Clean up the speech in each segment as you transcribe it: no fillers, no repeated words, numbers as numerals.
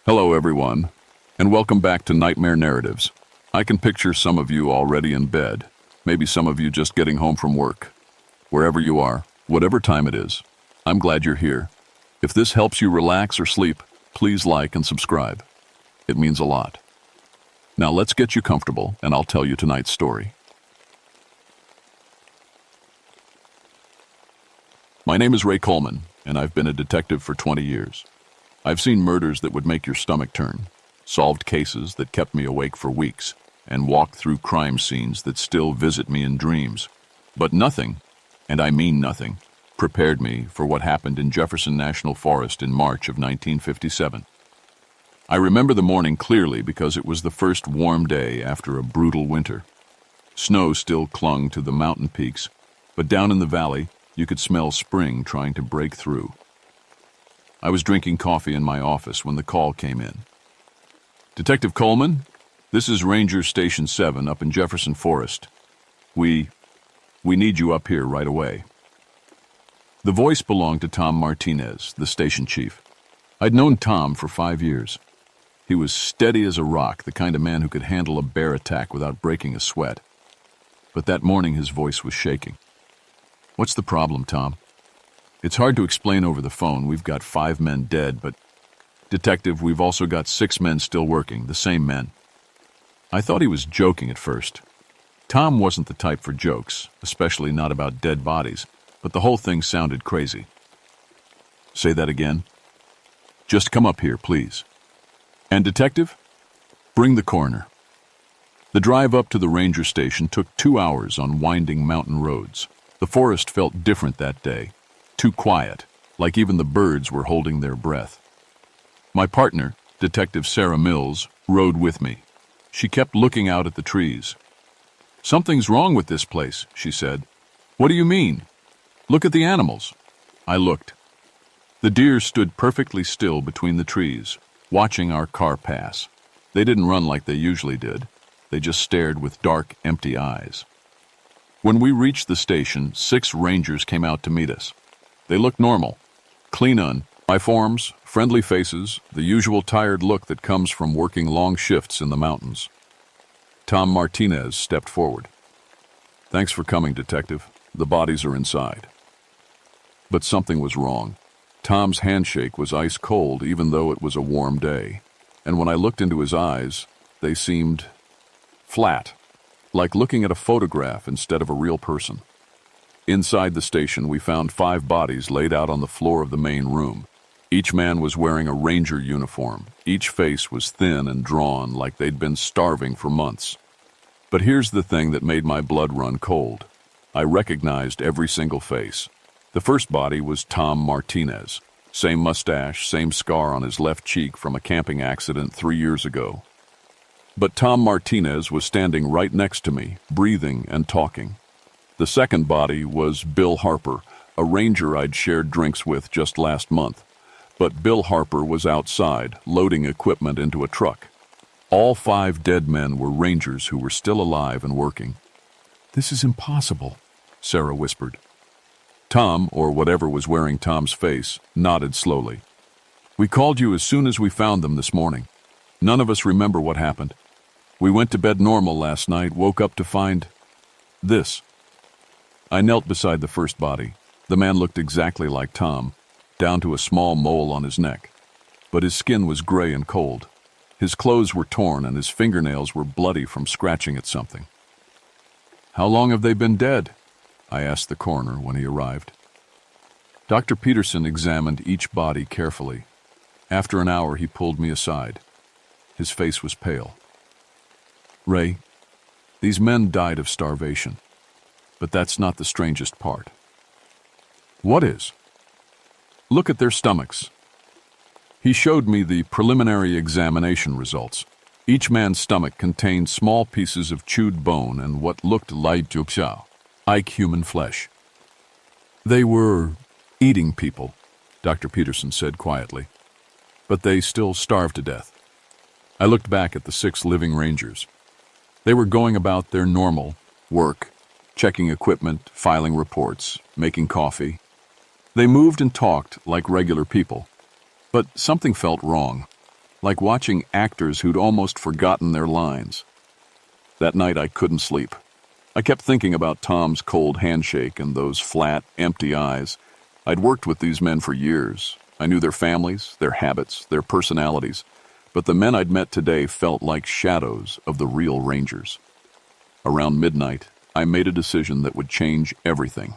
Hello, everyone, and welcome back to Nightmare Narratives. I can picture some of you already in bed, maybe some of you just getting home from work. Wherever you are, whatever time it is, I'm glad you're here. If this helps you relax or sleep, please like and subscribe. It means a lot. Now let's get you comfortable, and I'll tell you tonight's story. My name is Ray Coleman, and I've been a detective for 20 years. I've seen murders that would make your stomach turn, solved cases that kept me awake for weeks, and walked through crime scenes that still visit me in dreams. But nothing, and I mean nothing, prepared me for what happened in Jefferson National Forest in March of 1957. I remember the morning clearly because it was the first warm day after a brutal winter. Snow still clung to the mountain peaks, but down in the valley, you could smell spring trying to break through. I was drinking coffee in my office when the call came in. Detective Coleman, this is Ranger Station 7 up in Jefferson Forest. We need you up here right away. The voice belonged to Tom Martinez, the station chief. I'd known Tom for 5 years. He was steady as a rock, the kind of man who could handle a bear attack without breaking a sweat. But that morning his voice was shaking. What's the problem, Tom? It's hard to explain over the phone. We've got 5 men dead, but, Detective, we've also got 6 men still working, the same men. I thought he was joking at first. Tom wasn't the type for jokes, especially not about dead bodies, but the whole thing sounded crazy. Say that again? Just come up here, please. And Detective, bring the coroner. The drive up to the ranger station took 2 hours on winding mountain roads. The forest felt different that day, too quiet, like even the birds were holding their breath. My partner, Detective Sarah Mills, rode with me. She kept looking out at the trees. Something's wrong with this place, she said. What do you mean? Look at the animals. I looked. The deer stood perfectly still between the trees, watching our car pass. They didn't run like they usually did. They just stared with dark, empty eyes. When we reached the station, 6 rangers came out to meet us. They looked normal, clean uniforms, friendly faces, the usual tired look that comes from working long shifts in the mountains. Tom Martinez stepped forward. Thanks for coming, Detective. The bodies are inside. But something was wrong. Tom's handshake was ice cold even though it was a warm day. And when I looked into his eyes, they seemed flat, like looking at a photograph instead of a real person. Inside the station, we found 5 bodies laid out on the floor of the main room. Each man was wearing a ranger uniform. Each face was thin and drawn like they'd been starving for months. But here's the thing that made my blood run cold. I recognized every single face. The first body was Tom Martinez. Same mustache, same scar on his left cheek from a camping accident 3 years ago. But Tom Martinez was standing right next to me, breathing and talking. The second body was Bill Harper, a ranger I'd shared drinks with just last month. But Bill Harper was outside, loading equipment into a truck. All 5 dead men were rangers who were still alive and working. This is impossible, Sarah whispered. Tom, or whatever was wearing Tom's face, nodded slowly. We called you as soon as we found them this morning. None of us remember what happened. We went to bed normal last night, woke up to find this. I knelt beside the first body. The man looked exactly like Tom, down to a small mole on his neck. But his skin was gray and cold. His clothes were torn and his fingernails were bloody from scratching at something. How long have they been dead? I asked the coroner when he arrived. Dr. Peterson examined each body carefully. After an hour, he pulled me aside. His face was pale. Ray, these men died of starvation. But that's not the strangest part. What is? Look at their stomachs. He showed me the preliminary examination results. Each man's stomach contained small pieces of chewed bone and what looked like human flesh. They were eating people, Dr. Peterson said quietly. But they still starved to death. I looked back at the 6 living rangers. They were going about their normal work, checking equipment, filing reports, making coffee. They moved and talked like regular people. But something felt wrong. like watching actors who'd almost forgotten their lines. That night I couldn't sleep. I kept thinking about Tom's cold handshake and those flat, empty eyes. I'd worked with these men for years. I knew their families, their habits, their personalities, but the men I'd met today felt like shadows of the real Rangers. Around midnight, I made a decision that would change everything.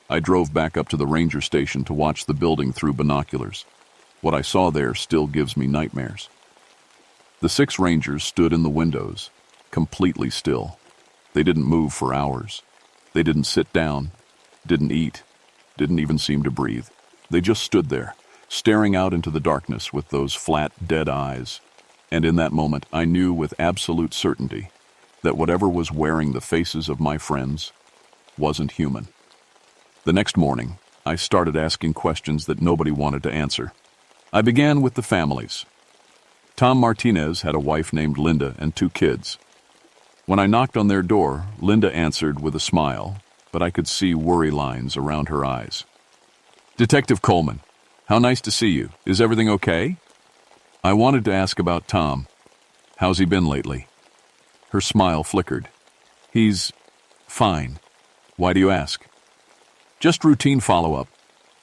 I drove back up to the ranger station to watch the building through binoculars. What I saw there still gives me nightmares. The 6 rangers stood in the windows, completely still. They didn't move for hours. They didn't sit down, didn't eat, didn't even seem to breathe. They just stood there, staring out into the darkness with those flat, dead eyes. And in that moment, I knew with absolute certainty that whatever was wearing the faces of my friends wasn't human. The next morning, I started asking questions that nobody wanted to answer. I began with the families. Tom Martinez had a wife named Linda and 2 kids. When I knocked on their door, Linda answered with a smile, but I could see worry lines around her eyes. "Detective Coleman, how nice to see you. Is everything okay?" I wanted to ask about Tom. "How's he been lately?" Her smile flickered. "He's fine. Why do you ask?" "Just routine follow-up.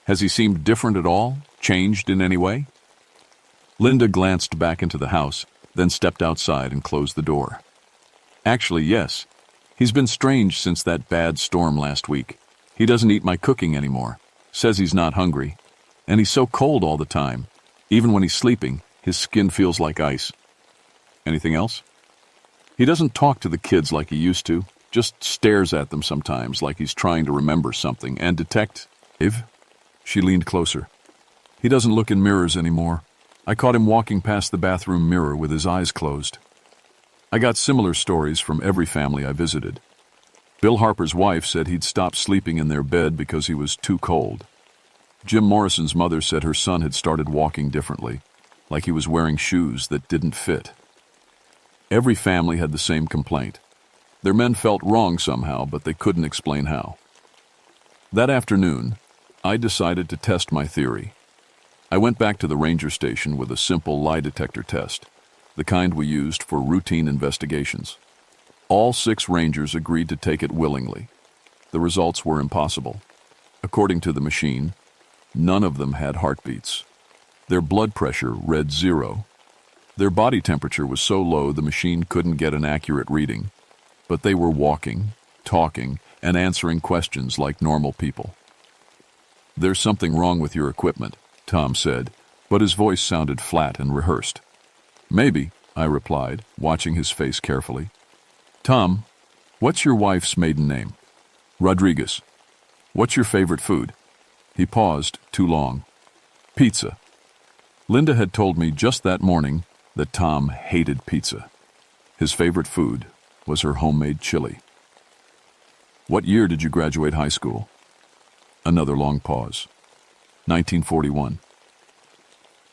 Has he seemed different at all? Changed in any way?" Linda glanced back into the house, then stepped outside and closed the door. "Actually, yes. He's been strange since that bad storm last week. He doesn't eat my cooking anymore. Says he's not hungry. And he's so cold all the time. Even when he's sleeping, his skin feels like ice." "Anything else?" "He doesn't talk to the kids like he used to. Just stares at them sometimes like he's trying to remember something. And Detective?" She leaned closer. "He doesn't look in mirrors anymore. I caught him walking past the bathroom mirror with his eyes closed." I got similar stories from every family I visited. Bill Harper's wife said he'd stopped sleeping in their bed because he was too cold. Jim Morrison's mother said her son had started walking differently, like he was wearing shoes that didn't fit. Every family had the same complaint. Their men felt wrong somehow, but they couldn't explain how. That afternoon, I decided to test my theory. I went back to the ranger station with a simple lie detector test, the kind we used for routine investigations. All 6 rangers agreed to take it willingly. The results were impossible. According to the machine, none of them had heartbeats. Their blood pressure read 0. Their body temperature was so low the machine couldn't get an accurate reading, but they were walking, talking, and answering questions like normal people. "There's something wrong with your equipment," Tom said, but his voice sounded flat and rehearsed. "Maybe," I replied, watching his face carefully. "Tom, what's your wife's maiden name?" "Rodriguez." "What's your favorite food?" He paused too long. "Pizza." Linda had told me just that morning that Tom hated pizza. His favorite food was her homemade chili. "What year did you graduate high school?" Another long pause. 1941.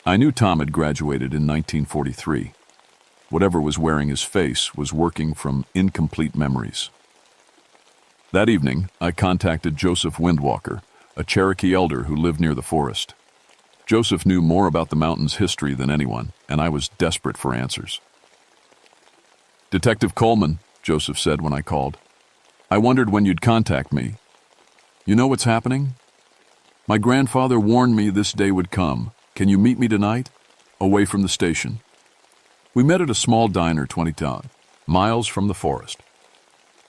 I knew Tom had graduated in 1943. Whatever was wearing his face was working from incomplete memories. That evening, I contacted Joseph Windwalker, a Cherokee elder who lived near the forest. Joseph knew more about the mountain's history than anyone, and I was desperate for answers. "Detective Coleman," Joseph said when I called. "I wondered when you'd contact me. You know what's happening? My grandfather warned me this day would come. Can you meet me tonight? Away from the station." We met at a small diner 20 miles from the forest.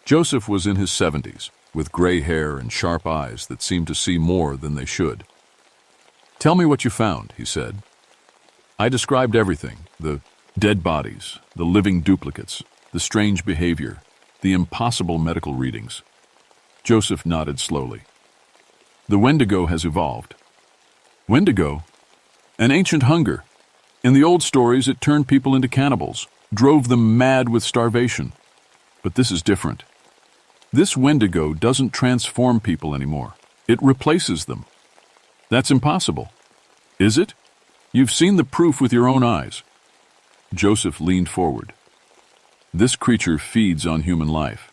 Joseph was in his 70s, with gray hair and sharp eyes that seemed to see more than they should. "Tell me what you found," he said. I described everything: the dead bodies, the living duplicates, the strange behavior, the impossible medical readings. Joseph nodded slowly. "The Wendigo has evolved." "Wendigo? An ancient hunger. In the old stories, it turned people into cannibals, drove them mad with starvation. But this is different. This Wendigo doesn't transform people anymore. It replaces them. That's impossible. Is it? You've seen the proof with your own eyes." Joseph leaned forward. "This creature feeds on human life,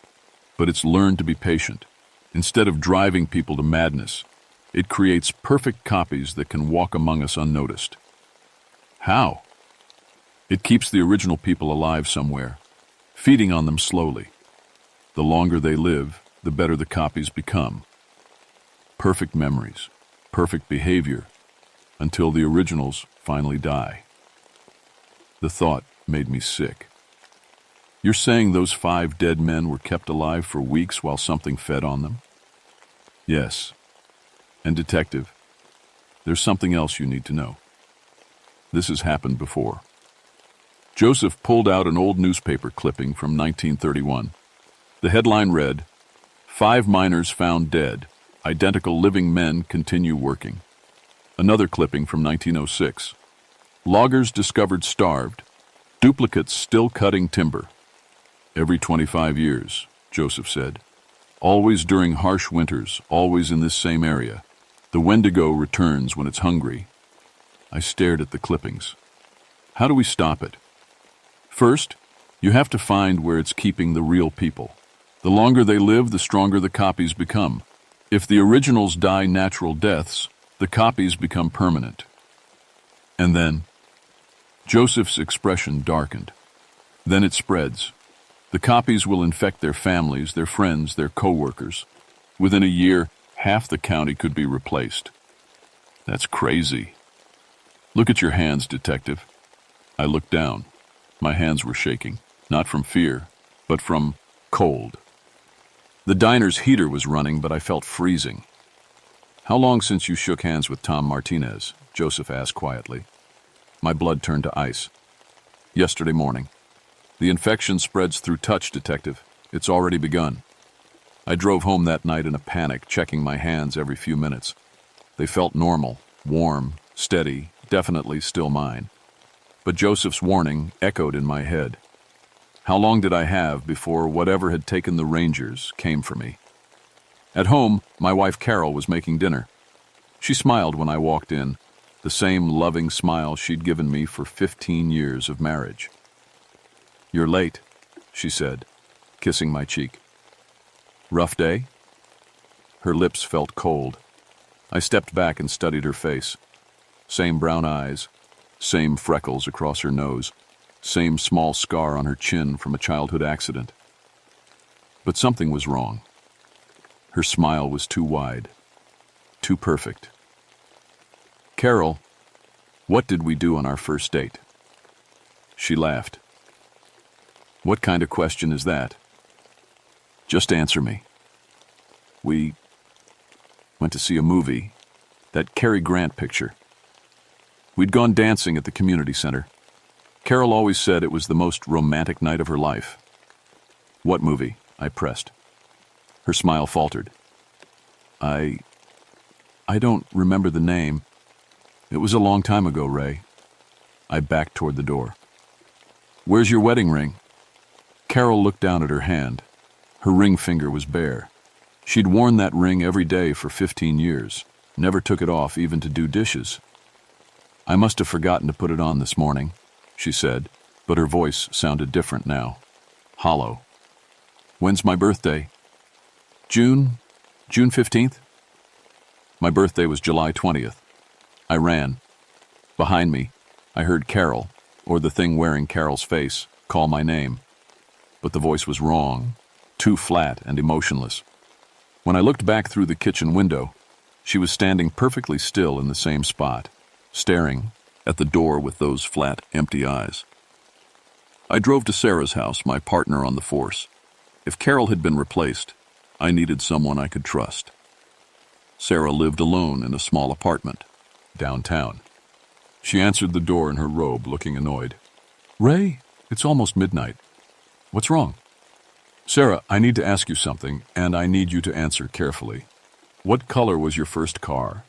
but it's learned to be patient. Instead of driving people to madness, it creates perfect copies that can walk among us unnoticed." "How?" It keeps the original people alive somewhere, feeding on them slowly. The longer they live, the better the copies become. Perfect memories, perfect behavior, until the originals finally die. The thought made me sick. You're saying those 5 dead men were kept alive for weeks while something fed on them? Yes. And detective, there's something else you need to know. This has happened before. Joseph pulled out an old newspaper clipping from 1931. The headline read, "5 miners found dead. Identical living men continue working." Another clipping from 1906. "Loggers discovered starved. Duplicates still cutting timber." "Every 25 years, Joseph said. "Always during harsh winters, always in this same area. The Wendigo returns when it's hungry." I stared at the clippings. How do we stop it? First, you have to find where it's keeping the real people. The longer they live, the stronger the copies become. If the originals die natural deaths, the copies become permanent. And then, Joseph's expression darkened. Then it spreads. The copies will infect their families, their friends, their co-workers. Within a year, half the county could be replaced. That's crazy. Look at your hands, detective. I looked down. My hands were shaking, not from fear, but from cold. The diner's heater was running, but I felt freezing. "How long since you shook hands with Tom Martinez?" Joseph asked quietly. My blood turned to ice. "Yesterday morning." "The infection spreads through touch, detective. It's already begun." I drove home that night in a panic, checking my hands every few minutes. They felt normal, warm, steady, definitely still mine. But Joseph's warning echoed in my head. How long did I have before whatever had taken the Rangers came for me? At home, my wife Carol was making dinner. She smiled when I walked in, the same loving smile she'd given me for 15 years of marriage. "You're late," she said, kissing my cheek. "Rough day?" Her lips felt cold. I stepped back and studied her face. Same brown eyes, same freckles across her nose, same small scar on her chin from a childhood accident. But something was wrong. Her smile was too wide, too perfect. "Carol, what did we do on our first date?" She laughed. "What kind of question is that? Just answer me." "We went to see a movie, that Cary Grant picture. We'd gone dancing at the community center. Carol always said it was the most romantic night of her life." "What movie?" I pressed. Her smile faltered. I don't remember the name. It was a long time ago, Ray." I backed toward the door. "Where's your wedding ring?" Carol looked down at her hand. Her ring finger was bare. She'd worn that ring every day for 15 years, never took it off even to do dishes. "I must have forgotten to put it on this morning," she said, but her voice sounded different now, hollow. "When's my birthday?" June 15th? My birthday was July 20th. I ran. Behind me, I heard Carol, or the thing wearing Carol's face, call my name. But the voice was wrong, too flat and emotionless. When I looked back through the kitchen window, she was standing perfectly still in the same spot, staring at the door with those flat, empty eyes. I drove to Sarah's house, my partner on the force. If Carol had been replaced, I needed someone I could trust. Sarah lived alone in a small apartment, downtown. She answered the door in her robe, looking annoyed. "Ray, it's almost midnight. What's wrong?" "Sarah, I need to ask you something, and I need you to answer carefully. What color was your first car?"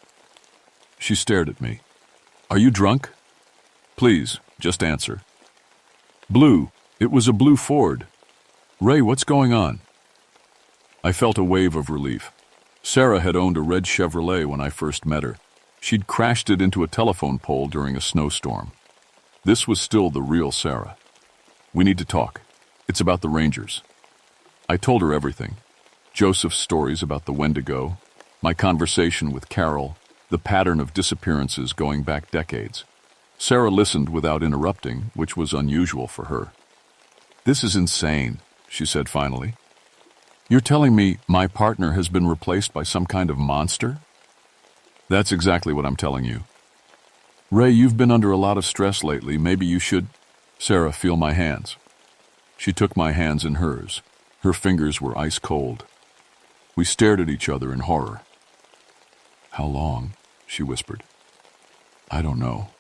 She stared at me. "Are you drunk? Please, just answer." "Blue. It was a blue Ford." "Ray, what's going on?" I felt a wave of relief. Sarah had owned a red Chevrolet when I first met her. She'd crashed it into a telephone pole during a snowstorm. This was still the real Sarah. "We need to talk. It's about the Rangers." I told her everything. Joseph's stories about the Wendigo, my conversation with Carol, the pattern of disappearances going back decades. Sarah listened without interrupting, which was unusual for her. "This is insane," she said finally. "You're telling me my partner has been replaced by some kind of monster?" "That's exactly what I'm telling you. Ray, you've been under a lot of stress lately. Maybe you should—" "Sarah, feel my hands." She took my hands in hers. Her fingers were ice cold. We stared at each other in horror. "How long?" she whispered. "I don't know.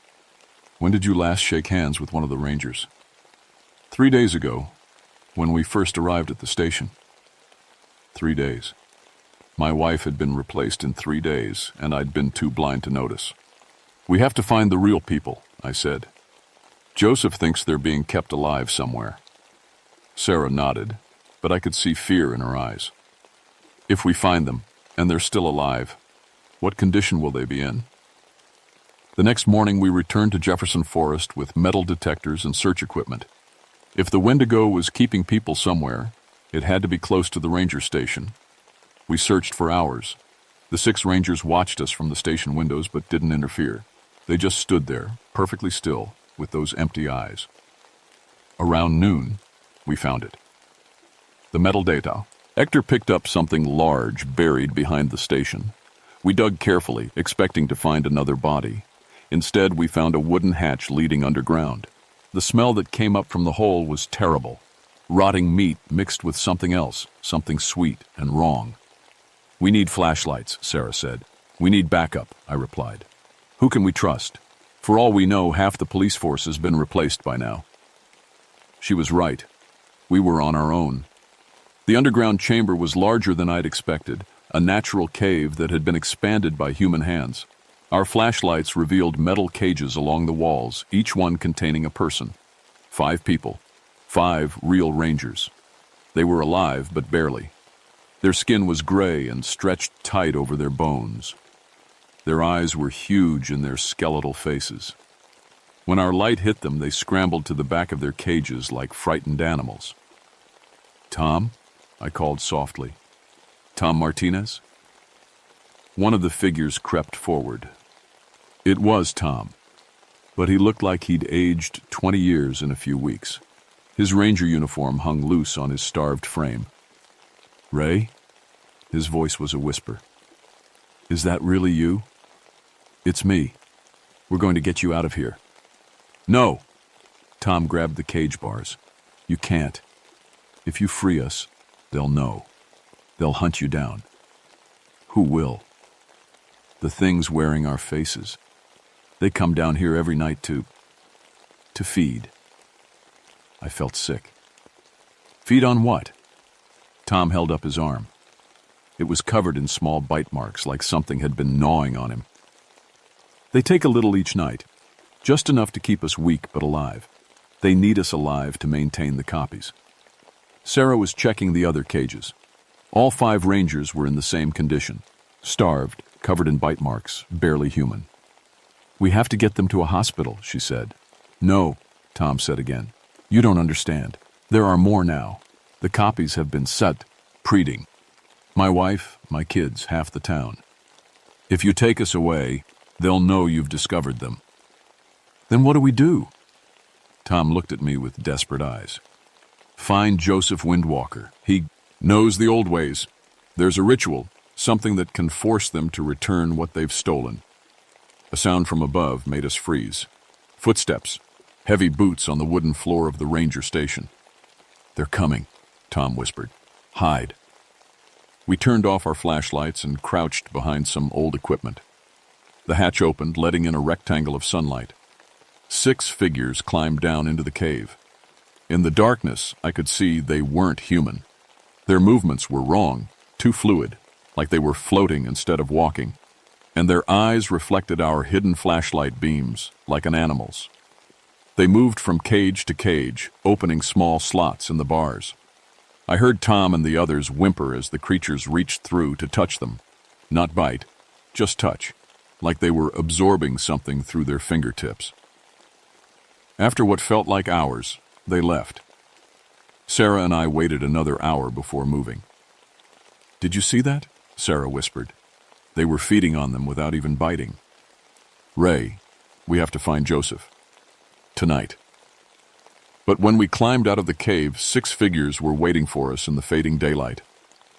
When did you last shake hands with one of the Rangers?" 3 days ago, when we first arrived at the station." 3 days. My wife had been replaced in 3 days, and I'd been too blind to notice. "We have to find the real people," I said. "Joseph thinks they're being kept alive somewhere." Sarah nodded, but I could see fear in her eyes. "If we find them, and they're still alive, what condition will they be in?" The next morning we returned to Jefferson Forest with metal detectors and search equipment. If the Wendigo was keeping people somewhere, it had to be close to the ranger station. We searched for hours. The 6 rangers watched us from the station windows but didn't interfere. They just stood there, perfectly still, with those empty eyes. Around noon, we found it. The metal data. Hector picked up something large buried behind the station. We dug carefully, expecting to find another body. Instead, we found a wooden hatch leading underground. The smell that came up from the hole was terrible. Rotting meat mixed with something else, something sweet and wrong. "We need flashlights," Sarah said. "We need backup," I replied. "Who can we trust? For all we know, half the police force has been replaced by now." She was right. We were on our own. The underground chamber was larger than I'd expected, a natural cave that had been expanded by human hands. Our flashlights revealed metal cages along the walls, each one containing a person. 5 people. 5 real rangers. They were alive, but barely. Their skin was gray and stretched tight over their bones. Their eyes were huge in their skeletal faces. When our light hit them, they scrambled to the back of their cages like frightened animals. "Tom?" I called softly. "Tom Martinez?" One of the figures crept forward. It was Tom, but he looked like he'd aged 20 years in a few weeks. His ranger uniform hung loose on his starved frame. "Ray?" His voice was a whisper. "Is that really you?" "It's me. We're going to get you out of here." "No!" Tom grabbed the cage bars. "You can't. If you free us, they'll know. They'll hunt you down." "Who will?" "The things wearing our faces. They come down here every night to feed." I felt sick. "Feed on what?" Tom held up his arm. It was covered in small bite marks, like something had been gnawing on him. "They take a little each night, just enough to keep us weak but alive. They need us alive to maintain the copies." Sarah was checking the other cages. All 5 rangers were in the same condition. Starved, covered in bite marks, barely human. "We have to get them to a hospital," she said. "No," Tom said again. "You don't understand. There are more now. The copies have been set, breeding. My wife, my kids, half the town. If you take us away, they'll know you've discovered them." "Then what do we do?" Tom looked at me with desperate eyes. "Find Joseph Windwalker. He knows the old ways. There's a ritual, something that can force them to return what they've stolen." A sound from above made us freeze. Footsteps, heavy boots on the wooden floor of the ranger station. "They're coming," Tom whispered. "Hide." We turned off our flashlights and crouched behind some old equipment. The hatch opened, letting in a rectangle of sunlight. 6 figures climbed down into the cave. In the darkness, I could see they weren't human. Their movements were wrong, too fluid, like they were floating instead of walking. And their eyes reflected our hidden flashlight beams, like an animal's. They moved from cage to cage, opening small slots in the bars. I heard Tom and the others whimper as the creatures reached through to touch them. Not bite, just touch, like they were absorbing something through their fingertips. After what felt like hours, they left. Sarah and I waited another hour before moving. "Did you see that?" Sarah whispered. "They were feeding on them without even biting." "Ray," We have to find Joseph. Tonight. But when we climbed out of the cave, 6 figures were waiting for us in the fading daylight.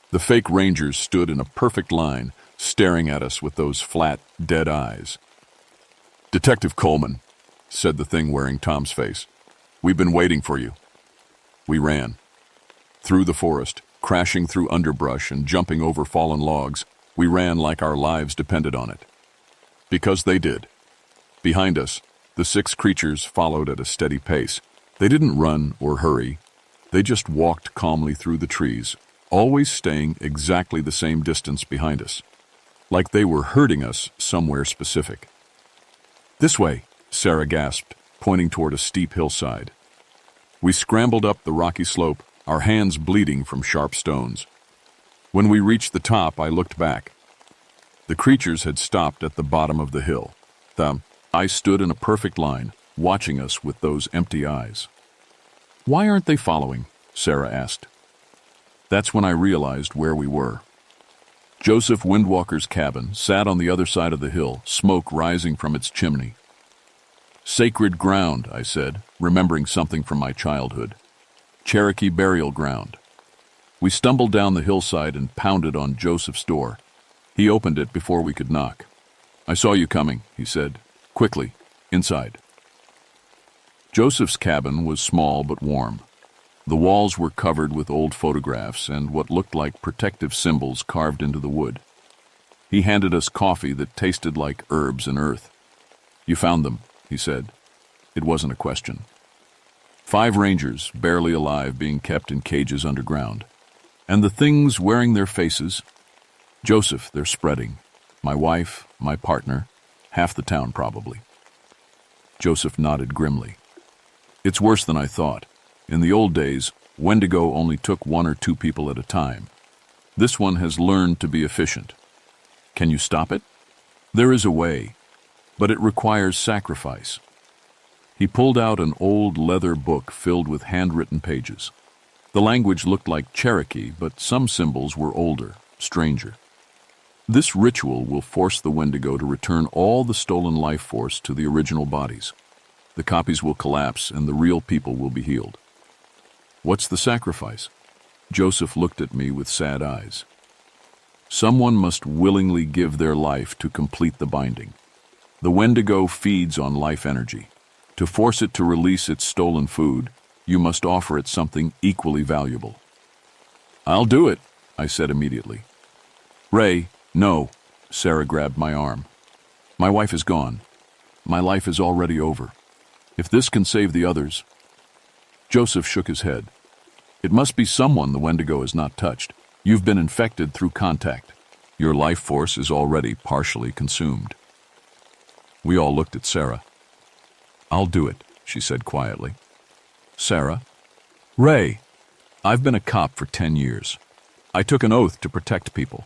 The fake rangers stood in a perfect line, staring at us with those flat, dead eyes. "Detective Coleman," said the thing wearing Tom's face. "We've been waiting for you." We ran. Through the forest, crashing through underbrush and jumping over fallen logs, we ran like our lives depended on it. Because they did. Behind us, the 6 creatures followed at a steady pace. They didn't run or hurry. They just walked calmly through the trees, always staying exactly the same distance behind us, like they were herding us somewhere specific. "This way," Sarah gasped, pointing toward a steep hillside. We scrambled up the rocky slope, our hands bleeding from sharp stones. When we reached the top, I looked back. The creatures had stopped at the bottom of the hill. I stood in a perfect line, watching us with those empty eyes. "Why aren't they following?" Sarah asked. That's when I realized where we were. Joseph Windwalker's cabin sat on the other side of the hill, smoke rising from its chimney. "Sacred ground," I said, remembering something from my childhood. "Cherokee burial ground." We stumbled down the hillside and pounded on Joseph's door. He opened it before we could knock. "I saw you coming," he said. "Quickly, inside." Joseph's cabin was small but warm. The walls were covered with old photographs and what looked like protective symbols carved into the wood. He handed us coffee that tasted like herbs and earth. "You found them," he said. It wasn't a question. 5 rangers, barely alive, being kept in cages underground. And the things wearing their faces. "Joseph, they're spreading. My wife, my partner, half the town probably." Joseph nodded grimly. "It's worse than I thought. In the old days, Wendigo only took 1 or 2 people at a time. This one has learned to be efficient. Can you stop it?" "There is a way, but it requires sacrifice." He pulled out an old leather book filled with handwritten pages. The language looked like Cherokee, but some symbols were older, stranger. "This ritual will force the Wendigo to return all the stolen life force to the original bodies. The copies will collapse and the real people will be healed." "What's the sacrifice?" Joseph looked at me with sad eyes. "Someone must willingly give their life to complete the binding. The Wendigo feeds on life energy. To force it to release its stolen food, you must offer it something equally valuable." "I'll do it," I said immediately. "Ray, no," Sarah grabbed my arm. "My wife is gone. My life is already over. If this can save the others—" Joseph shook his head. "It must be someone the Wendigo has not touched. You've been infected through contact. Your life force is already partially consumed." We all looked at Sarah. "I'll do it," she said quietly. "Sarah?" "Ray, I've been a cop for 10 years. I took an oath to protect people.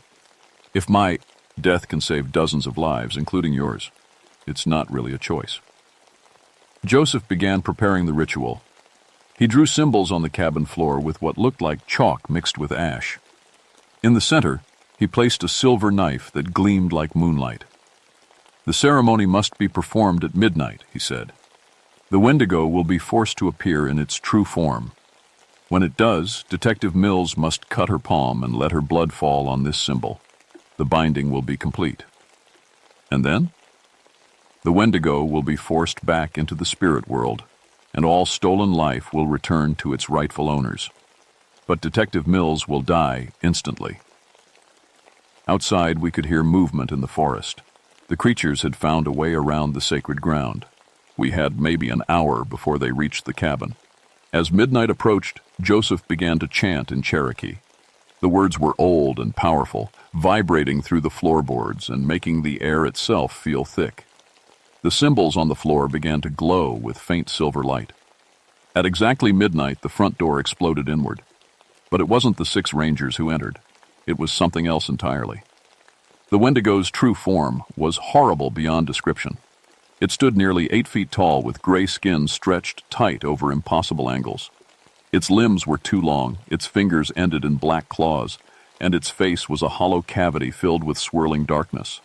If my death can save dozens of lives, including yours, it's not really a choice." Joseph began preparing the ritual. He drew symbols on the cabin floor with what looked like chalk mixed with ash. In the center, he placed a silver knife that gleamed like moonlight. "The ceremony must be performed at midnight," he said. "The Wendigo will be forced to appear in its true form. When it does, Detective Mills must cut her palm and let her blood fall on this symbol. The binding will be complete. And then? The Wendigo will be forced back into the spirit world, and all stolen life will return to its rightful owners. But Detective Mills will die instantly." Outside, we could hear movement in the forest. The creatures had found a way around the sacred ground. We had maybe an hour before they reached the cabin. As midnight approached, Joseph began to chant in Cherokee. The words were old and powerful, vibrating through the floorboards and making the air itself feel thick. The symbols on the floor began to glow with faint silver light. At exactly midnight, the front door exploded inward. But it wasn't the 6 rangers who entered. It was something else entirely. The Wendigo's true form was horrible beyond description. It stood nearly 8 feet tall with gray skin stretched tight over impossible angles. Its limbs were too long, its fingers ended in black claws, and its face was a hollow cavity filled with swirling darkness.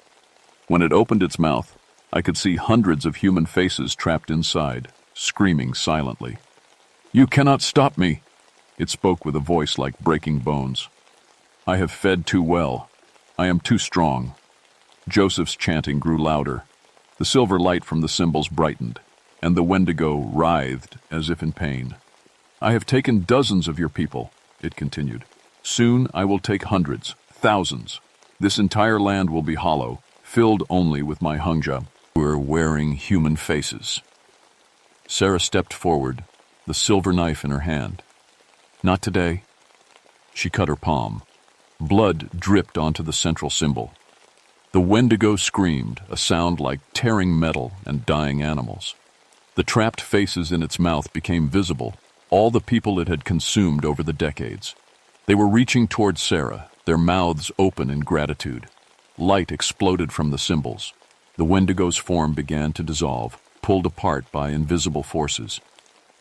When it opened its mouth, I could see hundreds of human faces trapped inside, screaming silently. "You cannot stop me," it spoke with a voice like breaking bones. "I have fed too well. I am too strong." Joseph's chanting grew louder. The silver light from the symbols brightened, and the Wendigo writhed as if in pain. "I have taken dozens of your people," it continued. "Soon I will take hundreds, thousands. This entire land will be hollow, filled only with my Hungja, who are wearing human faces." Sarah stepped forward, the silver knife in her hand. "Not today." She cut her palm. Blood dripped onto the central symbol. The Wendigo screamed, a sound like tearing metal and dying animals. The trapped faces in its mouth became visible, all the people it had consumed over the decades. They were reaching toward Sarah, their mouths open in gratitude. Light exploded from the symbols. The Wendigo's form began to dissolve, pulled apart by invisible forces.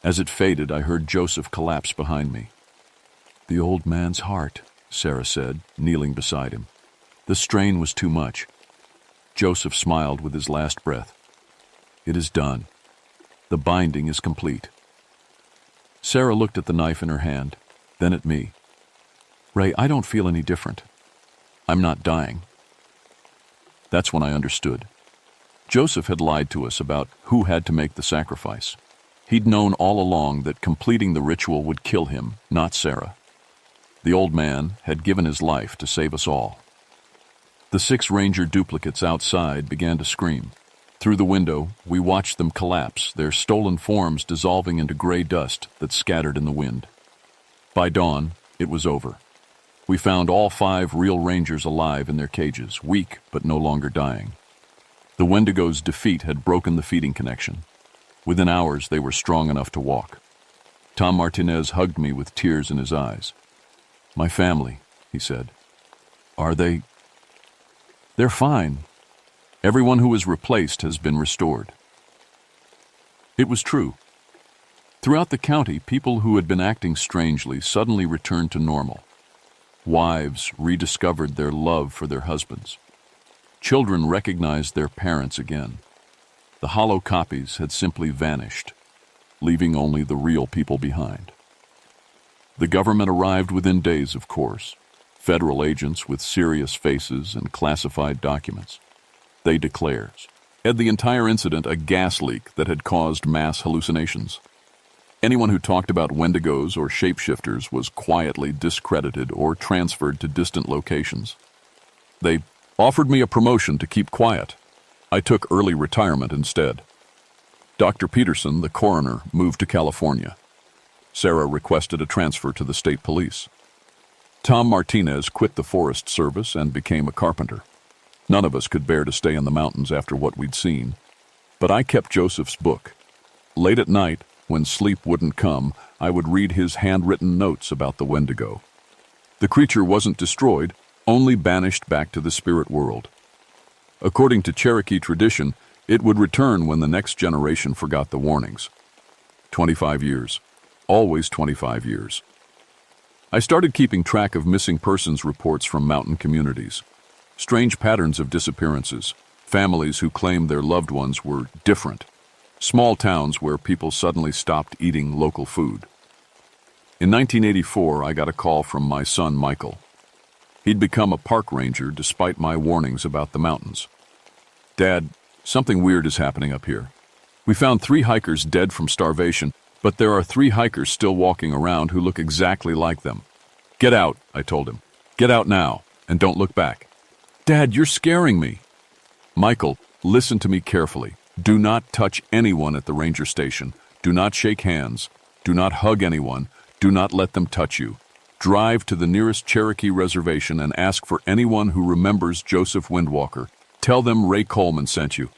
As it faded, I heard Joseph collapse behind me. "The old man's heart," Sarah said, kneeling beside him. The strain was too much. Joseph smiled with his last breath. "It is done. The binding is complete." Sarah looked at the knife in her hand, then at me. "Ray, I don't feel any different. I'm not dying." That's when I understood. Joseph had lied to us about who had to make the sacrifice. He'd known all along that completing the ritual would kill him, not Sarah. The old man had given his life to save us all. The 6 Ranger duplicates outside began to scream. Through the window, we watched them collapse, their stolen forms dissolving into gray dust that scattered in the wind. By dawn, it was over. We found all 5 real Rangers alive in their cages, weak but no longer dying. The Wendigo's defeat had broken the feeding connection. Within hours, they were strong enough to walk. Tom Martinez hugged me with tears in his eyes. "My family," he said. "Are they?" "They're fine. Everyone who was replaced has been restored." It was true. Throughout the county, people who had been acting strangely suddenly returned to normal. Wives rediscovered their love for their husbands. Children recognized their parents again. The hollow copies had simply vanished, leaving only the real people behind. The government arrived within days, of course. Federal agents with serious faces and classified documents. They declared the entire incident a gas leak that had caused mass hallucinations. Anyone who talked about Wendigos or shapeshifters was quietly discredited or transferred to distant locations. They offered me a promotion to keep quiet. I took early retirement instead. Dr. Peterson, the coroner, moved to California. Sarah requested a transfer to the state police. Tom Martinez quit the Forest Service and became a carpenter. None of us could bear to stay in the mountains after what we'd seen. But I kept Joseph's book. Late at night, when sleep wouldn't come, I would read his handwritten notes about the Wendigo. The creature wasn't destroyed, only banished back to the spirit world. According to Cherokee tradition, it would return when the next generation forgot the warnings. 25 years. Always 25 years. I started keeping track of missing persons reports from mountain communities. Strange patterns of disappearances, families who claimed their loved ones were different, small towns where people suddenly stopped eating local food. In 1984, I got a call from my son, Michael. He'd become a park ranger despite my warnings about the mountains. "Dad, something weird is happening up here. We found 3 hikers dead from starvation, but there are 3 hikers still walking around who look exactly like them." "Get out," I told him. "Get out now, and don't look back." "Dad, you're scaring me." "Michael, listen to me carefully. Do not touch anyone at the ranger station. Do not shake hands. Do not hug anyone. Do not let them touch you. Drive to the nearest Cherokee reservation and ask for anyone who remembers Joseph Windwalker. Tell them Ray Coleman sent you."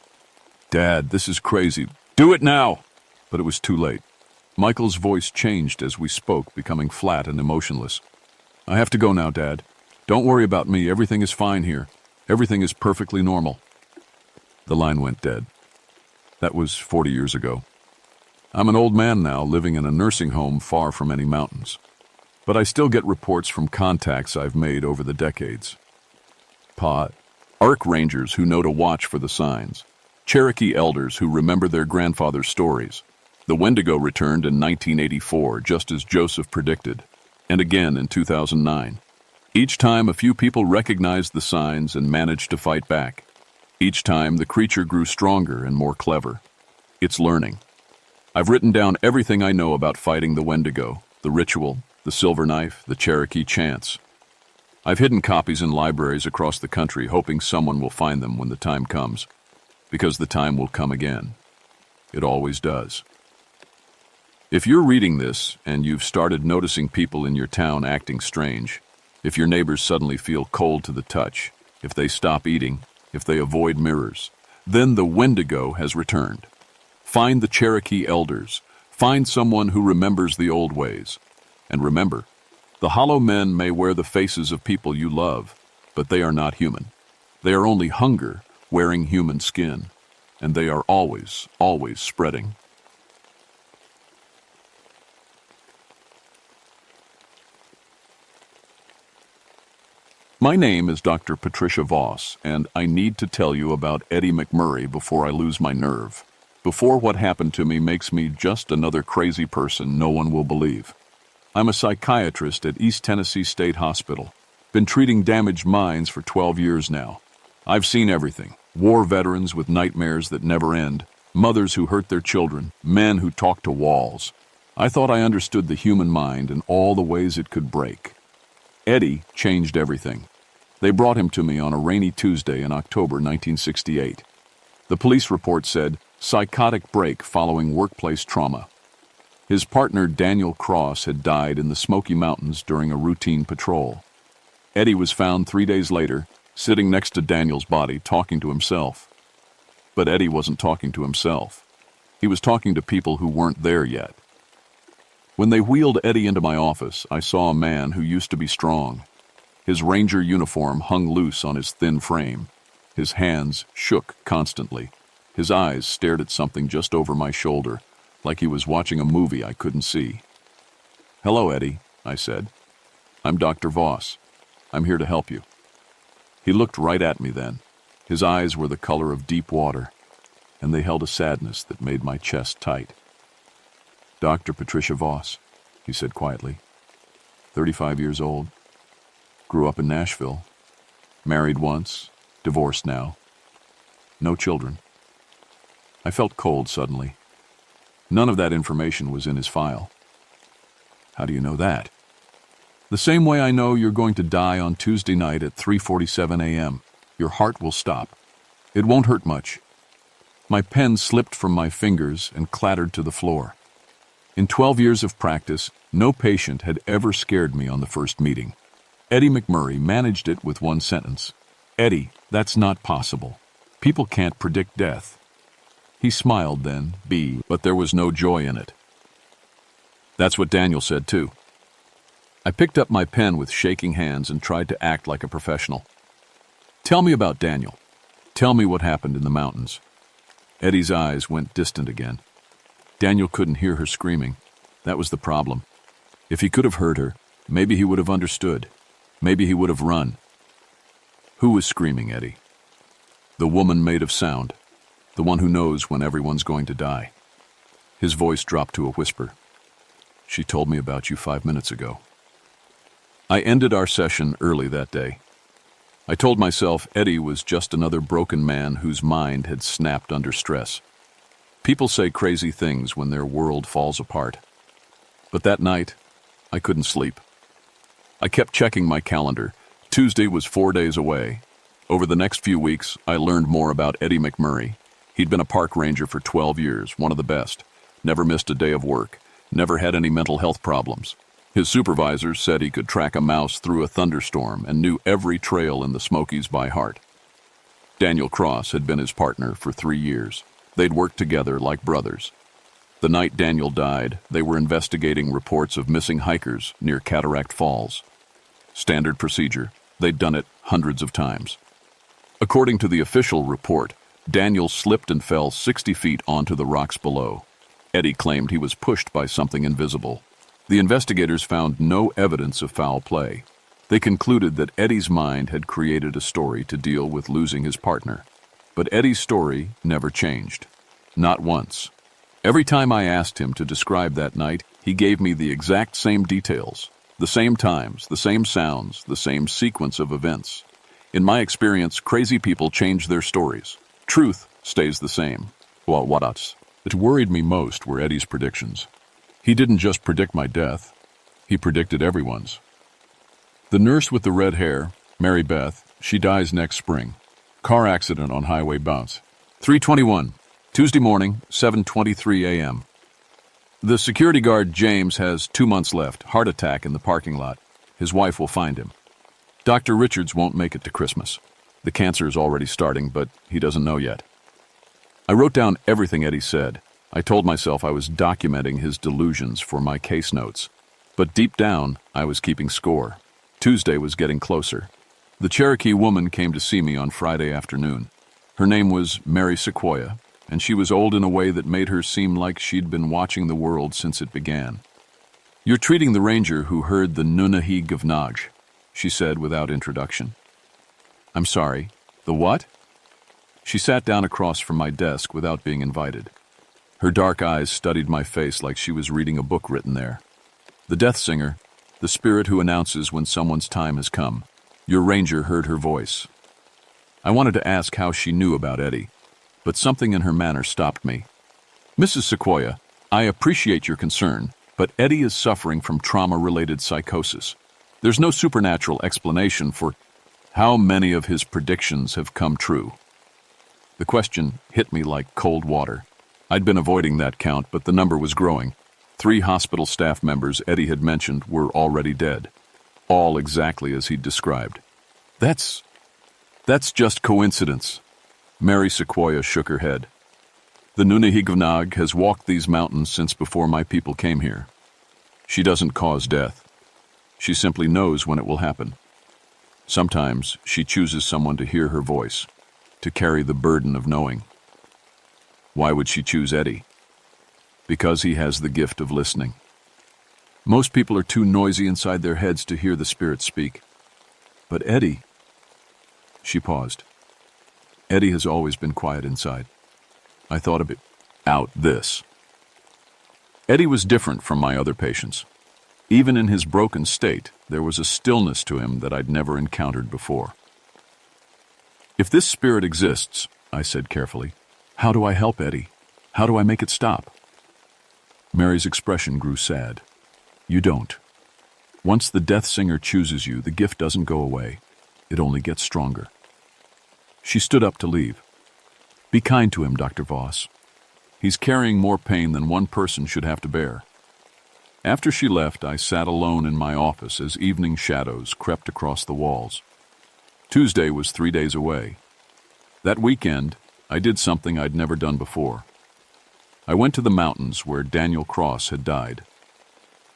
"Dad, this is crazy." "Do it now!" But it was too late. Michael's voice changed as we spoke, becoming flat and emotionless. "I have to go now, Dad. Don't worry about me. Everything is fine here. Everything is perfectly normal." The line went dead. That was 40 years ago. I'm an old man now, living in a nursing home far from any mountains. But I still get reports from contacts I've made over the decades. Pa, ARC rangers who know to watch for the signs. Cherokee elders who remember their grandfather's stories. The Wendigo returned in 1984, just as Joseph predicted, and again in 2009. Each time, a few people recognized the signs and managed to fight back. Each time, the creature grew stronger and more clever. It's learning. I've written down everything I know about fighting the Wendigo, the ritual, the silver knife, the Cherokee chants. I've hidden copies in libraries across the country, hoping someone will find them when the time comes, because the time will come again. It always does. If you're reading this and you've started noticing people in your town acting strange, if your neighbors suddenly feel cold to the touch, if they stop eating, if they avoid mirrors, then the Wendigo has returned. Find the Cherokee elders. Find someone who remembers the old ways. And remember, the hollow men may wear the faces of people you love, but they are not human. They are only hunger wearing human skin, and they are always, always spreading. My name is Dr. Patricia Voss, and I need to tell you about Eddie McMurray before I lose my nerve. Before what happened to me makes me just another crazy person no one will believe. I'm a psychiatrist at East Tennessee State Hospital. Been treating damaged minds for 12 years now. I've seen everything. War veterans with nightmares that never end, mothers who hurt their children, men who talk to walls. I thought I understood the human mind and all the ways it could break. Eddie changed everything. They brought him to me on a rainy Tuesday in October 1968. The police report said, psychotic break following workplace trauma. His partner Daniel Cross had died in the Smoky Mountains during a routine patrol. Eddie was found 3 days later, sitting next to Daniel's body, talking to himself. But Eddie wasn't talking to himself. He was talking to people who weren't there yet. When they wheeled Eddie into my office, I saw a man who used to be strong. His ranger uniform hung loose on his thin frame. His hands shook constantly. His eyes stared at something just over my shoulder, like he was watching a movie I couldn't see. "Hello, Eddie," I said. "I'm Dr. Voss. I'm here to help you." He looked right at me then. His eyes were the color of deep water, and they held a sadness that made my chest tight. "Dr. Patricia Voss," he said quietly. 35 years old. Grew up in Nashville. Married once, divorced now. No children. I felt cold suddenly. None of that information was in his file. "How do you know that?" "The same way I know you're going to die on Tuesday night at 3:47 a.m. Your heart will stop. It won't hurt much." My pen slipped from my fingers and clattered to the floor. In 12 years of practice, no patient had ever scared me on the first meeting. Eddie McMurray managed it with one sentence. "Eddie, that's not possible. People can't predict death." He smiled then, but there was no joy in it. That's what Daniel said too. I picked up my pen with shaking hands and tried to act like a professional. "Tell me about Daniel. Tell me what happened in the mountains." Eddie's eyes went distant again. Daniel couldn't hear her screaming. That was the problem. If he could have heard her, maybe he would have understood. Maybe he would have run. "Who was screaming, Eddie?" "The woman made of sound. The one who knows when everyone's going to die." His voice dropped to a whisper. "She told me about you 5 minutes ago." I ended our session early that day. I told myself Eddie was just another broken man whose mind had snapped under stress. People say crazy things when their world falls apart. But that night, I couldn't sleep. I kept checking my calendar. Tuesday was 4 days away. Over the next few weeks, I learned more about Eddie McMurray. He'd been a park ranger for 12 years, one of the best. Never missed a day of work. Never had any mental health problems. His supervisors said he could track a mouse through a thunderstorm and knew every trail in the Smokies by heart. Daniel Cross had been his partner for 3 years. They'd worked together like brothers. The night Daniel died, they were investigating reports of missing hikers near Cataract Falls. Standard procedure. They'd done it hundreds of times. According to the official report, Daniel slipped and fell 60 feet onto the rocks below. Eddie claimed he was pushed by something invisible. The investigators found no evidence of foul play. They concluded that Eddie's mind had created a story to deal with losing his partner. But Eddie's story never changed. Not once. Every time I asked him to describe that night, he gave me the exact same details. The same times, the same sounds, the same sequence of events. In my experience, crazy people change their stories. Truth stays the same. Well, what else? What worried me most were Eddie's predictions. He didn't just predict my death, he predicted everyone's. The nurse with the red hair, Mary Beth, she dies next spring. Car accident on highway bounce. 3:21, Tuesday morning, 7:23 a.m. The security guard, James, has 2 months left, heart attack in the parking lot. His wife will find him. Dr. Richards won't make it to Christmas. The cancer is already starting, but he doesn't know yet. I wrote down everything Eddie said. I told myself I was documenting his delusions for my case notes. But deep down, I was keeping score. Tuesday was getting closer. The Cherokee woman came to see me on Friday afternoon. Her name was Mary Sequoia, and she was old in a way that made her seem like she'd been watching the world since it began. "You're treating the ranger who heard the Nunahee of Naj," she said without introduction. "I'm sorry, the what?" She sat down across from my desk without being invited. Her dark eyes studied my face like she was reading a book written there. "The death singer, the spirit who announces when someone's time has come. Your ranger heard her voice." I wanted to ask how she knew about Eddie, but something in her manner stopped me. "Mrs. Sequoia, I appreciate your concern, but Eddie is suffering from trauma-related psychosis. There's no supernatural explanation for how many of his predictions have come true." The question hit me like cold water. I'd been avoiding that count, but the number was growing. 3 hospital staff members Eddie had mentioned were already dead. All exactly as he'd described. That's just coincidence." Mary Sequoia shook her head. "The Nunahee has walked these mountains since before my people came here. She doesn't cause death. She simply knows when it will happen. Sometimes she chooses someone to hear her voice, to carry the burden of knowing." Why would she choose Eddie? Because he has the gift of listening. Most people are too noisy inside their heads to hear the spirit speak. But Eddie... She paused. Eddie has always been quiet inside. I thought of it out this. Eddie was different from my other patients. Even in his broken state, there was a stillness to him that I'd never encountered before. "If this spirit exists," I said carefully, "how do I help Eddie? How do I make it stop?" Mary's expression grew sad. "You don't. Once the death singer chooses you, the gift doesn't go away. It only gets stronger." She stood up to leave. "Be kind to him, Dr. Voss. He's carrying more pain than one person should have to bear." After she left, I sat alone in my office as evening shadows crept across the walls. Tuesday was 3 days away. That weekend, I did something I'd never done before. I went to the mountains where Daniel Cross had died.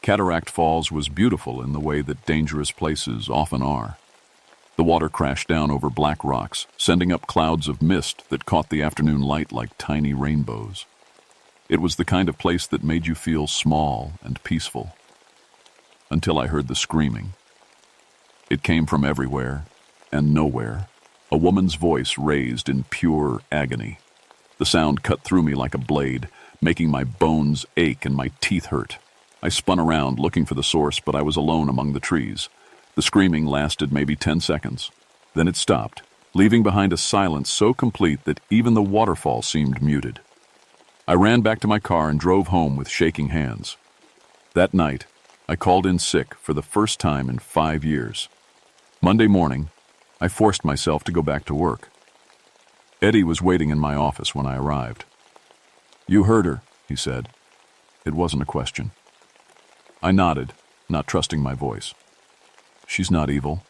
Cataract Falls was beautiful in the way that dangerous places often are. The water crashed down over black rocks, sending up clouds of mist that caught the afternoon light like tiny rainbows. It was the kind of place that made you feel small and peaceful. Until I heard the screaming. It came from everywhere and nowhere. A woman's voice raised in pure agony. The sound cut through me like a blade, making my bones ache and my teeth hurt. I spun around looking for the source, but I was alone among the trees. The screaming lasted maybe 10 seconds. Then it stopped, leaving behind a silence so complete that even the waterfall seemed muted. I ran back to my car and drove home with shaking hands. That night, I called in sick for the first time in 5 years. Monday morning, I forced myself to go back to work. Eddie was waiting in my office when I arrived. "You heard her," he said. It wasn't a question. I nodded, not trusting my voice. "She's not evil,"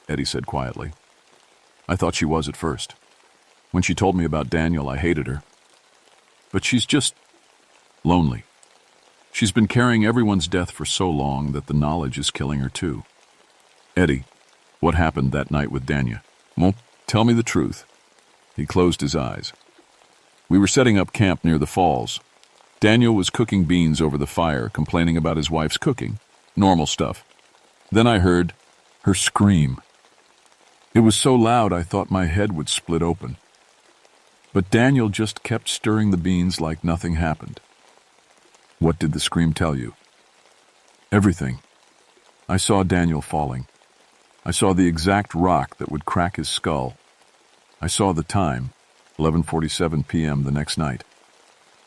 Eddie said quietly. "I thought she was at first. When she told me about Daniel, I hated her. But she's just lonely. She's been carrying everyone's death for so long that the knowledge is killing her too." "Eddie, what happened that night with Danya?" "Well, tell me the truth." He closed his eyes. "We were setting up camp near the falls. Daniel was cooking beans over the fire, complaining about his wife's cooking. Normal stuff. Then I heard her scream. It was so loud I thought my head would split open. But Daniel just kept stirring the beans like nothing happened. What did the scream tell you? Everything. I saw Daniel falling. I saw the exact rock that would crack his skull. I saw the time, 11:47 p.m. the next night.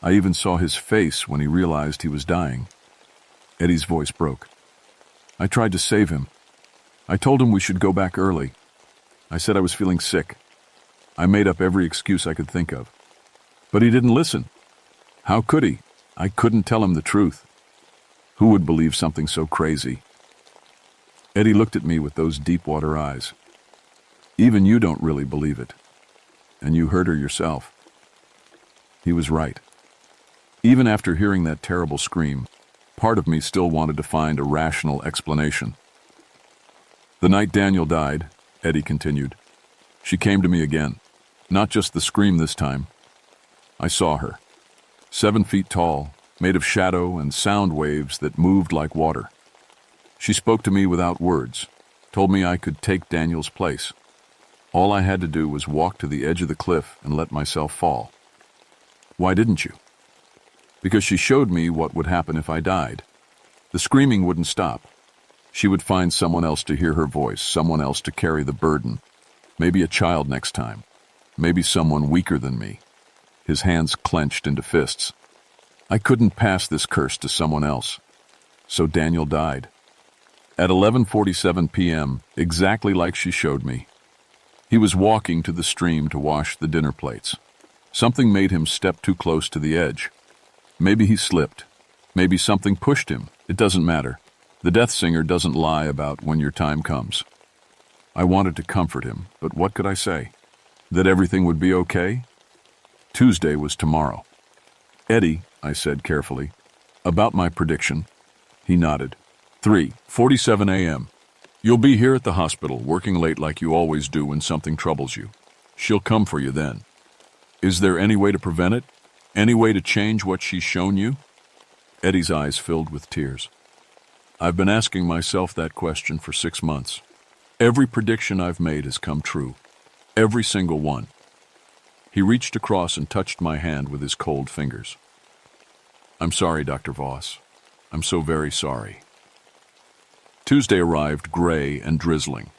I even saw his face when he realized he was dying. Eddie's voice broke. I tried to save him. I told him we should go back early. I said I was feeling sick. I made up every excuse I could think of. But he didn't listen. How could he? I couldn't tell him the truth. Who would believe something so crazy? Eddie looked at me with those deep-water eyes. Even you don't really believe it. And you heard her yourself. He was right. Even after hearing that terrible scream, part of me still wanted to find a rational explanation. The night Daniel died, Eddie continued, she came to me again. Not just the scream this time. I saw her. 7 feet tall, made of shadow and sound waves that moved like water. She spoke to me without words, told me I could take Daniel's place. All I had to do was walk to the edge of the cliff and let myself fall. Why didn't you? Because she showed me what would happen if I died. The screaming wouldn't stop. She would find someone else to hear her voice, someone else to carry the burden. Maybe a child next time. Maybe someone weaker than me. His hands clenched into fists. I couldn't pass this curse to someone else. So Daniel died. At 11:47 p.m., exactly like she showed me. He was walking to the stream to wash the dinner plates. Something made him step too close to the edge. Maybe he slipped. Maybe something pushed him. It doesn't matter. The death singer doesn't lie about when your time comes. I wanted to comfort him, but what could I say? That everything would be okay? Tuesday was tomorrow. Eddie, I said carefully, about my prediction. He nodded. 3:47 a.m. You'll be here at the hospital, working late like you always do when something troubles you. She'll come for you then. Is there any way to prevent it? Any way to change what she's shown you? Eddie's eyes filled with tears. I've been asking myself that question for 6 months. Every prediction I've made has come true. Every single one. He reached across and touched my hand with his cold fingers. I'm sorry, Dr. Voss. I'm so very sorry. Tuesday arrived gray and drizzling.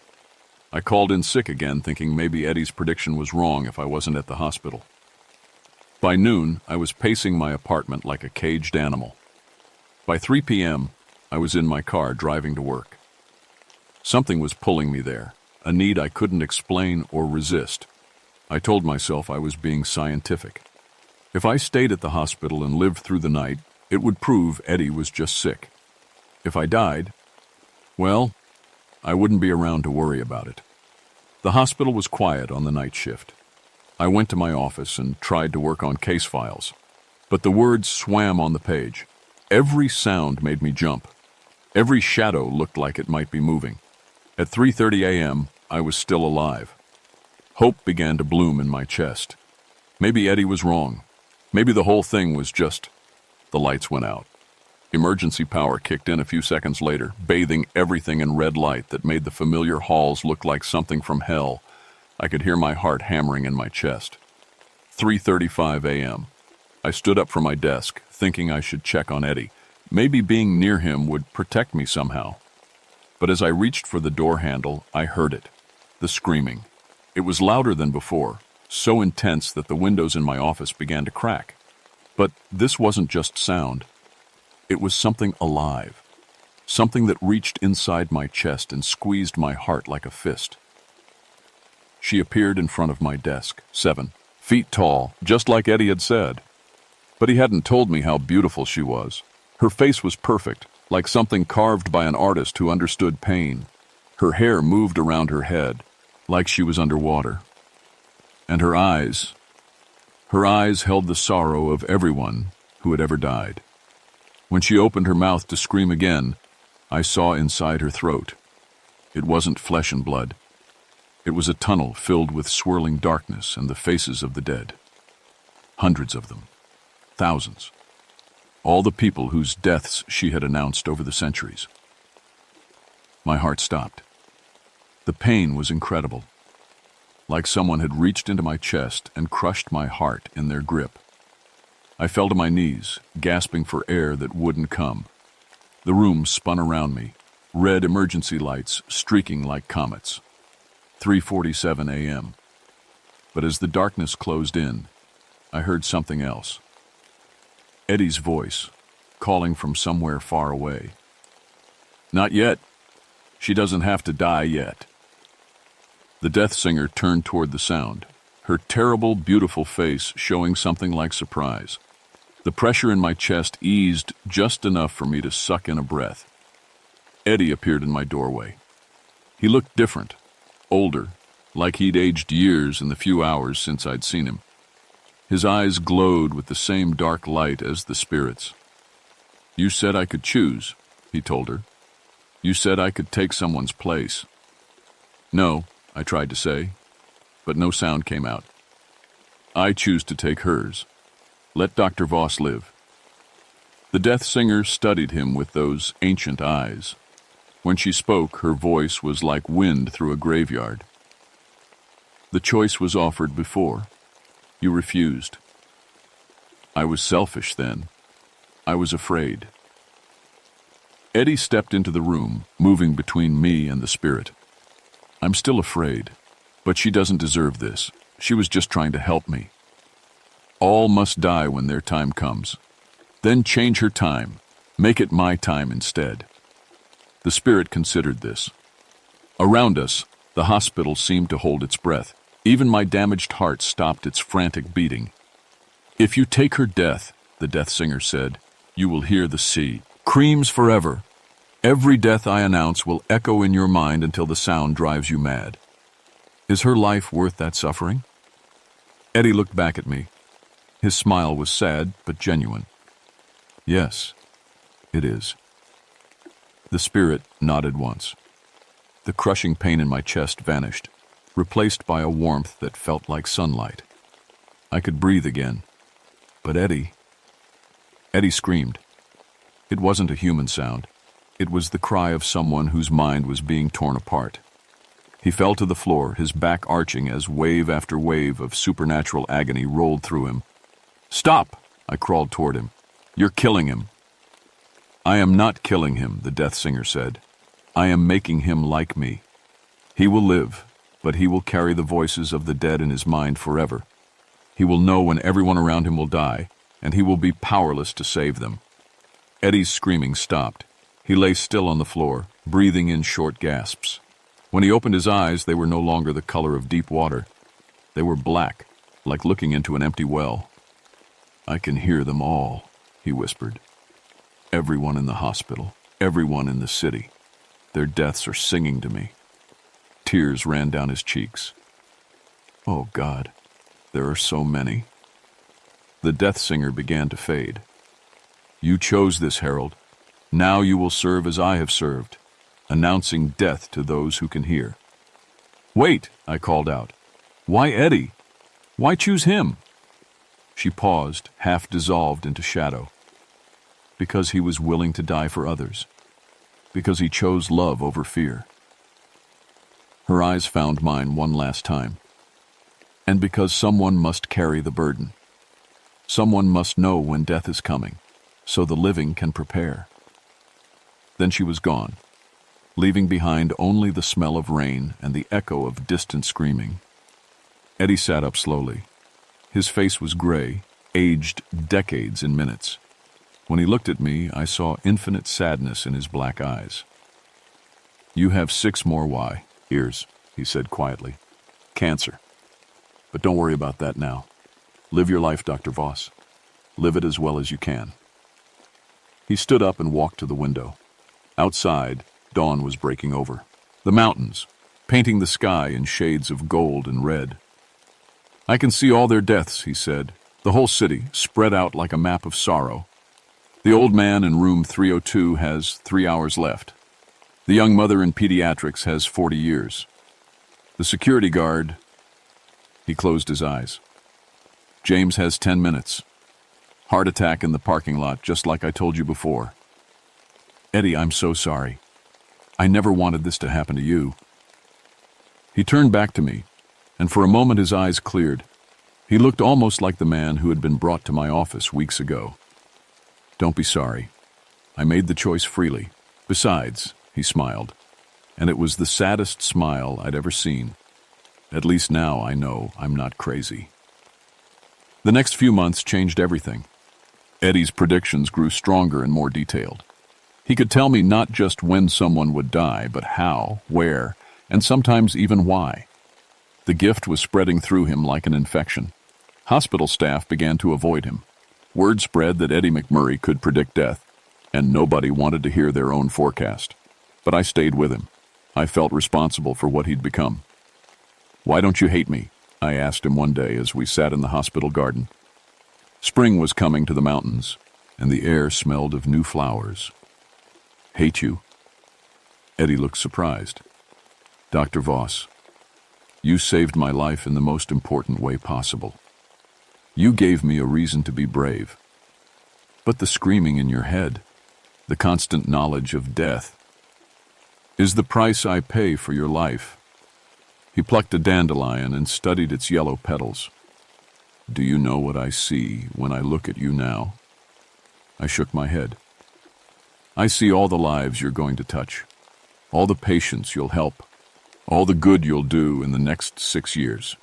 I called in sick again, thinking maybe Eddie's prediction was wrong if I wasn't at the hospital. By noon, I was pacing my apartment like a caged animal. By 3 p.m., I was in my car driving to work. Something was pulling me there, a need I couldn't explain or resist. I told myself I was being scientific. If I stayed at the hospital and lived through the night, it would prove Eddie was just sick. If I died, well, I wouldn't be around to worry about it. The hospital was quiet on the night shift. I went to my office and tried to work on case files, but the words swam on the page. Every sound made me jump. Every shadow looked like it might be moving. At 3:30 a.m., I was still alive. Hope began to bloom in my chest. Maybe Eddie was wrong. Maybe the whole thing was just... The lights went out. Emergency power kicked in a few seconds later, bathing everything in red light that made the familiar halls look like something from hell. I could hear my heart hammering in my chest. 3:35 a.m. I stood up from my desk, thinking I should check on Eddie. Maybe being near him would protect me somehow. But as I reached for the door handle, I heard it. The screaming. It was louder than before, so intense that the windows in my office began to crack. But this wasn't just sound. It was something alive. Something that reached inside my chest and squeezed my heart like a fist. She appeared in front of my desk, 7 feet tall, just like Eddie had said. But he hadn't told me how beautiful she was. Her face was perfect, like something carved by an artist who understood pain. Her hair moved around her head, like she was underwater. And her eyes held the sorrow of everyone who had ever died. When she opened her mouth to scream again, I saw inside her throat. It wasn't flesh and blood. It was a tunnel filled with swirling darkness and the faces of the dead. Hundreds of them. Thousands. All the people whose deaths she had announced over the centuries. My heart stopped. The pain was incredible. like someone had reached into my chest and crushed my heart in their grip. I fell to my knees, gasping for air that wouldn't come. The room spun around me, red emergency lights streaking like comets. 3:47 a.m. But as the darkness closed in, I heard something else. Eddie's voice, calling from somewhere far away. "Not yet. She doesn't have to die yet." The death singer turned toward the sound, her terrible, beautiful face showing something like surprise. The pressure in my chest eased just enough for me to suck in a breath. Eddie appeared in my doorway. He looked different, older, like he'd aged years in the few hours since I'd seen him. His eyes glowed with the same dark light as the spirits. "You said I could choose," he told her. "You said I could take someone's place." "No," I tried to say, but no sound came out. "I choose to take hers. Let Dr. Voss live." The death singer studied him with those ancient eyes. When she spoke, her voice was like wind through a graveyard. "The choice was offered before. You refused. I was selfish then. I was afraid." Eddie stepped into the room, moving between me and the spirit. "I'm still afraid, but she doesn't deserve this. She was just trying to help me. All must die when their time comes. Then change her time. Make it my time instead." The spirit considered this. Around us, the hospital seemed to hold its breath. Even my damaged heart stopped its frantic beating. "If you take her death," the death singer said, "you will hear the sea. Creams forever. Every death I announce will echo in your mind until the sound drives you mad. Is her life worth that suffering?" Eddie looked back at me. His smile was sad but genuine. "Yes, it is." The spirit nodded once. The crushing pain in my chest vanished, replaced by a warmth that felt like sunlight. I could breathe again. But Eddie screamed. It wasn't a human sound. It was the cry of someone whose mind was being torn apart. He fell to the floor, his back arching as wave after wave of supernatural agony rolled through him. "Stop!" I crawled toward him. "You're killing him." "I am not killing him," the death singer said. "I am making him like me. He will live, but he will carry the voices of the dead in his mind forever. He will know when everyone around him will die, and he will be powerless to save them." Eddie's screaming stopped. He lay still on the floor, breathing in short gasps. When he opened his eyes, they were no longer the color of deep water. They were black, like looking into an empty well. "I can hear them all," he whispered. "Everyone in the hospital, everyone in the city. Their deaths are singing to me." Tears ran down his cheeks. "Oh God, there are so many." The death singer began to fade. "You chose this, Harold. Now you will serve as I have served, announcing death to those who can hear." "Wait," I called out. "Why Eddie? Why choose him?" She paused, half dissolved into shadow. "Because he was willing to die for others. Because he chose love over fear." Her eyes found mine one last time. "And because someone must carry the burden. Someone must know when death is coming, so the living can prepare." Then she was gone, leaving behind only the smell of rain and the echo of distant screaming. Eddie sat up slowly. His face was gray, aged decades in minutes. When he looked at me, I saw infinite sadness in his black eyes. "You have 6 more years," he said quietly. "Cancer. But don't worry about that now. Live your life, Dr. Voss. Live it as well as you can." He stood up and walked to the window. Outside, dawn was breaking over. The mountains, painting the sky in shades of gold and red. "I can see all their deaths," he said. "The whole city, spread out like a map of sorrow. The old man in room 302 has 3 hours left. The young mother in pediatrics has 40 years. The security guard..." He closed his eyes. "James has 10 minutes. Heart attack in the parking lot, just like I told you before." "Eddie, I'm so sorry. I never wanted this to happen to you." He turned back to me, and for a moment his eyes cleared. He looked almost like the man who had been brought to my office weeks ago. "Don't be sorry. I made the choice freely. Besides," he smiled, and it was the saddest smile I'd ever seen. "At least now I know I'm not crazy." The next few months changed everything. Eddie's predictions grew stronger and more detailed. He could tell me not just when someone would die, but how, where, and sometimes even why. The gift was spreading through him like an infection. Hospital staff began to avoid him. Word spread that Eddie McMurray could predict death, and nobody wanted to hear their own forecast. But I stayed with him. I felt responsible for what he'd become. "Why don't you hate me?" I asked him one day as we sat in the hospital garden. Spring was coming to the mountains, and the air smelled of new flowers. "Hate you?" Eddie looked surprised. "Dr. Voss, you saved my life in the most important way possible. You gave me a reason to be brave. But the screaming in your head, the constant knowledge of death, is the price I pay for your life." He plucked a dandelion and studied its yellow petals. "Do you know what I see when I look at you now?" I shook my head. "I see all the lives you're going to touch, all the patients you'll help, all the good you'll do in the next 6 years."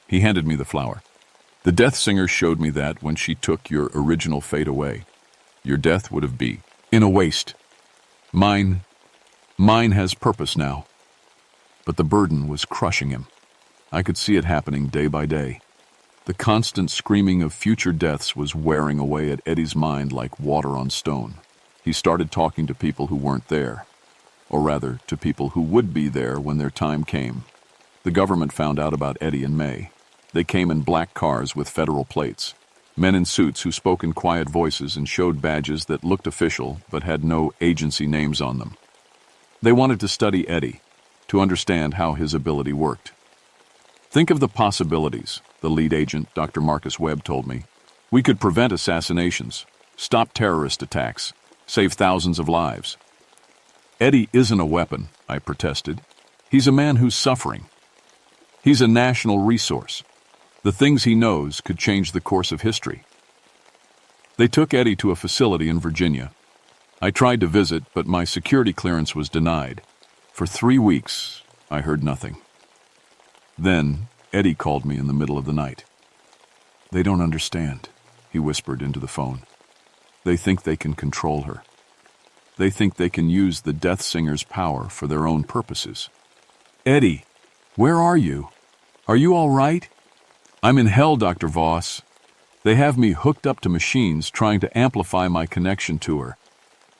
He handed me the flower. "The death singer showed me that when she took your original fate away. Your death would have been in a waste. Mine has purpose now." But the burden was crushing him. I could see it happening day by day. The constant screaming of future deaths was wearing away at Eddie's mind like water on stone. He started talking to people who weren't there, or rather, to people who would be there when their time came. The government found out about Eddie in May. They came in black cars with federal plates, men in suits who spoke in quiet voices and showed badges that looked official but had no agency names on them. They wanted to study Eddie, to understand how his ability worked. "Think of the possibilities," the lead agent, Dr. Marcus Webb, told me. "We could prevent assassinations, stop terrorist attacks, save thousands of lives." "Eddie isn't a weapon," I protested. "He's a man who's suffering. He's a national resource. The things he knows could change the course of history." They took Eddie to a facility in Virginia. I tried to visit, but my security clearance was denied. For 3 weeks, I heard nothing. Then, Eddie called me in the middle of the night. "They don't understand," he whispered into the phone. "They think they can control her. They think they can use the death singer's power for their own purposes." "Eddie, where are you? Are you all right?" "I'm in hell, Dr. Voss. They have me hooked up to machines trying to amplify my connection to her.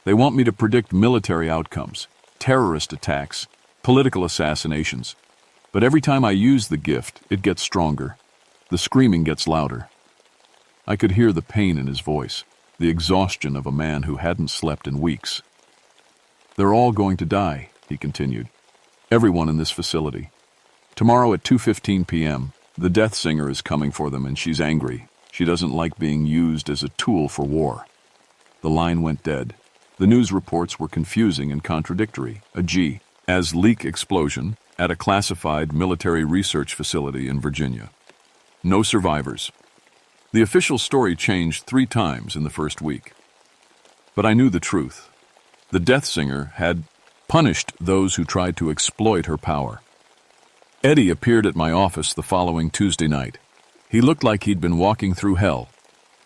They want me to predict military outcomes, terrorist attacks, political assassinations. But every time I use the gift, it gets stronger. The screaming gets louder." I could hear the pain in his voice, the exhaustion of a man who hadn't slept in weeks. "They're all going to die," he continued. "Everyone in this facility. Tomorrow at 2:15 p.m., the death singer is coming for them, and she's angry. She doesn't like being used as a tool for war." The line went dead. The news reports were confusing and contradictory. A G.S. leak explosion at a classified military research facility in Virginia. No survivors. The official story changed 3 times in the first week. But I knew the truth. The death singer had punished those who tried to exploit her power. Eddie appeared at my office the following Tuesday night. He looked like he'd been walking through hell.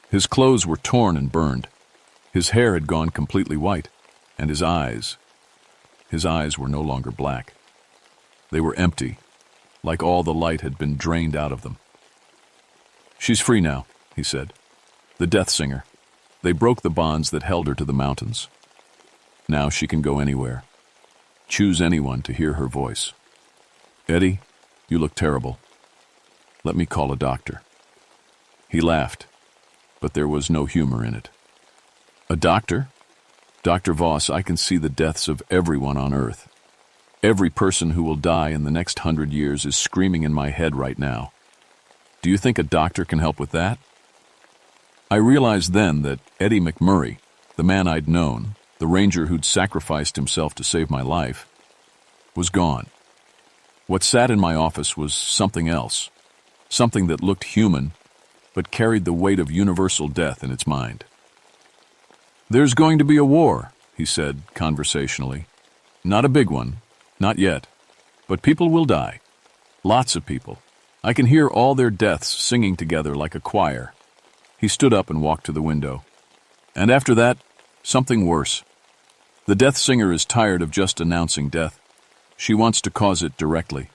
His clothes were torn and burned. His hair had gone completely white, and his eyes were no longer black. They were empty, like all the light had been drained out of them. "She's free now," he said. "The death singer. They broke the bonds that held her to the mountains. Now she can go anywhere. Choose anyone to hear her voice. Eddie, you look terrible. Let me call a doctor." He laughed, but there was no humor in it. "A doctor? Dr. Voss, I can see the deaths of everyone on Earth. Every person who will die in the next 100 years is screaming in my head right now. Do you think a doctor can help with that?" I realized then that Eddie McMurray, the man I'd known, the ranger who'd sacrificed himself to save my life, was gone. What sat in my office was something else, something that looked human, but carried the weight of universal death in its mind. "There's going to be a war," he said conversationally. "Not a big one, not yet, but people will die. Lots of people. I can hear all their deaths singing together like a choir." He stood up and walked to the window. "And after that, something worse. The death singer is tired of just announcing death. She wants to cause it directly."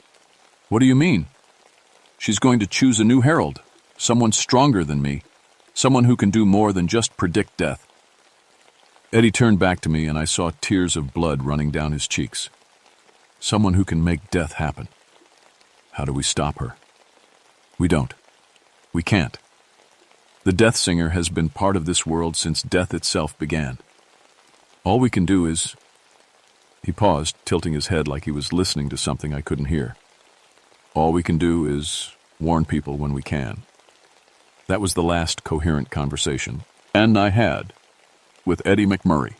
"What do you mean?" "She's going to choose a new herald, someone stronger than me, someone who can do more than just predict death." Eddie turned back to me and I saw tears of blood running down his cheeks. Someone who can make death happen. How do we stop her? We don't. We can't. The death singer has been part of this world since death itself began. All we can do is... He paused, tilting his head like he was listening to something I couldn't hear. "All we can do is warn people when we can." That was the last coherent conversation, and I had, with Eddie McMurray.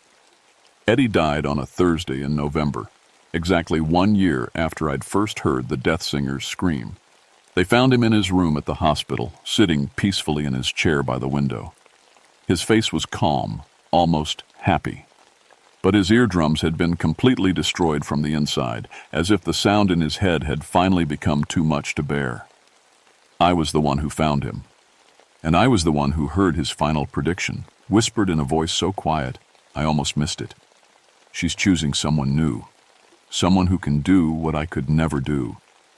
Eddie died on a Thursday in November, exactly 1 year after I'd first heard the death singer's scream. They found him in his room at the hospital, sitting peacefully in his chair by the window. His face was calm, almost happy. But his eardrums had been completely destroyed from the inside, as if the sound in his head had finally become too much to bear. I was the one who found him. And I was the one who heard his final prediction, whispered in a voice so quiet, I almost missed it. "She's choosing someone new. Someone who can do what I could never do.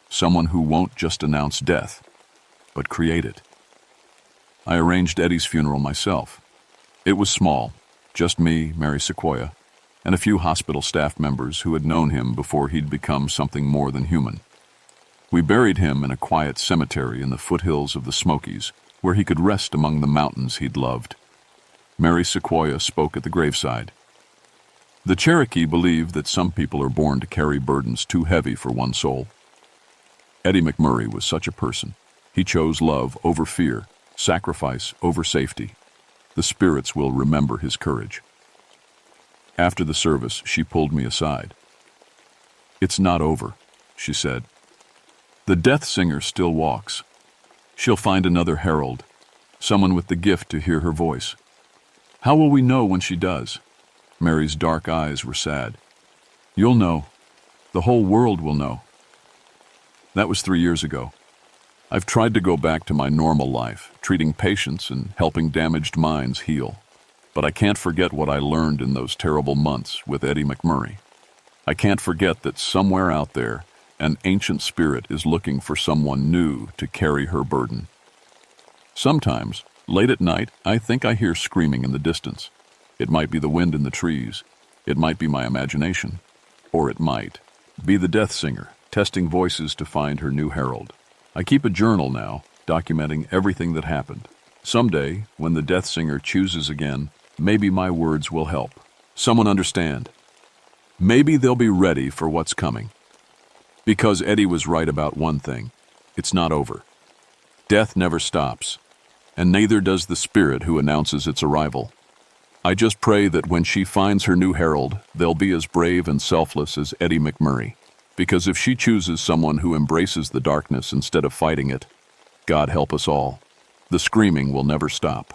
Someone who won't just announce death, but create it." I arranged Eddie's funeral myself. It was small, just me, Mary Sequoia, and a few hospital staff members who had known him before he'd become something more than human. We buried him in a quiet cemetery in the foothills of the Smokies, where he could rest among the mountains he'd loved. Mary Sequoia spoke at the graveside. The Cherokee believed that some people are born to carry burdens too heavy for one soul. Eddie McMurray was such a person. He chose love over fear, sacrifice over safety. The spirits will remember his courage. After the service, she pulled me aside. "It's not over," she said. "The death singer still walks. She'll find another herald, someone with the gift to hear her voice. How will we know when she does?" Mary's dark eyes were sad. "You'll know. The whole world will know." That was 3 years ago. I've tried to go back to my normal life, treating patients and helping damaged minds heal. But I can't forget what I learned in those terrible months with Eddie McMurray. I can't forget that somewhere out there, an ancient spirit is looking for someone new to carry her burden. Sometimes, late at night, I think I hear screaming in the distance. It might be the wind in the trees. It might be my imagination. Or it might be the death singer, testing voices to find her new herald. I keep a journal now, documenting everything that happened. Someday, when the death singer chooses again, maybe my words will help. Someone understand. Maybe they'll be ready for what's coming. Because Eddie was right about one thing. It's not over. Death never stops, and neither does the spirit who announces its arrival. I just pray that when she finds her new herald, they'll be as brave and selfless as Eddie McMurray. Because if she chooses someone who embraces the darkness instead of fighting it, God help us all, the screaming will never stop.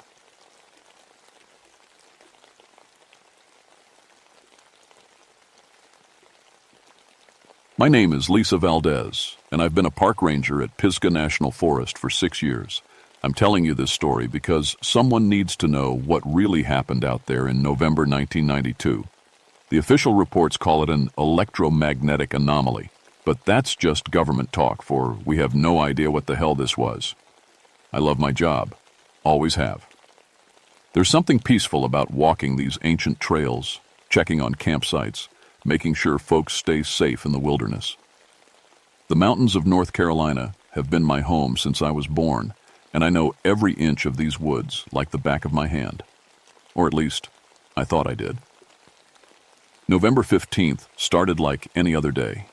My name is Lisa Valdez, and I've been a park ranger at Pisgah National Forest for 6 years. I'm telling you this story because someone needs to know what really happened out there in November 1992. The official reports call it an electromagnetic anomaly, but that's just government talk, for we have no idea what the hell this was. I love my job. Always have. There's something peaceful about walking these ancient trails, checking on campsites, making sure folks stay safe in the wilderness. The mountains of North Carolina have been my home since I was born, and I know every inch of these woods like the back of my hand. Or at least, I thought I did. November 15th started like any other day.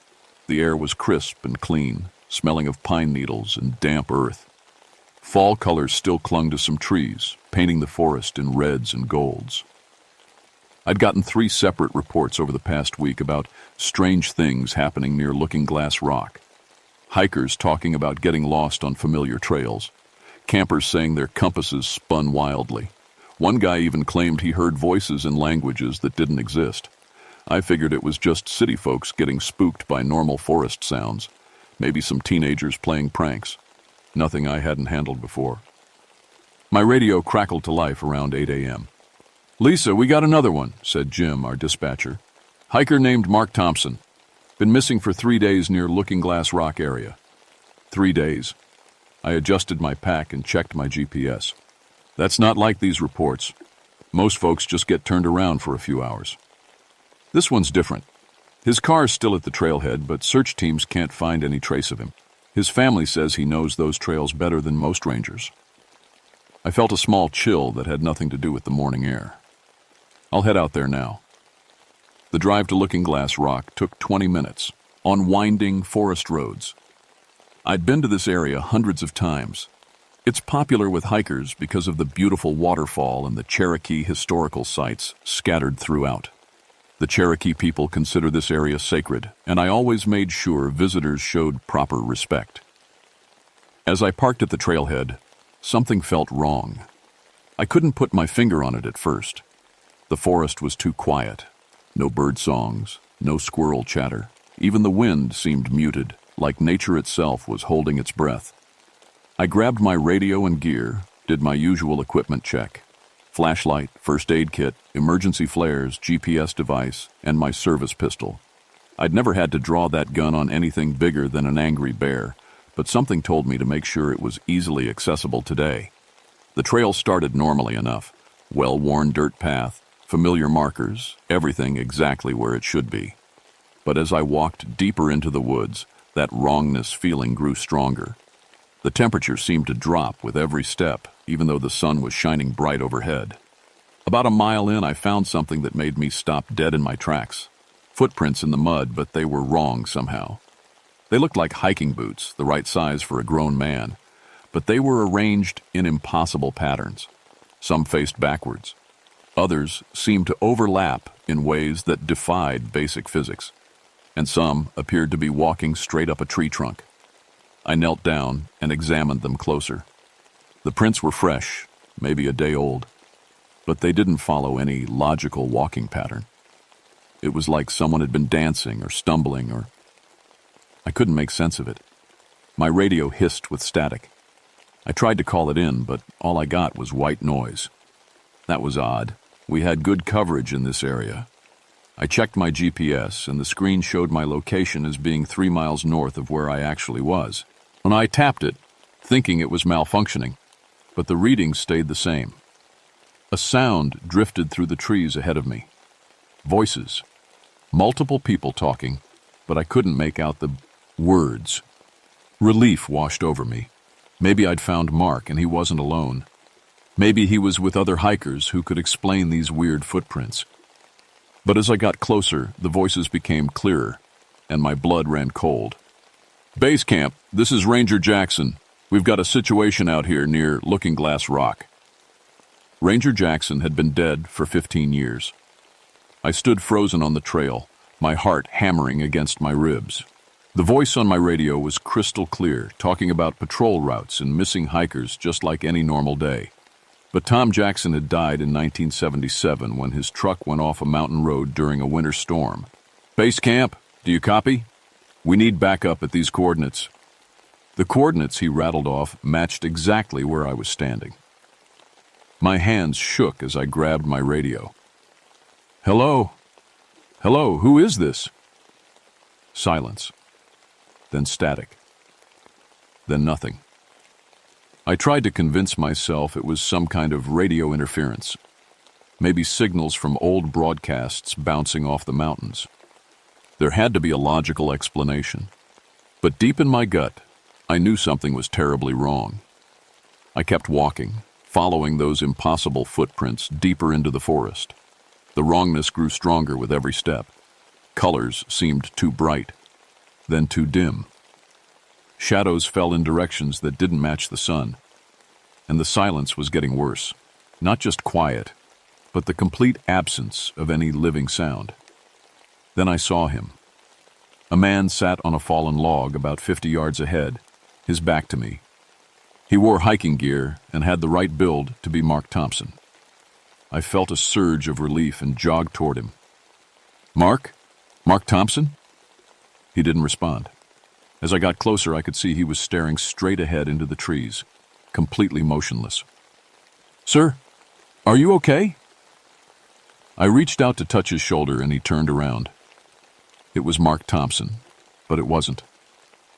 The air was crisp and clean, smelling of pine needles and damp earth. Fall colors still clung to some trees, painting the forest in reds and golds. I'd gotten 3 separate reports over the past week about strange things happening near Looking Glass Rock, hikers talking about getting lost on familiar trails, campers saying their compasses spun wildly. One guy even claimed he heard voices in languages that didn't exist. I figured it was just city folks getting spooked by normal forest sounds, maybe some teenagers playing pranks. Nothing I hadn't handled before. My radio crackled to life around 8 a.m. "Lisa, we got another one," said Jim, our dispatcher. "Hiker named Mark Thompson. Been missing for 3 days near Looking Glass Rock area." 3 days. I adjusted my pack and checked my GPS. That's not like these reports. Most folks just get turned around for a few hours. This one's different. His car's still at the trailhead, but search teams can't find any trace of him. His family says he knows those trails better than most rangers. I felt a small chill that had nothing to do with the morning air. I'll head out there now. The drive to Looking Glass Rock took 20 minutes, on winding forest roads. I'd been to this area hundreds of times. It's popular with hikers because of the beautiful waterfall and the Cherokee historical sites scattered throughout. The Cherokee people consider this area sacred, and I always made sure visitors showed proper respect. As I parked at the trailhead, something felt wrong. I couldn't put my finger on it at first. The forest was too quiet. No bird songs, no squirrel chatter. Even the wind seemed muted, like nature itself was holding its breath. I grabbed my radio and gear, did my usual equipment check. Flashlight, first aid kit, emergency flares, GPS device, and my service pistol. I'd never had to draw that gun on anything bigger than an angry bear, but something told me to make sure it was easily accessible today. The trail started normally enough. Well-worn dirt path, familiar markers, everything exactly where it should be. But as I walked deeper into the woods, that wrongness feeling grew stronger. The temperature seemed to drop with every step, even though the sun was shining bright overhead. About a mile in, I found something that made me stop dead in my tracks. Footprints in the mud, but they were wrong somehow. They looked like hiking boots, the right size for a grown man, but they were arranged in impossible patterns. Some faced backwards. Others seemed to overlap in ways that defied basic physics. And some appeared to be walking straight up a tree trunk. I knelt down and examined them closer. The prints were fresh, maybe a day old, but they didn't follow any logical walking pattern. It was like someone had been dancing or stumbling or... I couldn't make sense of it. My radio hissed with static. I tried to call it in, but all I got was white noise. That was odd. We had good coverage in this area. I checked my GPS, and the screen showed my location as being 3 miles north of where I actually was. When I tapped it, thinking it was malfunctioning, but the readings stayed the same. A sound drifted through the trees ahead of me. Voices. Multiple people talking, but I couldn't make out the words. Relief washed over me. Maybe I'd found Mark and he wasn't alone. Maybe he was with other hikers who could explain these weird footprints. But as I got closer, the voices became clearer, and my blood ran cold. "Base camp, this is Ranger Jackson. We've got a situation out here near Looking Glass Rock." Ranger Jackson had been dead for 15 years. I stood frozen on the trail, my heart hammering against my ribs. The voice on my radio was crystal clear, talking about patrol routes and missing hikers just like any normal day. But Tom Jackson had died in 1977 when his truck went off a mountain road during a winter storm. "Base camp, do you copy? We need backup at these coordinates." The coordinates he rattled off matched exactly where I was standing. My hands shook as I grabbed my radio. "Hello? Hello, who is this?" Silence. Then static. Then nothing. I tried to convince myself it was some kind of radio interference. Maybe signals from old broadcasts bouncing off the mountains. There had to be a logical explanation. But deep in my gut, I knew something was terribly wrong. I kept walking, following those impossible footprints deeper into the forest. The wrongness grew stronger with every step. Colors seemed too bright, then too dim. Shadows fell in directions that didn't match the sun. And the silence was getting worse. Not just quiet, but the complete absence of any living sound. Then I saw him. A man sat on a fallen log about 50 yards ahead, his back to me. He wore hiking gear and had the right build to be Mark Thompson. I felt a surge of relief and jogged toward him. "Mark? Mark Thompson?" He didn't respond. As I got closer, I could see he was staring straight ahead into the trees, completely motionless. "Sir, are you okay?" I reached out to touch his shoulder and he turned around. It was Mark Thompson, but it wasn't.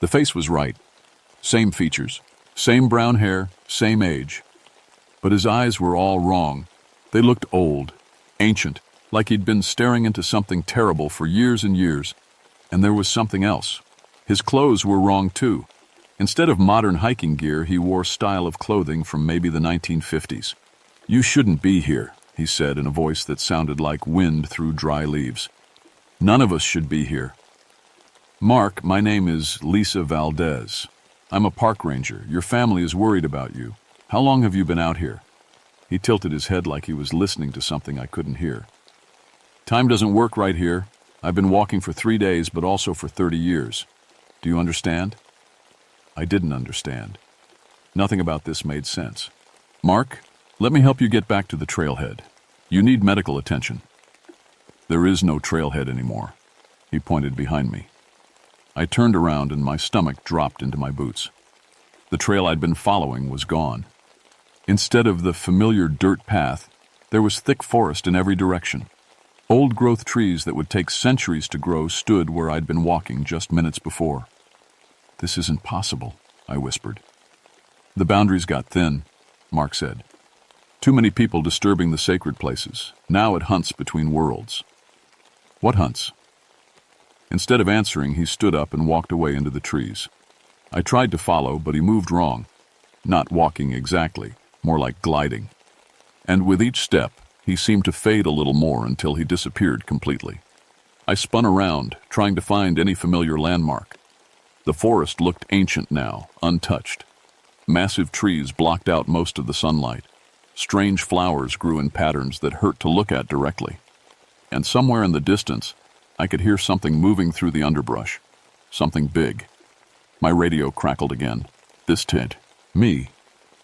The face was right. Same features, same brown hair, same age. But his eyes were all wrong. They looked old, ancient, like he'd been staring into something terrible for years and years. And there was something else. His clothes were wrong too. Instead of modern hiking gear, he wore style of clothing from maybe the 1950s. "You shouldn't be here," he said in a voice that sounded like wind through dry leaves. "None of us should be here." "Mark, my name is Lisa Valdez. I'm a park ranger. Your family is worried about you. How long have you been out here?" He tilted his head like he was listening to something I couldn't hear. "Time doesn't work right here. I've been walking for 3 days, but also for 30 years. Do you understand?" I didn't understand. Nothing about this made sense. "Mark, let me help you get back to the trailhead. You need medical attention." "There is no trailhead anymore." He pointed behind me. I turned around and my stomach dropped into my boots. The trail I'd been following was gone. Instead of the familiar dirt path, there was thick forest in every direction. Old-growth trees that would take centuries to grow stood where I'd been walking just minutes before. "This isn't possible," I whispered. "The boundaries got thin," Mark said. "Too many people disturbing the sacred places. Now it hunts between worlds." "What hunts?" Instead of answering, he stood up and walked away into the trees. I tried to follow, but he moved wrong. Not walking exactly, more like gliding. And with each step, he seemed to fade a little more until he disappeared completely. I spun around, trying to find any familiar landmark. The forest looked ancient now, untouched. Massive trees blocked out most of the sunlight. Strange flowers grew in patterns that hurt to look at directly. And somewhere in the distance, I could hear something moving through the underbrush. Something big. My radio crackled again. This time, me.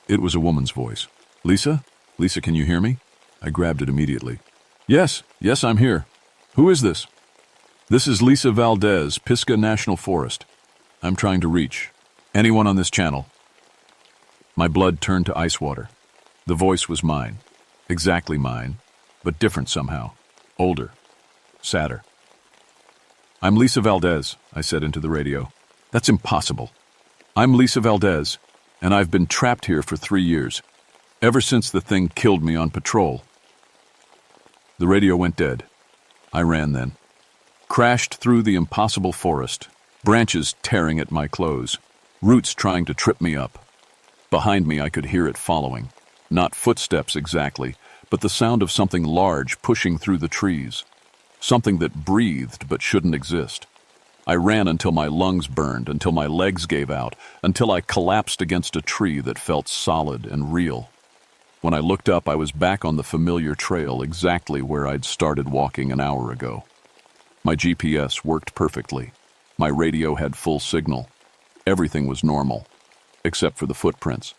It was a woman's voice. "Lisa? Lisa, can you hear me?" I grabbed it immediately. Yes, I'm here. Who is this?" "This is Lisa Valdez, Pisgah National Forest. I'm trying to reach anyone on this channel." My blood turned to ice water. The voice was mine. Exactly mine, but different somehow. Older. Sadder. "I'm Lisa Valdez," I said into the radio. "That's impossible. I'm Lisa Valdez, and I've been trapped here for 3 years, ever since the thing killed me on patrol." The radio went dead. I ran then. Crashed through the impossible forest, branches tearing at my clothes, roots trying to trip me up. Behind me I could hear it following. Not footsteps exactly, but the sound of something large pushing through the trees. Something that breathed but shouldn't exist. I ran until my lungs burned, until my legs gave out, until I collapsed against a tree that felt solid and real. When I looked up, I was back on the familiar trail exactly where I'd started walking an hour ago. My GPS worked perfectly. My radio had full signal. Everything was normal, except for the footprints.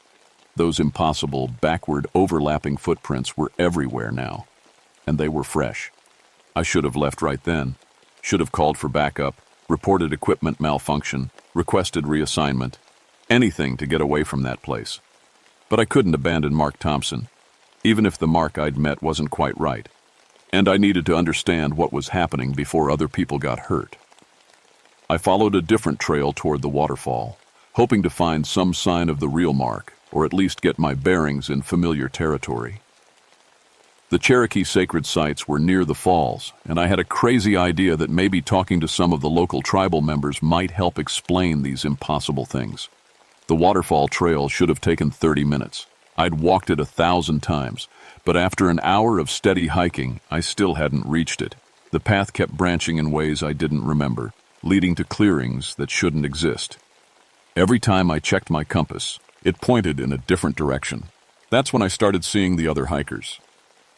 Those impossible, backward, overlapping footprints were everywhere now, and they were fresh. I should have left right then. Should have called for backup, reported equipment malfunction, requested reassignment, anything to get away from that place. But I couldn't abandon Mark Thompson, even if the Mark I'd met wasn't quite right. And I needed to understand what was happening before other people got hurt. I followed a different trail toward the waterfall, hoping to find some sign of the real Mark, or at least get my bearings in familiar territory. The Cherokee sacred sites were near the falls, and I had a crazy idea that maybe talking to some of the local tribal members might help explain these impossible things. The waterfall trail should have taken 30 minutes. I'd walked it 1,000 times, but after an hour of steady hiking, I still hadn't reached it. The path kept branching in ways I didn't remember, leading to clearings that shouldn't exist. Every time I checked my compass, it pointed in a different direction. That's when I started seeing the other hikers.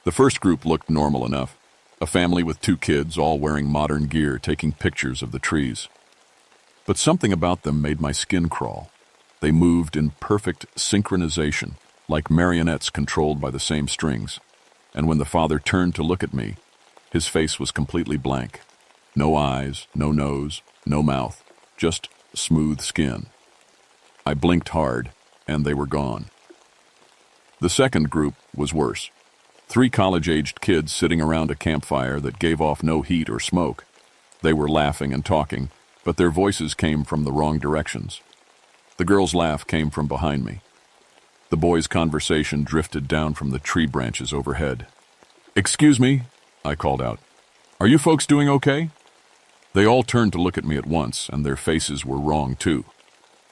The first group looked normal enough. A family with 2 kids, all wearing modern gear, taking pictures of the trees. But something about them made my skin crawl. They moved in perfect synchronization, like marionettes controlled by the same strings. And when the father turned to look at me, his face was completely blank. No eyes, no nose, no mouth, just smooth skin. I blinked hard, and they were gone. The second group was worse. 3 college-aged kids sitting around a campfire that gave off no heat or smoke. They were laughing and talking, but their voices came from the wrong directions. The girl's laugh came from behind me. The boys' conversation drifted down from the tree branches overhead. "Excuse me," I called out. "Are you folks doing okay?" They all turned to look at me at once, and their faces were wrong too.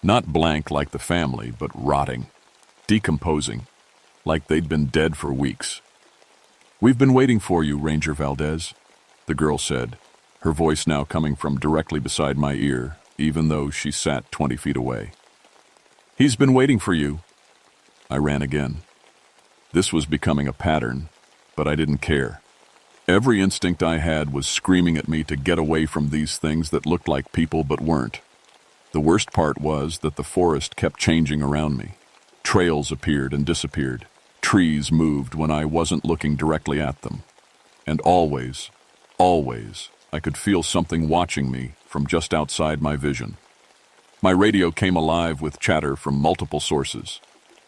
Not blank like the family, but rotting, decomposing, like they'd been dead for weeks. "We've been waiting for you, Ranger Valdez," the girl said, her voice now coming from directly beside my ear, even though she sat 20 feet away. "He's been waiting for you." I ran again. This was becoming a pattern, but I didn't care. Every instinct I had was screaming at me to get away from these things that looked like people but weren't. The worst part was that the forest kept changing around me. Trails appeared and disappeared. Trees moved when I wasn't looking directly at them. And always, I could feel something watching me from just outside my vision. My radio came alive with chatter from multiple sources.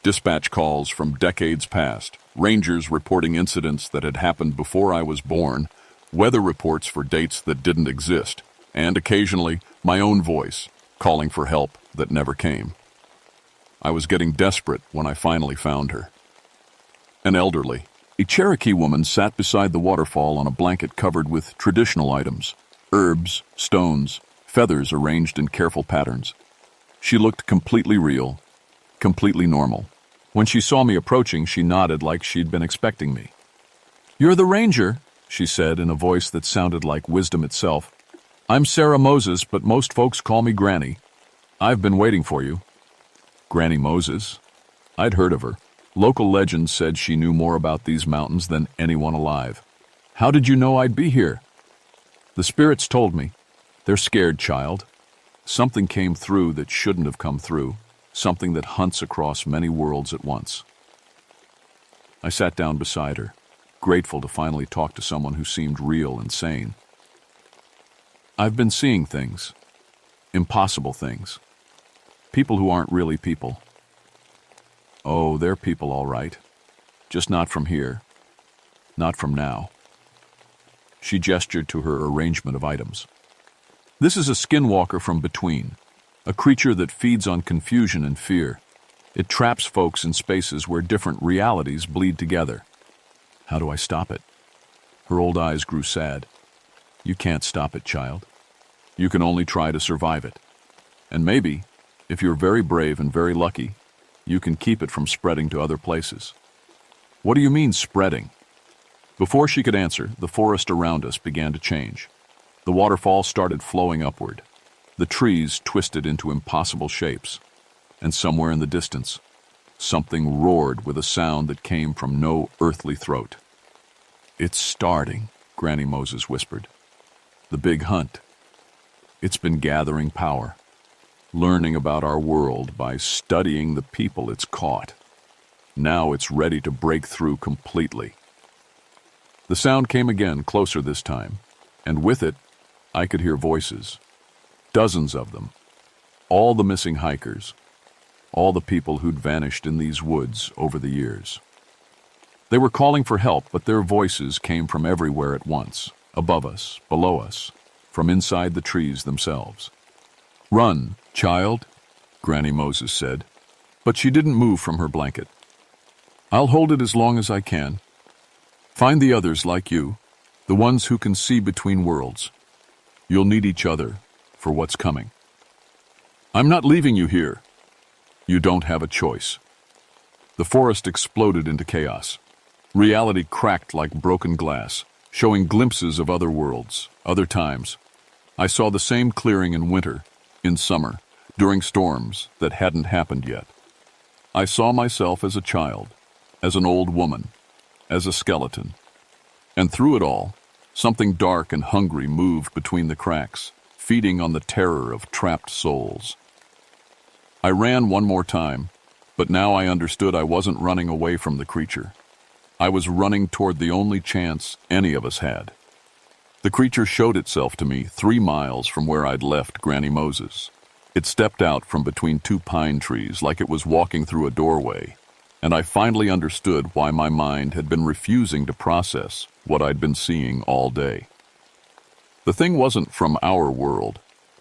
Dispatch calls from decades past, rangers reporting incidents that had happened before I was born, weather reports for dates that didn't exist, and occasionally my own voice calling for help that never came. I was getting desperate when I finally found her. An elderly, a Cherokee woman sat beside the waterfall on a blanket covered with traditional items, herbs, stones, feathers arranged in careful patterns. She looked completely real, completely normal. When she saw me approaching, she nodded like she'd been expecting me. "You're the ranger," she said in a voice that sounded like wisdom itself. "I'm Sarah Moses, but most folks call me Granny. I've been waiting for you." Granny Moses? I'd heard of her. Local legends said she knew more about these mountains than anyone alive. "How did you know I'd be here?" "The spirits told me. They're scared, child. Something came through that shouldn't have come through. Something that hunts across many worlds at once." I sat down beside her, grateful to finally talk to someone who seemed real and sane. "I've been seeing things. Impossible things. People who aren't really people." "Oh, they're people all right. Just not from here. Not from now." She gestured to her arrangement of items. "This is a skinwalker from between. A creature that feeds on confusion and fear. It traps folks in spaces where different realities bleed together. How do I stop it?" Her old eyes grew sad. "You can't stop it, child. You can only try to survive it. And maybe, if you're very brave and very lucky, you can keep it from spreading to other places." "What do you mean, spreading?" Before she could answer, the forest around us began to change. The waterfall started flowing upward. The trees twisted into impossible shapes, and somewhere in the distance, something roared with a sound that came from no earthly throat. "It's starting," Granny Moses whispered. "The big hunt. It's been gathering power, learning about our world by studying the people it's caught. Now it's ready to break through completely." The sound came again, closer this time, and with it, I could hear voices. Dozens of them. All the missing hikers. All the people who'd vanished in these woods over the years. They were calling for help, but their voices came from everywhere at once, above us, below us, from inside the trees themselves. "Run, child," Granny Moses said, but she didn't move from her blanket. "I'll hold it as long as I can. Find the others like you, the ones who can see between worlds. You'll need each other for what's coming. I'm not leaving you here. You don't have a choice." The forest exploded into chaos. Reality cracked like broken glass, showing glimpses of other worlds, other times. I saw the same clearing in winter, in summer, during storms that hadn't happened yet. I saw myself as a child, as an old woman, as a skeleton. And through it all, something dark and hungry moved between the cracks, feeding on the terror of trapped souls. I ran one more time, but now I understood I wasn't running away from the creature. I was running toward the only chance any of us had. The creature showed itself to me 3 miles from where I'd left Granny Moses. It stepped out from between 2 pine trees like it was walking through a doorway, and I finally understood why my mind had been refusing to process what I'd been seeing all day. The thing wasn't from our world.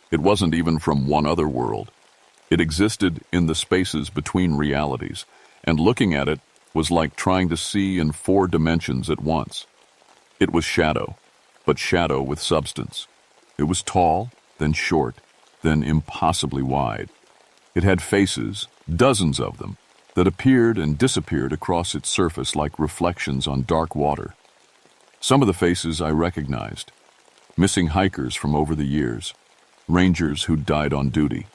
It wasn't even from one other world. It existed in the spaces between realities, and looking at it was like trying to see in 4 dimensions at once. It was shadow, but shadow with substance. It was tall, then short, then impossibly wide. It had faces, dozens of them, that appeared and disappeared across its surface like reflections on dark water. Some of the faces I recognized. Missing hikers from over the years, rangers who'd died on duty.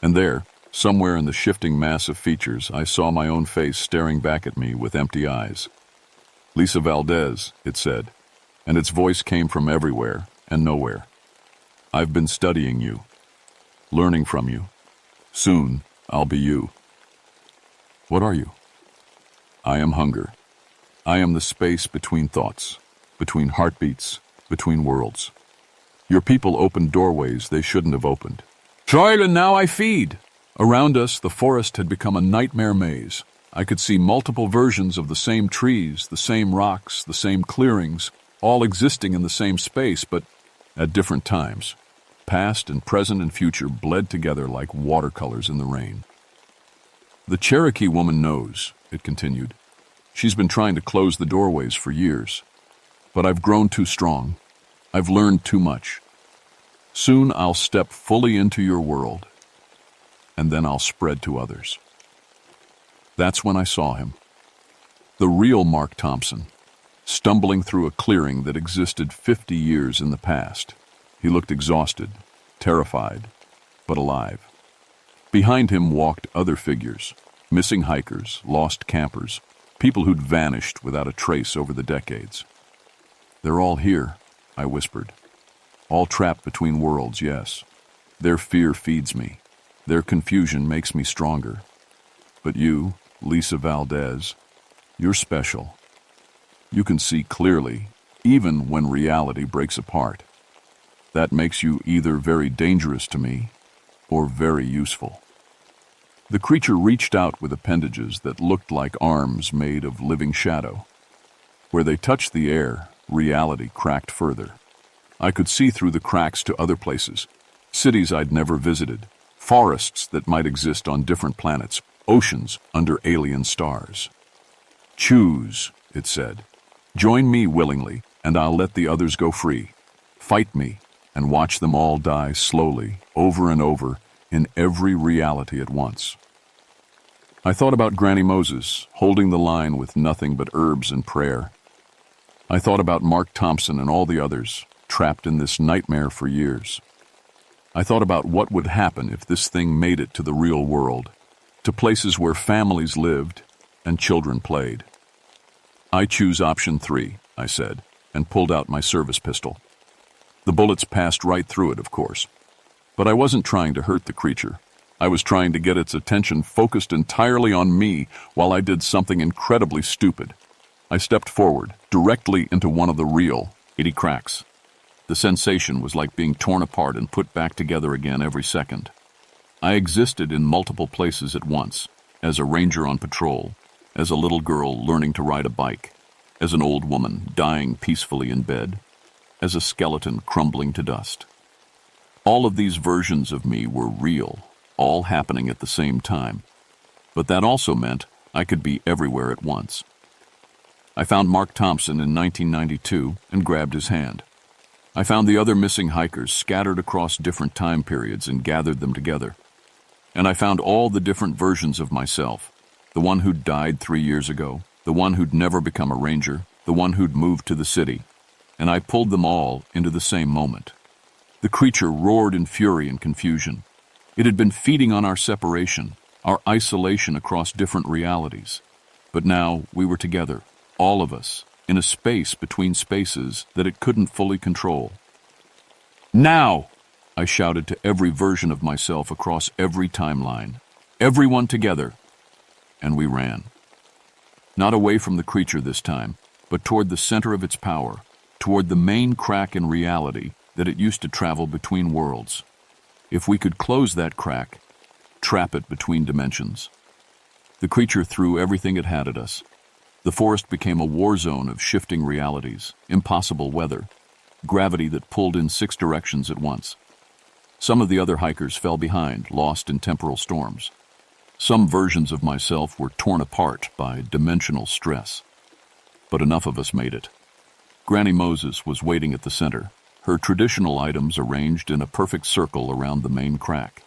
And there, somewhere in the shifting mass of features, I saw my own face staring back at me with empty eyes. Lisa Valdez, it said, and its voice came from everywhere and nowhere. I've been studying you, learning from you. Soon, I'll be you. What are you? I am hunger. I am the space between thoughts, between heartbeats, between worlds. Your people opened doorways they shouldn't have opened. Toil and now I feed. Around us, the forest had become a nightmare maze. I could see multiple versions of the same trees, the same rocks, the same clearings, all existing in the same space, but at different times. Past and present and future bled together like watercolors in the rain. The Cherokee woman knows, it continued. She's been trying to close the doorways for years. But I've grown too strong. I've learned too much. Soon I'll step fully into your world, and then I'll spread to others. That's when I saw him. The real Mark Thompson, stumbling through a clearing that existed 50 years in the past. He looked exhausted, terrified, but alive. Behind him walked other figures, missing hikers, lost campers, people who'd vanished without a trace over the decades. They're all here, I whispered. All trapped between worlds, yes. Their fear feeds me. Their confusion makes me stronger. But you, Lisa Valdez, you're special. You can see clearly, even when reality breaks apart. That makes you either very dangerous to me or very useful. The creature reached out with appendages that looked like arms made of living shadow. Where they touched the air, reality cracked further. I could see through the cracks to other places, cities I'd never visited, forests that might exist on different planets, oceans under alien stars. Choose, it said. Join me willingly, and I'll let the others go free. Fight me, and watch them all die slowly, over and over, in every reality at once. I thought about Granny Moses, holding the line with nothing but herbs and prayer. I thought about Mark Thompson and all the others, trapped in this nightmare for years. I thought about what would happen if this thing made it to the real world, to places where families lived and children played. I choose option 3, I said, and pulled out my service pistol. The bullets passed right through it, of course. But I wasn't trying to hurt the creature. I was trying to get its attention focused entirely on me while I did something incredibly stupid. I stepped forward, directly into one of the real 80 cracks. The sensation was like being torn apart and put back together again every second. I existed in multiple places at once, as a ranger on patrol, as a little girl learning to ride a bike, as an old woman dying peacefully in bed, as a skeleton crumbling to dust. All of these versions of me were real, all happening at the same time. But that also meant I could be everywhere at once. I found Mark Thompson in 1992 and grabbed his hand. I found the other missing hikers scattered across different time periods and gathered them together. And I found all the different versions of myself, the one who'd died 3 years ago, the one who'd never become a ranger, the one who'd moved to the city, and I pulled them all into the same moment. The creature roared in fury and confusion. It had been feeding on our separation, our isolation across different realities. But now we were together, all of us, in a space between spaces that it couldn't fully control. Now! I shouted to every version of myself across every timeline. Everyone together! And we ran. Not away from the creature this time, but toward the center of its power, toward the main crack in reality that it used to travel between worlds. If we could close that crack, trap it between dimensions. The creature threw everything it had at us. The forest became a war zone of shifting realities, impossible weather, gravity that pulled in 6 directions at once. Some of the other hikers fell behind, lost in temporal storms. Some versions of myself were torn apart by dimensional stress. But enough of us made it. Granny Moses was waiting at the center, her traditional items arranged in a perfect circle around the main crack.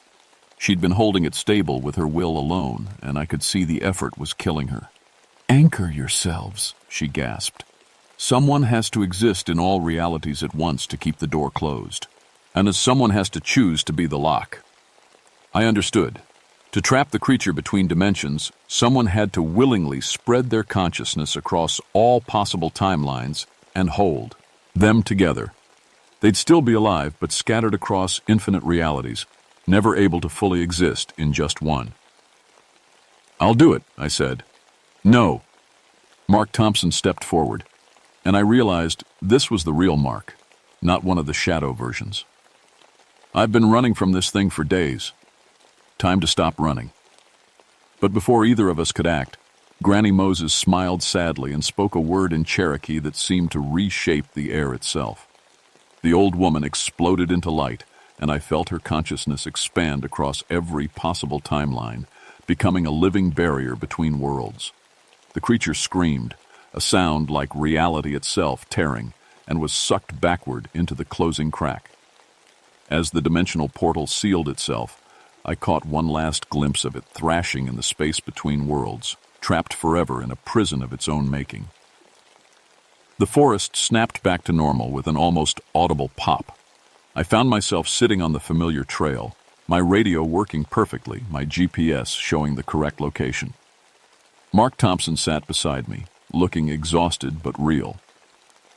She'd been holding it stable with her will alone, and I could see the effort was killing her. "Anchor yourselves," she gasped. "Someone has to exist in all realities at once to keep the door closed. And as someone has to choose to be the lock." I understood. To trap the creature between dimensions, someone had to willingly spread their consciousness across all possible timelines and hold them together. They'd still be alive, but scattered across infinite realities, never able to fully exist in just one. "I'll do it," I said. "No." Mark Thompson stepped forward, and I realized this was the real Mark, not one of the shadow versions. "I've been running from this thing for days. Time to stop running." But before either of us could act, Granny Moses smiled sadly and spoke a word in Cherokee that seemed to reshape the air itself. The old woman exploded into light, and I felt her consciousness expand across every possible timeline, becoming a living barrier between worlds. The creature screamed, a sound like reality itself tearing, and was sucked backward into the closing crack. As the dimensional portal sealed itself, I caught one last glimpse of it thrashing in the space between worlds, trapped forever in a prison of its own making. The forest snapped back to normal with an almost audible pop. I found myself sitting on the familiar trail, my radio working perfectly, my GPS showing the correct location. Mark Thompson sat beside me, looking exhausted but real.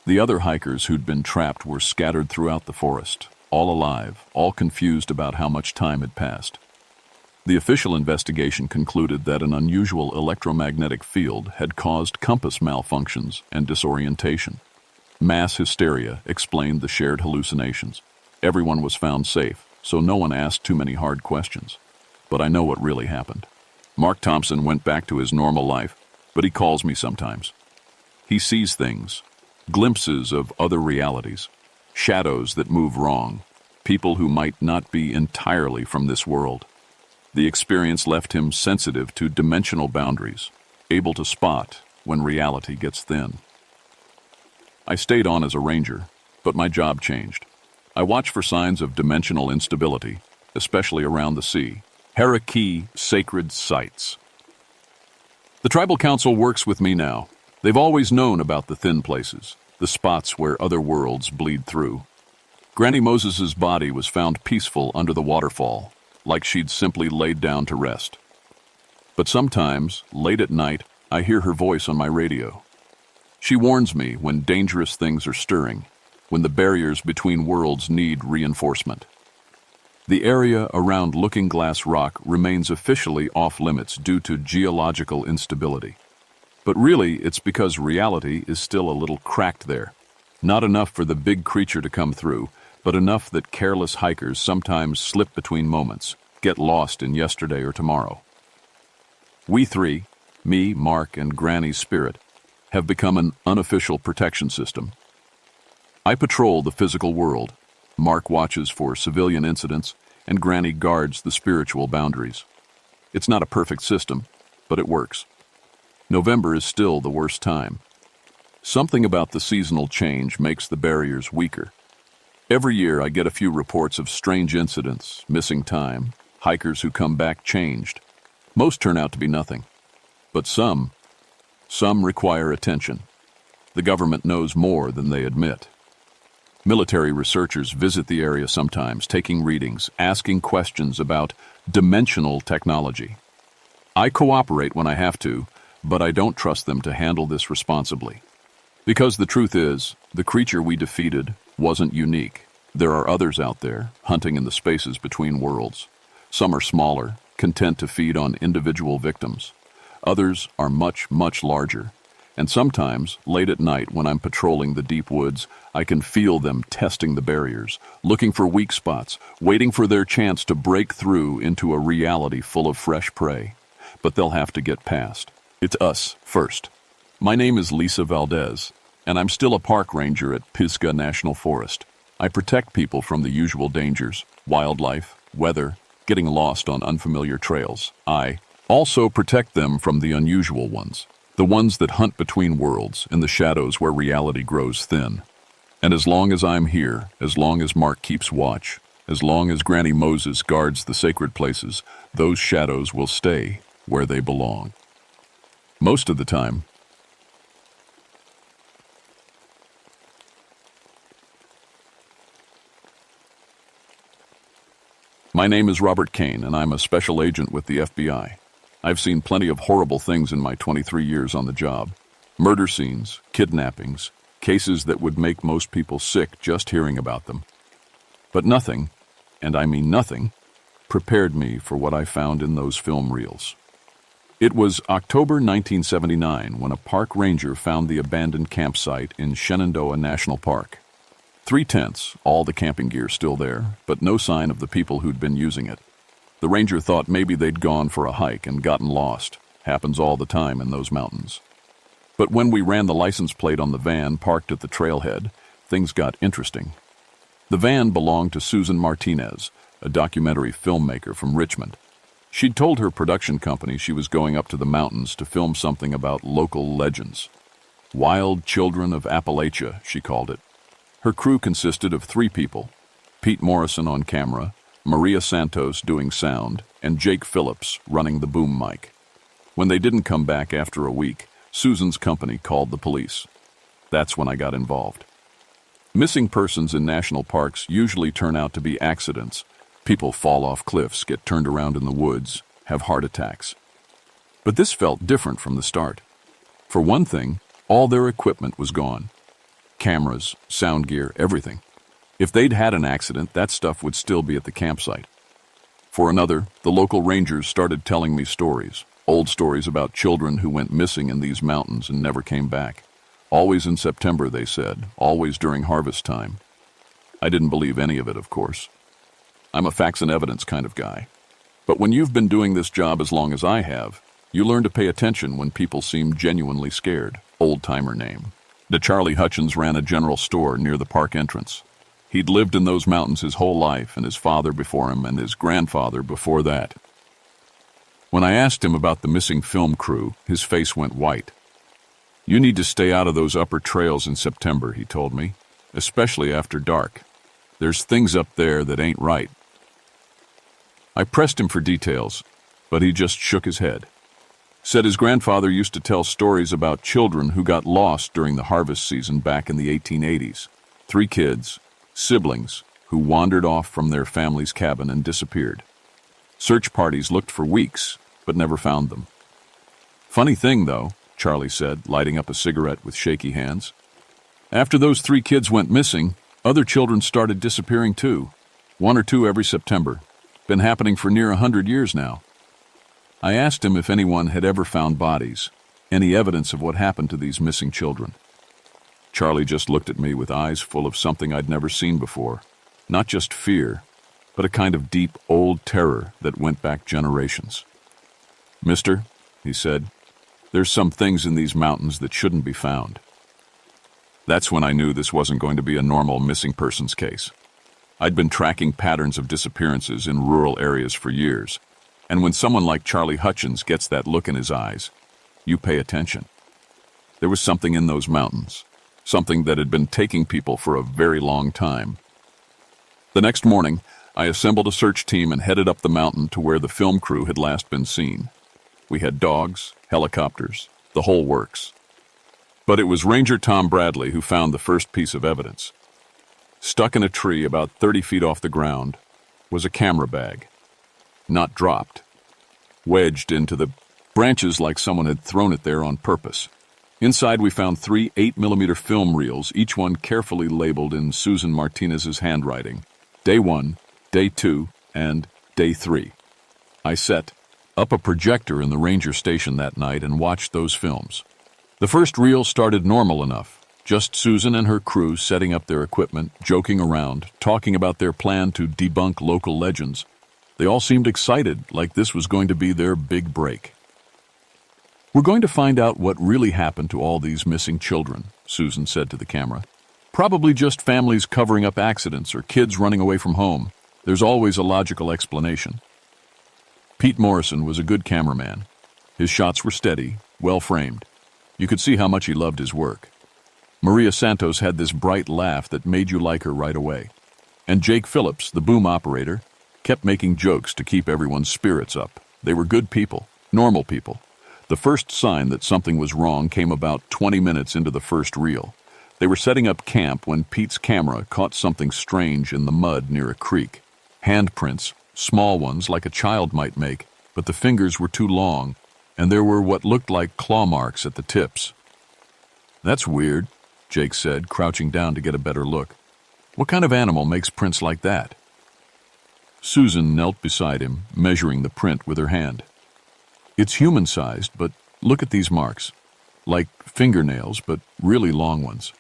The other hikers who'd been trapped were scattered throughout the forest, all alive, all confused about how much time had passed. The official investigation concluded that an unusual electromagnetic field had caused compass malfunctions and disorientation. Mass hysteria explained the shared hallucinations. Everyone was found safe, so no one asked too many hard questions. But I know what really happened. Mark Thompson went back to his normal life, but he calls me sometimes. He sees things, glimpses of other realities, shadows that move wrong, people who might not be entirely from this world. The experience left him sensitive to dimensional boundaries, able to spot when reality gets thin. I stayed on as a ranger, but my job changed. I watch for signs of dimensional instability, especially around the sea. Cherokee sacred sites. The tribal council works with me now. They've always known about the thin places, the spots where other worlds bleed through. Granny Moses's body was found peaceful under the waterfall, like she'd simply laid down to rest. But sometimes, late at night, I hear her voice on my radio. She warns me when dangerous things are stirring, when the barriers between worlds need reinforcement. The area around Looking Glass Rock remains officially off-limits due to geological instability. But really, it's because reality is still a little cracked there. Not enough for the big creature to come through, but enough that careless hikers sometimes slip between moments, get lost in yesterday or tomorrow. We three, me, Mark, and Granny's spirit, have become an unofficial protection system. I patrol the physical world. Mark watches for civilian incidents, and Granny guards the spiritual boundaries. It's not a perfect system, but it works. November is still the worst time. Something about the seasonal change makes the barriers weaker. Every year I get a few reports of strange incidents, missing time, hikers who come back changed. Most turn out to be nothing. But some require attention. The government knows more than they admit. Military researchers visit the area sometimes, taking readings, asking questions about dimensional technology. I cooperate when I have to, but I don't trust them to handle this responsibly. Because the truth is, the creature we defeated wasn't unique. There are others out there, hunting in the spaces between worlds. Some are smaller, content to feed on individual victims. Others are much, much larger. And sometimes, late at night when I'm patrolling the deep woods, I can feel them testing the barriers, looking for weak spots, waiting for their chance to break through into a reality full of fresh prey. But they'll have to get past. It's us first. My name is Lisa Valdez, and I'm still a park ranger at Pisgah National Forest. I protect people from the usual dangers, wildlife, weather, getting lost on unfamiliar trails. I also protect them from the unusual ones, the ones that hunt between worlds in the shadows where reality grows thin. And as long as I'm here, as long as Mark keeps watch, as long as Granny Moses guards the sacred places, those shadows will stay where they belong. Most of the time. My name is Robert Kane, and I'm a special agent with the FBI. I've seen plenty of horrible things in my 23 years on the job. Murder scenes, kidnappings, cases that would make most people sick just hearing about them. But nothing, and I mean nothing, prepared me for what I found in those film reels. It was October 1979 when a park ranger found the abandoned campsite in Shenandoah National Park. 3 tents, all the camping gear still there, but no sign of the people who'd been using it. The ranger thought maybe they'd gone for a hike and gotten lost. Happens all the time in those mountains. But when we ran the license plate on the van parked at the trailhead, things got interesting. The van belonged to Susan Martinez, a documentary filmmaker from Richmond. She'd told her production company she was going up to the mountains to film something about local legends. Wild Children of Appalachia, she called it. Her crew consisted of 3 people, Pete Morrison on camera, Maria Santos doing sound, and Jake Phillips running the boom mic. When they didn't come back after a week, Susan's company called the police. That's when I got involved. Missing persons in national parks usually turn out to be accidents. People fall off cliffs, get turned around in the woods, have heart attacks. But this felt different from the start. For one thing, all their equipment was gone. Cameras, sound gear, everything. If they'd had an accident, that stuff would still be at the campsite. For another, the local rangers started telling me stories, old stories about children who went missing in these mountains and never came back. Always in September, they said, always during harvest time. I didn't believe any of it, of course. I'm a facts and evidence kind of guy. But when you've been doing this job as long as I have, you learn to pay attention when people seem genuinely scared. Old-timer name. Charlie Hutchins ran a general store near the park entrance. He'd lived in those mountains his whole life, and his father before him, and his grandfather before that. When I asked him about the missing film crew, his face went white. "You need to stay out of those upper trails in September," he told me, "especially after dark. There's things up there that ain't right." I pressed him for details, but he just shook his head. Said his grandfather used to tell stories about children who got lost during the harvest season back in the 1880s. 3 kids, siblings, who wandered off from their family's cabin and disappeared. Search parties looked for weeks, but never found them. "Funny thing, though," Charlie said, lighting up a cigarette with shaky hands. "After those 3 kids went missing, other children started disappearing too. 1 or 2 every September. Been happening for near 100 years now." I asked him if anyone had ever found bodies, any evidence of what happened to these missing children. Charlie just looked at me with eyes full of something I'd never seen before. Not just fear, but a kind of deep, old terror that went back generations. "Mister," he said, "there's some things in these mountains that shouldn't be found." That's when I knew this wasn't going to be a normal missing persons case. I'd been tracking patterns of disappearances in rural areas for years. And when someone like Charlie Hutchins gets that look in his eyes, you pay attention. There was something in those mountains, something that had been taking people for a very long time. The next morning, I assembled a search team and headed up the mountain to where the film crew had last been seen. We had dogs, helicopters, the whole works. But it was Ranger Tom Bradley who found the first piece of evidence. Stuck in a tree about 30 feet off the ground was a camera bag. Not dropped. Wedged into the branches like someone had thrown it there on purpose. Inside, we found 3 8mm film reels, each one carefully labeled in Susan Martinez's handwriting. Day 1, Day 2, and Day 3. I set up a projector in the ranger station that night and watched those films. The first reel started normal enough. Just Susan and her crew setting up their equipment, joking around, talking about their plan to debunk local legends. They all seemed excited, like this was going to be their big break. "We're going to find out what really happened to all these missing children," Susan said to the camera. "Probably just families covering up accidents or kids running away from home. There's always a logical explanation." Pete Morrison was a good cameraman. His shots were steady, well-framed. You could see how much he loved his work. Maria Santos had this bright laugh that made you like her right away. And Jake Phillips, the boom operator, kept making jokes to keep everyone's spirits up. They were good people, normal people. The first sign that something was wrong came about 20 minutes into the first reel. They were setting up camp when Pete's camera caught something strange in the mud near a creek. Handprints, small ones like a child might make, but the fingers were too long, and there were what looked like claw marks at the tips. "That's weird," Jake said, crouching down to get a better look. "What kind of animal makes prints like that?" Susan knelt beside him, measuring the print with her hand. "It's human-sized, but look at these marks. Like fingernails, but really long ones."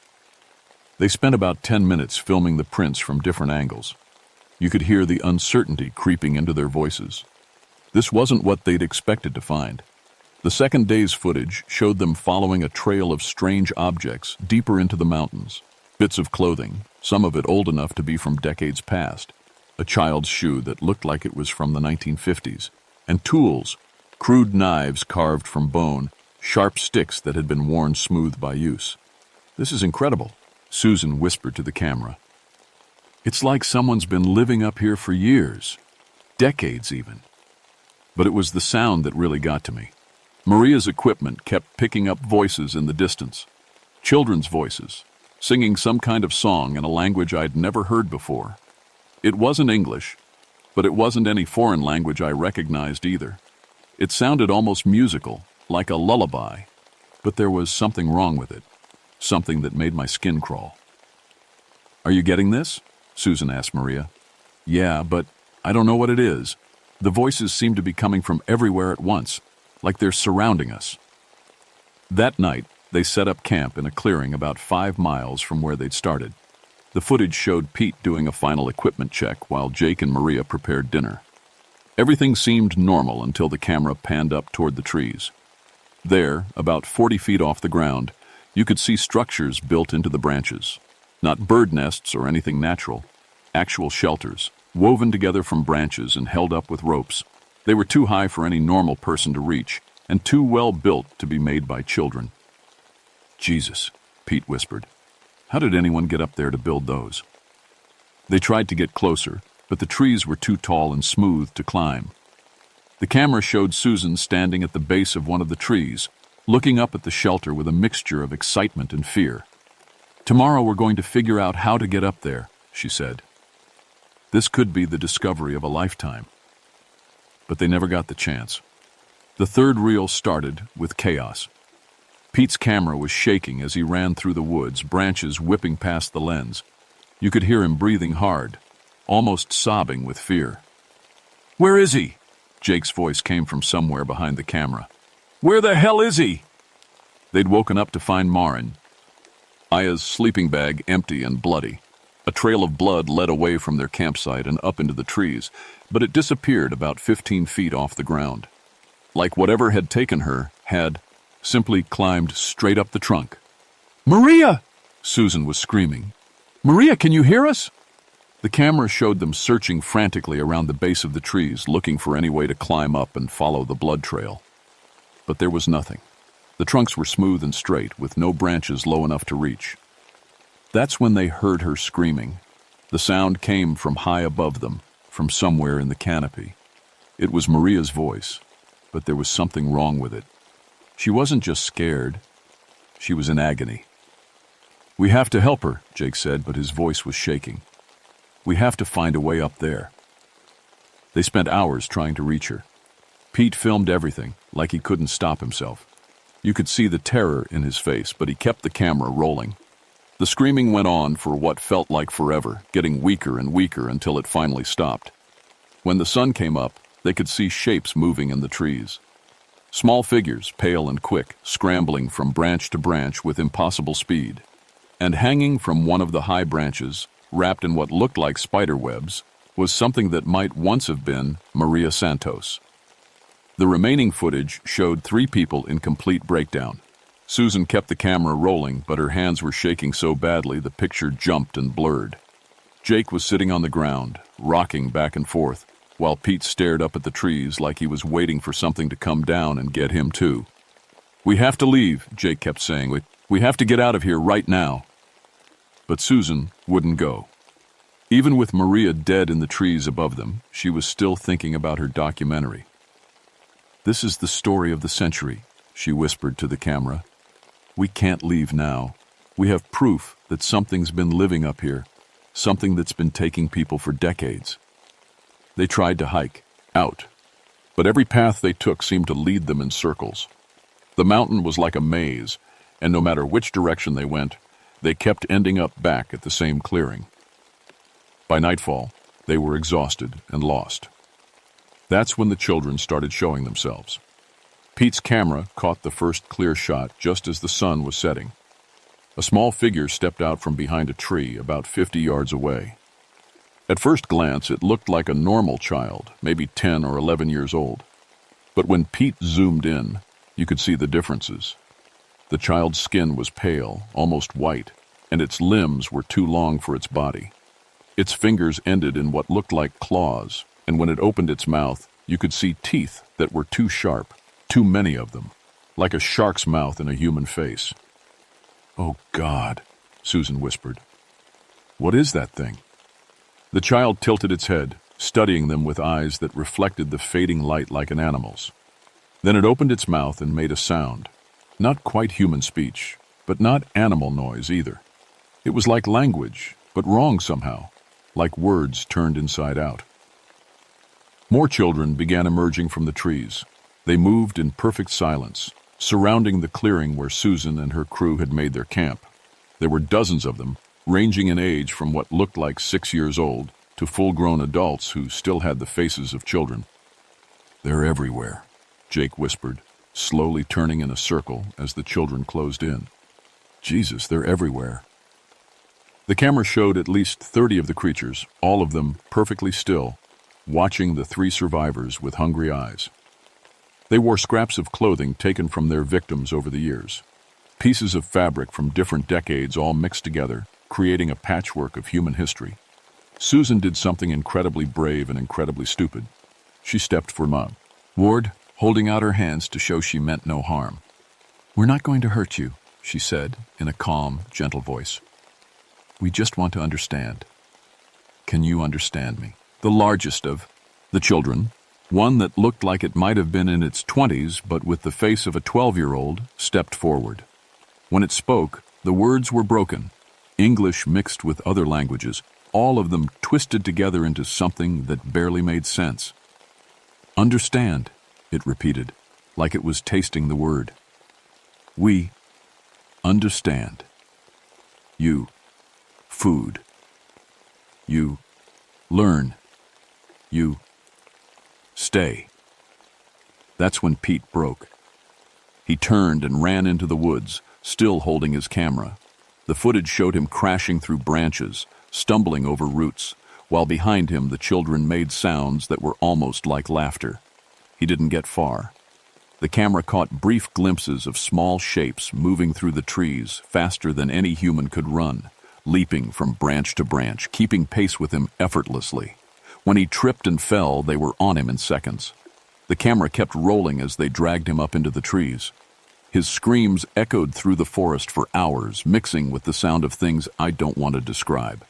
They spent about 10 minutes filming the prints from different angles. You could hear the uncertainty creeping into their voices. This wasn't what they'd expected to find. The second day's footage showed them following a trail of strange objects deeper into the mountains. Bits of clothing, some of it old enough to be from decades past. A child's shoe that looked like it was from the 1950s. And tools, crude knives carved from bone, sharp sticks that had been worn smooth by use. "This is incredible," Susan whispered to the camera. "It's like someone's been living up here for years, decades even." But it was the sound that really got to me. Maria's equipment kept picking up voices in the distance. Children's voices, singing some kind of song in a language I'd never heard before. It wasn't English, but it wasn't any foreign language I recognized either. It sounded almost musical, like a lullaby, but there was something wrong with it, something that made my skin crawl. "Are you getting this?" Susan asked Maria. "Yeah, but I don't know what it is. The voices seem to be coming from everywhere at once, like they're surrounding us." That night, they set up camp in a clearing about 5 miles from where they'd started. The footage showed Pete doing a final equipment check while Jake and Maria prepared dinner. Everything seemed normal until the camera panned up toward the trees. There, about 40 feet off the ground, you could see structures built into the branches. Not bird nests or anything natural, actual shelters, woven together from branches and held up with ropes. They were too high for any normal person to reach, and too well built to be made by children. "Jesus," Pete whispered. "How did anyone get up there to build those?" They tried to get closer, but the trees were too tall and smooth to climb. The camera showed Susan standing at the base of one of the trees, looking up at the shelter with a mixture of excitement and fear. "Tomorrow we're going to figure out how to get up there," she said. This could be the discovery of a lifetime. But they never got the chance. The third reel started with chaos. Pete's camera was shaking as he ran through the woods, branches whipping past the lens. You could hear him breathing hard, almost sobbing with fear. "Where is he?" Jake's voice came from somewhere behind the camera. "Where the hell is he?" They'd woken up to find Marin, Aya's sleeping bag empty and bloody. A trail of blood led away from their campsite and up into the trees, but it disappeared about 15 feet off the ground. Like whatever had taken her had simply climbed straight up the trunk. "Maria!" Susan was screaming. "Maria, can you hear us?" The camera showed them searching frantically around the base of the trees, looking for any way to climb up and follow the blood trail. But there was nothing. The trunks were smooth and straight, with no branches low enough to reach. That's when they heard her screaming. The sound came from high above them, from somewhere in the canopy. It was Maria's voice, but there was something wrong with it. She wasn't just scared. She was in agony. "We have to help her," Jake said, but his voice was shaking. "We have to find a way up there." They spent hours trying to reach her. Pete filmed everything, like he couldn't stop himself. You could see the terror in his face, but he kept the camera rolling. The screaming went on for what felt like forever, getting weaker and weaker until it finally stopped. When the sun came up, they could see shapes moving in the trees. Small figures, pale and quick, scrambling from branch to branch with impossible speed. And hanging from one of the high branches, wrapped in what looked like spider webs, was something that might once have been Maria Santos. The remaining footage showed 3 people in complete breakdown. Susan kept the camera rolling, but her hands were shaking so badly the picture jumped and blurred. Jake was sitting on the ground, rocking back and forth, while Pete stared up at the trees like he was waiting for something to come down and get him too. "We have to leave," Jake kept saying. We have to get out of here right now." But Susan wouldn't go. Even with Maria dead in the trees above them, she was still thinking about her documentary. "This is the story of the century," she whispered to the camera. "We can't leave now. We have proof that something's been living up here, something that's been taking people for decades." They tried to hike out, but every path they took seemed to lead them in circles. The mountain was like a maze, and no matter which direction they went, they kept ending up back at the same clearing. By nightfall, they were exhausted and lost. That's when the children started showing themselves. Pete's camera caught the first clear shot just as the sun was setting. A small figure stepped out from behind a tree about 50 yards away. At first glance, it looked like a normal child, maybe 10 or 11 years old. But when Pete zoomed in, you could see the differences. The child's skin was pale, almost white, and its limbs were too long for its body. Its fingers ended in what looked like claws, and when it opened its mouth, you could see teeth that were too sharp, too many of them, like a shark's mouth in a human face. "Oh, God," Susan whispered. "What is that thing?" The child tilted its head, studying them with eyes that reflected the fading light like an animal's. Then it opened its mouth and made a sound. Not quite human speech, but not animal noise either. It was like language, but wrong somehow, like words turned inside out. More children began emerging from the trees. They moved in perfect silence, surrounding the clearing where Susan and her crew had made their camp. There were dozens of them, ranging in age from what looked like 6 years old to full-grown adults who still had the faces of children. "They're everywhere," Jake whispered, slowly turning in a circle as the children closed in. "Jesus, they're everywhere." The camera showed at least 30 of the creatures, all of them perfectly still, watching the 3 survivors with hungry eyes. They wore scraps of clothing taken from their victims over the years. Pieces of fabric from different decades all mixed together, creating a patchwork of human history. Susan did something incredibly brave and incredibly stupid. She stepped for Mom. Ward, holding out her hands to show she meant no harm. "We're not going to hurt you," she said in a calm, gentle voice. "We just want to understand. Can you understand me?" The largest of the children, one that looked like it might have been in its 20s but with the face of a 12-year-old, stepped forward. When it spoke, the words were broken, English mixed with other languages, all of them twisted together into something that barely made sense. "Understand," it repeated, like it was tasting the word. "We understand. You food. You learn. You stay." That's when Pete broke. He turned and ran into the woods, still holding his camera. The footage showed him crashing through branches, stumbling over roots, while behind him the children made sounds that were almost like laughter. He didn't get far. The camera caught brief glimpses of small shapes moving through the trees faster than any human could run, leaping from branch to branch, keeping pace with him effortlessly. When he tripped and fell, they were on him in seconds. The camera kept rolling as they dragged him up into the trees. His screams echoed through the forest for hours, mixing with the sound of things I don't want to describe.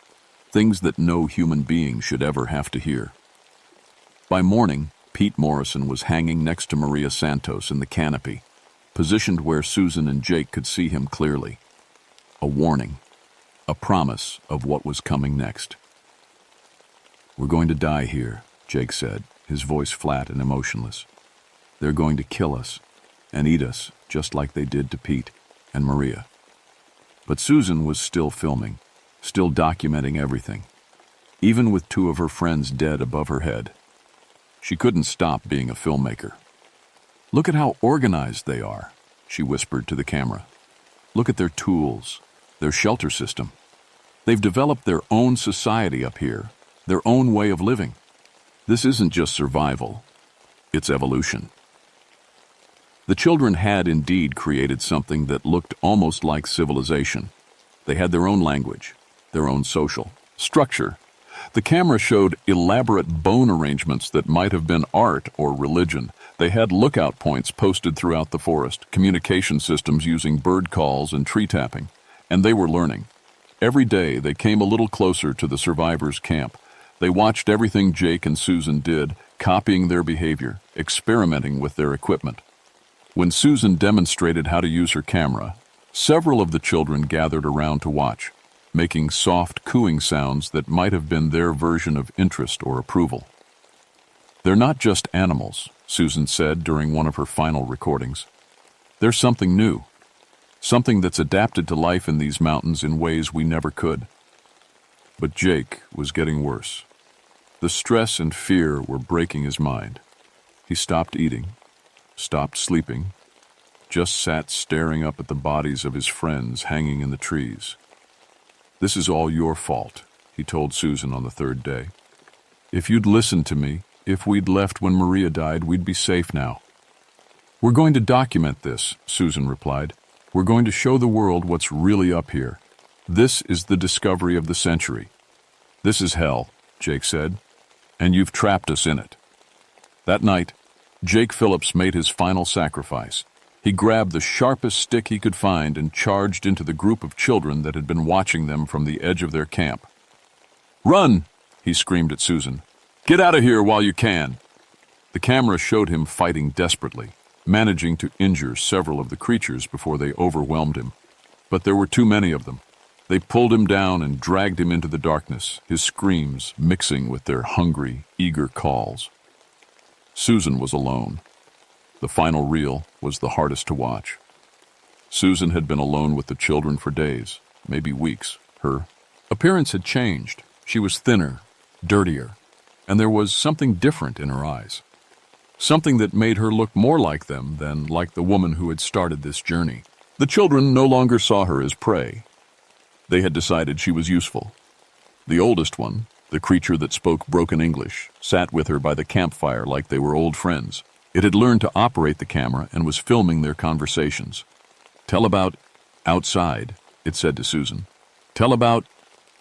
Things that no human being should ever have to hear. By morning, Pete Morrison was hanging next to Maria Santos in the canopy, positioned where Susan and Jake could see him clearly. A warning, a promise of what was coming next. "We're going to die here," Jake said, his voice flat and emotionless. "They're going to kill us. and eat us, just like they did to Pete and Maria. But Susan was still filming, still documenting everything, even with two of her friends dead above her head. She couldn't stop being a filmmaker. "Look at how organized they are," she whispered to the camera. "Look at their tools, their shelter system. They've developed their own society up here, their own way of living. This isn't just survival, it's evolution." The children had indeed created something that looked almost like civilization. They had their own language, their own social structure. The camera showed elaborate bone arrangements that might have been art or religion. They had lookout points posted throughout the forest, communication systems using bird calls and tree tapping, and they were learning. Every day they came a little closer to the survivors' camp. They watched everything Jake and Susan did, copying their behavior, experimenting with their equipment. When Susan demonstrated how to use her camera, several of the children gathered around to watch, making soft cooing sounds that might have been their version of interest or approval. "They're not just animals," Susan said during one of her final recordings. "They're something new, something that's adapted to life in these mountains in ways we never could." But Jake was getting worse. The stress and fear were breaking his mind. He stopped eating, stopped sleeping, just sat staring up at the bodies of his friends hanging in the trees. "This is all your fault," he told Susan on the third day. "If you'd listened to me, if we'd left when Maria died, we'd be safe now." "We're going to document this," Susan replied. "We're going to show the world what's really up here. This is the discovery of the century." "This is hell," Jake said, "and you've trapped us in it." That night, Jake Phillips made his final sacrifice. He grabbed the sharpest stick he could find and charged into the group of children that had been watching them from the edge of their camp. "Run!" he screamed at Susan. "Get out of here while you can!" The camera showed him fighting desperately, managing to injure several of the creatures before they overwhelmed him. But there were too many of them. They pulled him down and dragged him into the darkness, his screams mixing with their hungry, eager calls. Susan was alone. The final reel was the hardest to watch. Susan had been alone with the children for days, maybe weeks. Her appearance had changed. She was thinner, dirtier, and there was something different in her eyes. Something that made her look more like them than like the woman who had started this journey. The children no longer saw her as prey. They had decided she was useful. The oldest one, the creature that spoke broken English, sat with her by the campfire like they were old friends. It had learned to operate the camera and was filming their conversations. "Tell about outside," it said to Susan. "Tell about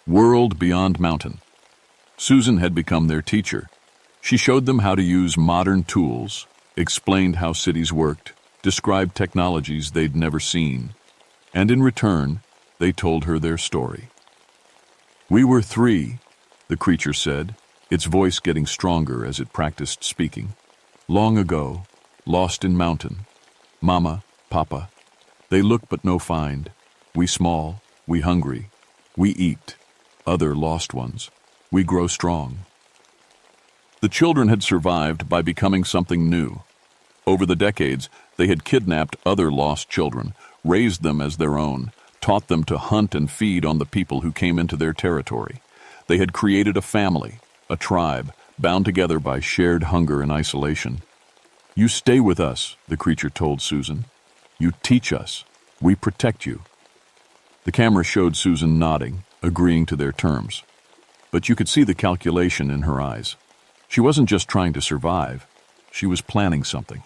world beyond mountain." Susan had become their teacher. She showed them how to use modern tools, explained how cities worked, described technologies they'd never seen, and in return, they told her their story. "We were 3, the creature said, its voice getting stronger as it practiced speaking. "Long ago, lost in mountain. Mama, Papa. They look but no find. We small, we hungry. We eat. Other lost ones. We grow strong." The children had survived by becoming something new. Over the decades, they had kidnapped other lost children, raised them as their own, taught them to hunt and feed on the people who came into their territory. They had created a family, a tribe, bound together by shared hunger and isolation. "You stay with us," the creature told Susan. "You teach us. We protect you." The camera showed Susan nodding, agreeing to their terms. But you could see the calculation in her eyes. She wasn't just trying to survive. She was planning something.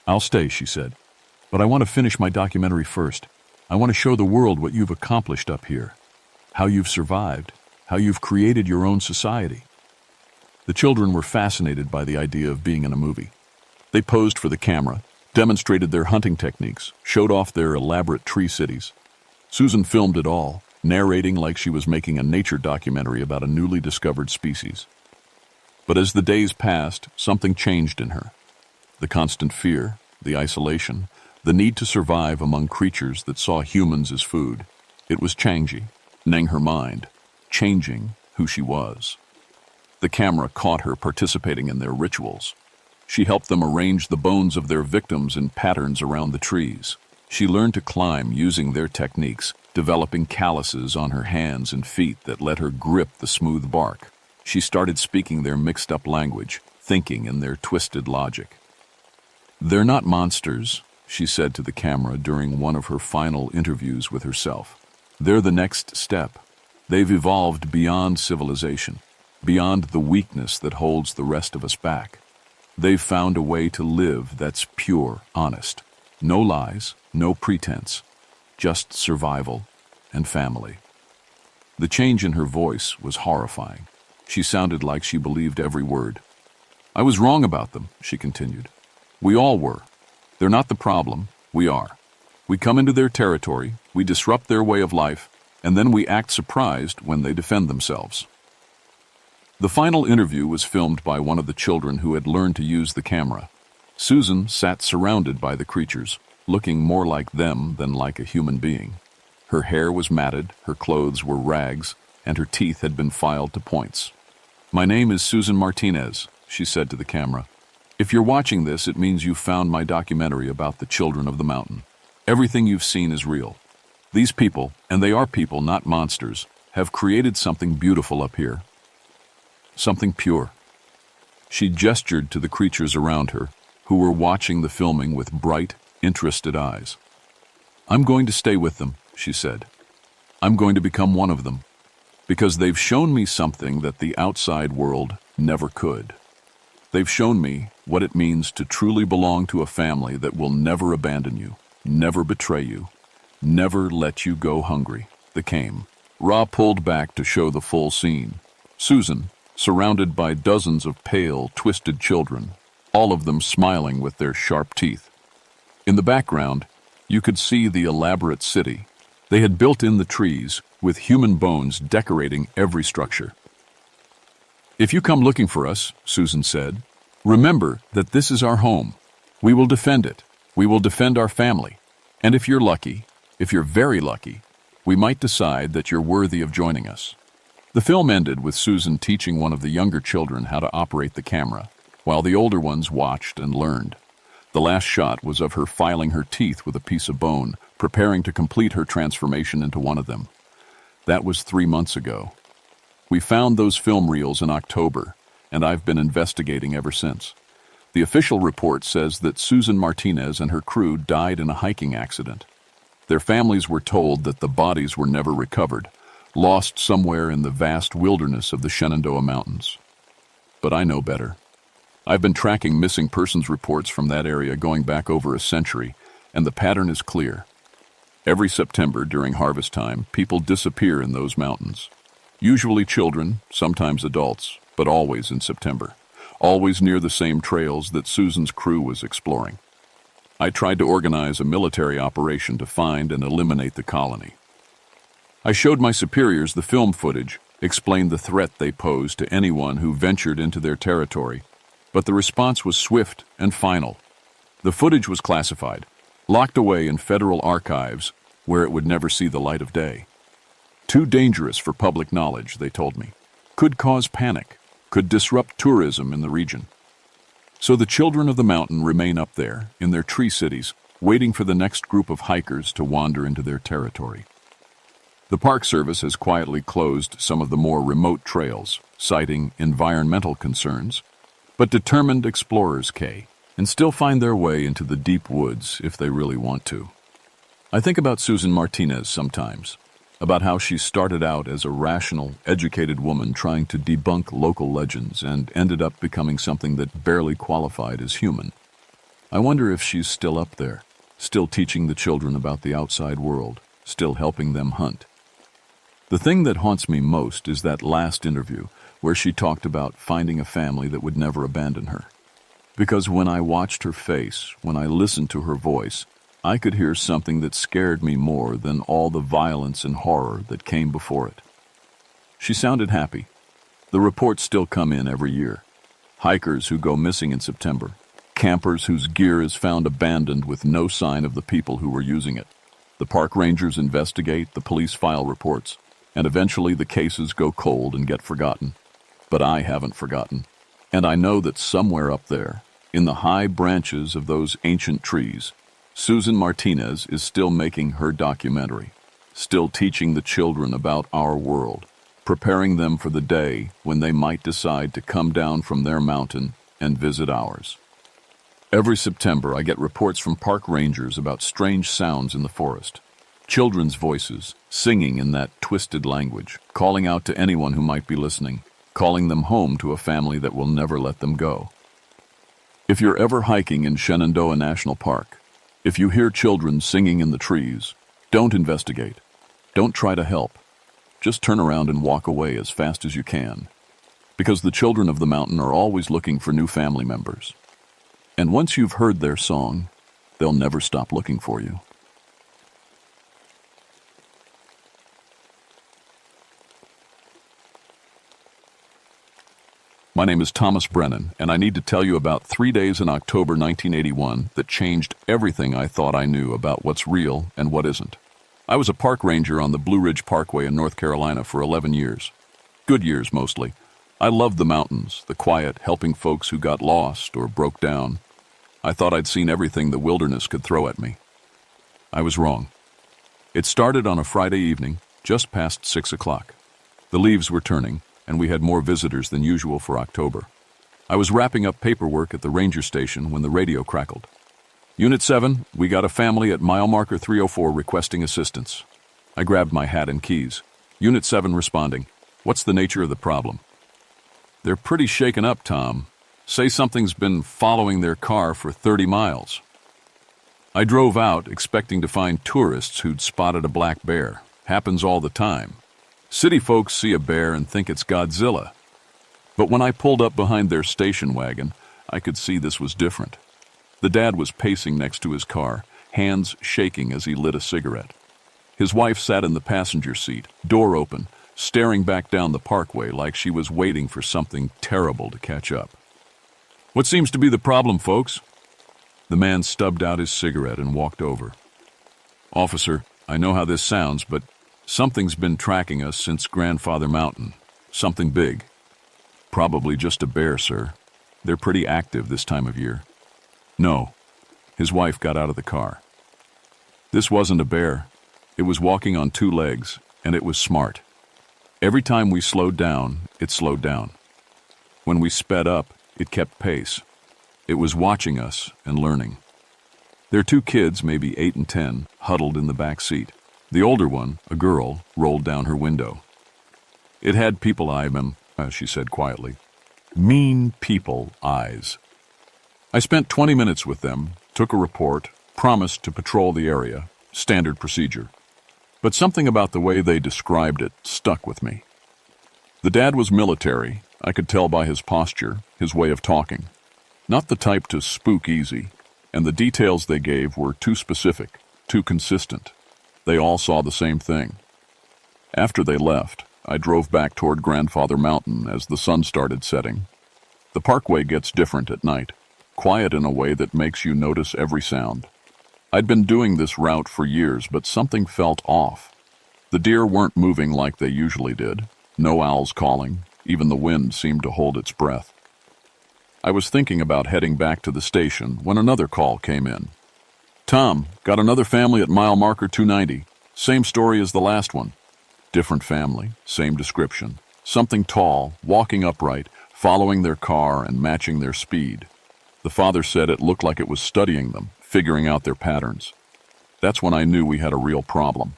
"I'll stay," she said. "But I want to finish my documentary first. I want to show the world what you've accomplished up here. How you've survived. How you've created your own society." The children were fascinated by the idea of being in a movie. They posed for the camera, demonstrated their hunting techniques, showed off their elaborate tree cities. Susan filmed it all, narrating like she was making a nature documentary about a newly discovered species. But as the days passed, something changed in her. The constant fear, the isolation, the need to survive among creatures that saw humans as food. It was changing her mind, changing who she was. The camera caught her participating in their rituals. She helped them arrange the bones of their victims in patterns around the trees. She learned to climb using their techniques, developing calluses on her hands and feet that let her grip the smooth bark. She started speaking their mixed-up language, thinking in their twisted logic. "They're not monsters," she said to the camera during one of her final interviews with herself. "They're the next step. They've evolved beyond civilization, beyond the weakness that holds the rest of us back. They've found a way to live that's pure, honest. No lies, no pretense, just survival and family." The change in her voice was horrifying. She sounded like she believed every word. "I was wrong about them," she continued. "We all were. They're not the problem, we are. We come into their territory, we disrupt their way of life, and then we act surprised when they defend themselves." The final interview was filmed by one of the children who had learned to use the camera. Susan sat surrounded by the creatures, looking more like them than like a human being. Her hair was matted, her clothes were rags, and her teeth had been filed to points. "My name is Susan Martinez," she said to the camera. "If you're watching this, it means you've found my documentary about the children of the mountain. Everything you've seen is real. These people, and they are people, not monsters, have created something beautiful up here. Something pure." She gestured to the creatures around her, who were watching the filming with bright, interested eyes. "I'm going to stay with them," she said. "I'm going to become one of them, because they've shown me something that the outside world never could. They've shown me what it means to truly belong to a family that will never abandon you, never betray you, never let you go hungry." They came. Ra pulled back to show the full scene. Susan, surrounded by dozens of pale, twisted children, all of them smiling with their sharp teeth. In the background, you could see the elaborate city. They had built in the trees, with human bones decorating every structure. "If you come looking for us," Susan said, "remember that this is our home. We will defend it. We will defend our family. And if you're lucky, if you're very lucky, we might decide that you're worthy of joining us." The film ended with Susan teaching one of the younger children how to operate the camera, while the older ones watched and learned. The last shot was of her filing her teeth with a piece of bone, preparing to complete her transformation into one of them. That was 3 months ago. We found those film reels in October, and I've been investigating ever since. The official report says that Susan Martinez and her crew died in a hiking accident. Their families were told that the bodies were never recovered, lost somewhere in the vast wilderness of the Shenandoah Mountains. But I know better. I've been tracking missing persons reports from that area going back over a century, and the pattern is clear. Every September during harvest time, people disappear in those mountains. Usually children, sometimes adults, but always in September. Always near the same trails that Susan's crew was exploring. I tried to organize a military operation to find and eliminate the colony. I showed my superiors the film footage, explained the threat they posed to anyone who ventured into their territory, but the response was swift and final. The footage was classified, locked away in federal archives where it would never see the light of day. Too dangerous for public knowledge, they told me. Could cause panic, could disrupt tourism in the region. So the children of the mountain remain up there, in their tree cities, waiting for the next group of hikers to wander into their territory. The Park Service has quietly closed some of the more remote trails, citing environmental concerns, but determined explorers and still find their way into the deep woods if they really want to. I think about Susan Martinez sometimes, about how she started out as a rational, educated woman trying to debunk local legends and ended up becoming something that barely qualified as human. I wonder if she's still up there, still teaching the children about the outside world, still helping them hunt. The thing that haunts me most is that last interview where she talked about finding a family that would never abandon her. Because when I watched her face, when I listened to her voice, I could hear something that scared me more than all the violence and horror that came before it. She sounded happy. The reports still come in every year. Hikers who go missing in September. Campers whose gear is found abandoned with no sign of the people who were using it. The park rangers investigate, the police file reports, and eventually the cases go cold and get forgotten. But I haven't forgotten. And I know that somewhere up there, In the high branches of those ancient trees, Susan Martinez is still making her documentary, still teaching the children about our world, preparing them for the day when they might decide to come down from their mountain and visit ours. Every September, I get reports from park rangers about strange sounds in the forest. Children's voices, singing in that twisted language, calling out to anyone who might be listening, calling them home to a family that will never let them go. If you're ever hiking in Shenandoah National Park, if you hear children singing in the trees, don't investigate. Don't try to help. Just turn around and walk away as fast as you can. Because the children of the mountain are always looking for new family members. And once you've heard their song, they'll never stop looking for you. My name is Thomas Brennan, and I need to tell you about 3 days in October 1981 that changed everything I thought I knew about what's real and what isn't. I was a park ranger on the Blue Ridge Parkway in North Carolina for 11 years. Good years, mostly. I loved the mountains, the quiet, helping folks who got lost or broke down. I thought I'd seen everything the wilderness could throw at me. I was wrong. It started on a Friday evening, just past 6 o'clock. The leaves were turning, and we had more visitors than usual for October. I was wrapping up paperwork at the ranger station when the radio crackled. Unit 7, we got a family at mile marker 304 requesting assistance. I grabbed my hat and keys. Unit 7 responding, what's the nature of the problem? They're pretty shaken up, Tom. Say something's been following their car for 30 miles. I drove out expecting to find tourists who'd spotted a black bear. Happens all the time. City folks see a bear and think it's Godzilla. But when I pulled up behind their station wagon, I could see this was different. The dad was pacing next to his car, hands shaking as he lit a cigarette. His wife sat in the passenger seat, door open, staring back down the parkway like she was waiting for something terrible to catch up. What seems to be the problem, folks? The man stubbed out his cigarette and walked over. Officer, I know how this sounds, but something's been tracking us since Grandfather Mountain. Something big. Probably just a bear, sir. They're pretty active this time of year. No. His wife got out of the car. This wasn't a bear. It was walking on 2 legs, and it was smart. Every time we slowed down, it slowed down. When we sped up, it kept pace. It was watching us and learning. Their 2 kids, maybe 8 and 10, huddled in the back seat. The older one, a girl, rolled down her window. It had people eye them, she said quietly. Mean people eyes. I spent 20 minutes with them, took a report, promised to patrol the area, standard procedure. But something about the way they described it stuck with me. The dad was military, I could tell by his posture, his way of talking. Not the type to spook easy, and the details they gave were too specific, too consistent. They all saw the same thing. After they left, I drove back toward Grandfather Mountain as the sun started setting. The parkway gets different at night, quiet in a way that makes you notice every sound. I'd been doing this route for years, but something felt off. The deer weren't moving like they usually did. No owls calling. Even the wind seemed to hold its breath. I was thinking about heading back to the station when another call came in. Tom, got another family at mile marker 290. Same story as the last one. Different family, same description. Something tall, walking upright, following their car and matching their speed. The father said it looked like it was studying them, figuring out their patterns. That's when I knew we had a real problem.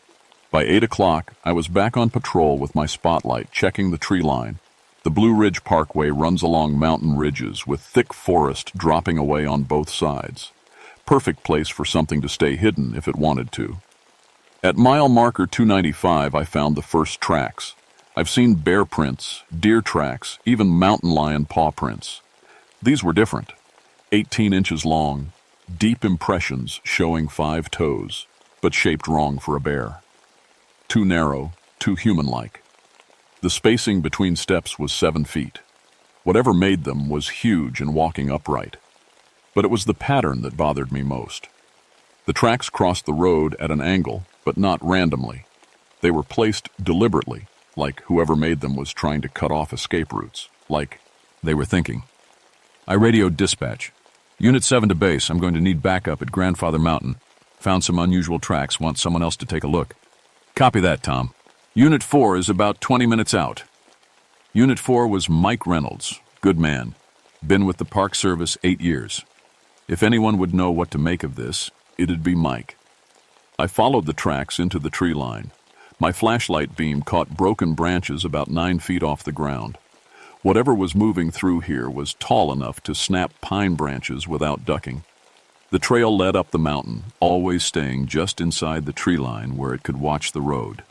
By 8 o'clock, I was back on patrol with my spotlight, checking the tree line. The Blue Ridge Parkway runs along mountain ridges with thick forest dropping away on both sides. Perfect place for something to stay hidden if it wanted to. At mile marker 295, I found the first tracks. I've seen bear prints, deer tracks, even mountain lion paw prints. These were different. 18 inches long, deep impressions showing 5 toes, but shaped wrong for a bear. Too narrow, too human-like. The spacing between steps was 7 feet. Whatever made them was huge and walking upright. But it was the pattern that bothered me most. The tracks crossed the road at an angle, but not randomly. They were placed deliberately, like whoever made them was trying to cut off escape routes, like they were thinking. I radioed dispatch. Unit 7 to base. I'm going to need backup at Grandfather Mountain. Found some unusual tracks. Want someone else to take a look. Copy that, Tom. Unit 4 is about 20 minutes out. Unit 4 was Mike Reynolds. Good man. Been with the Park Service 8 years. If anyone would know what to make of this, it'd be Mike. I followed the tracks into the tree line. My flashlight beam caught broken branches about 9 feet off the ground. Whatever was moving through here was tall enough to snap pine branches without ducking. The trail led up the mountain, always staying just inside the tree line where it could watch the road.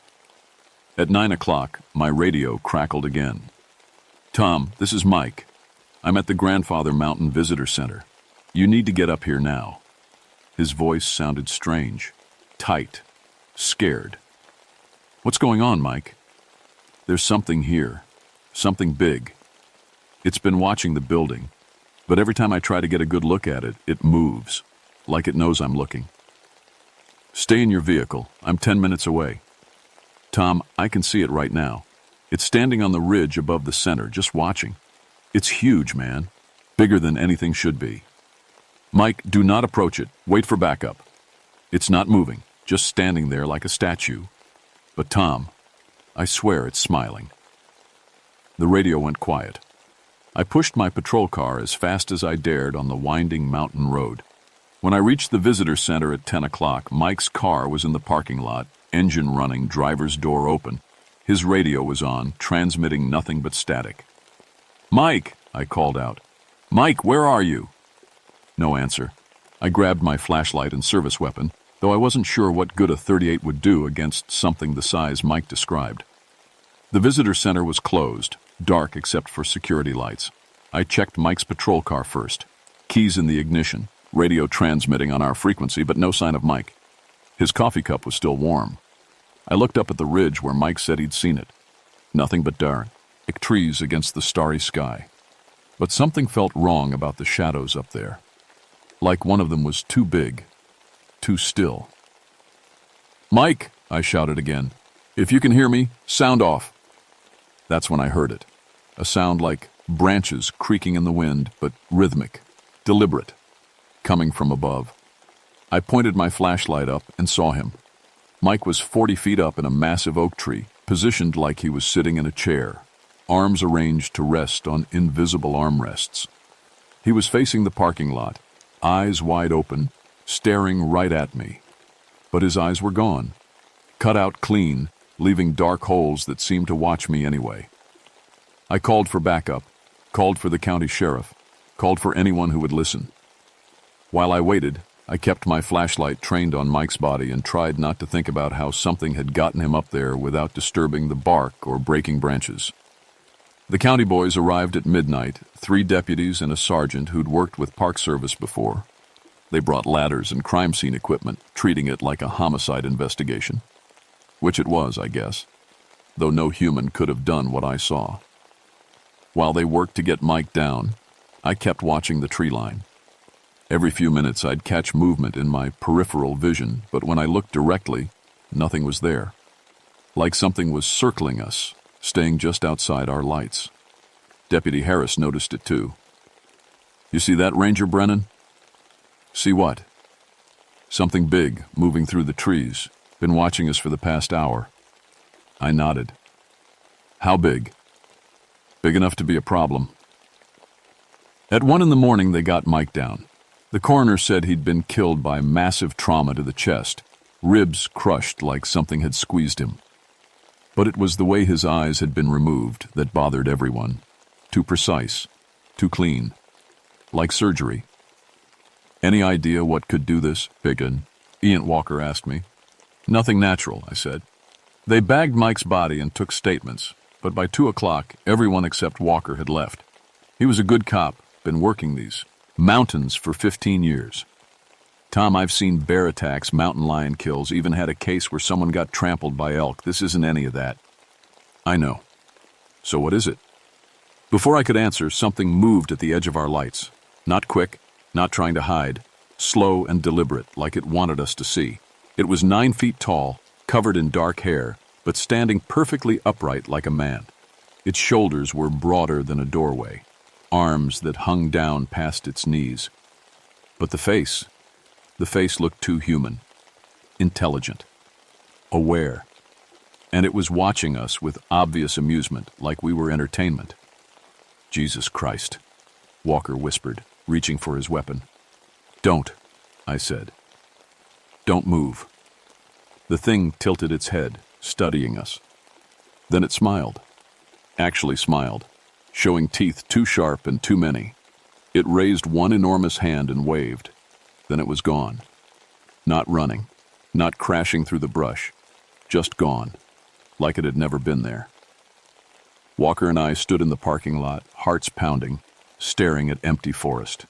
At 9 o'clock, my radio crackled again. Tom, this is Mike. I'm at the Grandfather Mountain Visitor Center. You need to get up here now. His voice sounded strange, tight, scared. What's going on, Mike? There's something here, something big. It's been watching the building, but every time I try to get a good look at it, it moves, like it knows I'm looking. Stay in your vehicle. I'm 10 minutes away. Tom, I can see it right now. It's standing on the ridge above the center, just watching. It's huge, man. Bigger than anything should be. Mike, do not approach it. Wait for backup. It's not moving, just standing there like a statue. But Tom, I swear it's smiling. The radio went quiet. I pushed my patrol car as fast as I dared on the winding mountain road. When I reached the visitor center at 10 o'clock, Mike's car was in the parking lot, engine running, driver's door open. His radio was on, transmitting nothing but static. Mike, I called out. Mike, where are you? No answer. I grabbed my flashlight and service weapon, though I wasn't sure what good a .38 would do against something the size Mike described. The visitor center was closed, dark except for security lights. I checked Mike's patrol car first. Keys in the ignition, radio transmitting on our frequency, but no sign of Mike. His coffee cup was still warm. I looked up at the ridge where Mike said he'd seen it. Nothing but dark trees against the starry sky. But something felt wrong about the shadows up there. Like one of them was too big, too still. Mike, I shouted again. If you can hear me, sound off. That's when I heard it. A sound like branches creaking in the wind, but rhythmic, deliberate, coming from above. I pointed my flashlight up and saw him. Mike was 40 feet up in a massive oak tree, positioned like he was sitting in a chair, arms arranged to rest on invisible armrests. He was facing the parking lot, eyes wide open, staring right at me. But his eyes were gone, cut out clean, leaving dark holes that seemed to watch me anyway. I called for backup, called for the county sheriff, called for anyone who would listen. While I waited, I kept my flashlight trained on Mike's body and tried not to think about how something had gotten him up there without disturbing the bark or breaking branches. The county boys arrived at midnight, 3 deputies and a sergeant who'd worked with Park Service before. They brought ladders and crime scene equipment, treating it like a homicide investigation. Which it was, I guess, though no human could have done what I saw. While they worked to get Mike down, I kept watching the tree line. Every few minutes I'd catch movement in my peripheral vision, but when I looked directly, nothing was there. Like something was circling us, staying just outside our lights. Deputy Harris noticed it too. You see that, Ranger Brennan? See what? Something big moving through the trees. Been watching us for the past hour. I nodded. How big? Big enough to be a problem. At 1 a.m, they got Mike down. The coroner said he'd been killed by massive trauma to the chest, ribs crushed like something had squeezed him. But it was the way his eyes had been removed that bothered everyone. Too precise, too clean, like surgery. Any idea what could do this, Biggin? Ian Walker asked me. Nothing natural, I said. They bagged Mike's body and took statements, but by 2 o'clock, everyone except Walker had left. He was a good cop, been working these mountains for 15 years. Tom, I've seen bear attacks, mountain lion kills, even had a case where someone got trampled by elk. This isn't any of that. I know. So what is it? Before I could answer, something moved at the edge of our lights. Not quick, not trying to hide. Slow and deliberate, like it wanted us to see. It was 9 feet tall, covered in dark hair, but standing perfectly upright like a man. Its shoulders were broader than a doorway, arms that hung down past its knees. But the face looked too human, intelligent, aware, and it was watching us with obvious amusement, like we were entertainment. Jesus Christ, Walker whispered, reaching for his weapon. Don't, I said. Don't move. The thing tilted its head, studying us. Then it smiled. Actually smiled, showing teeth too sharp and too many. It raised one enormous hand and waved. Then it was gone. Not running, not crashing through the brush, just gone, like it had never been there. Walker and I stood in the parking lot, hearts pounding, staring at empty forest.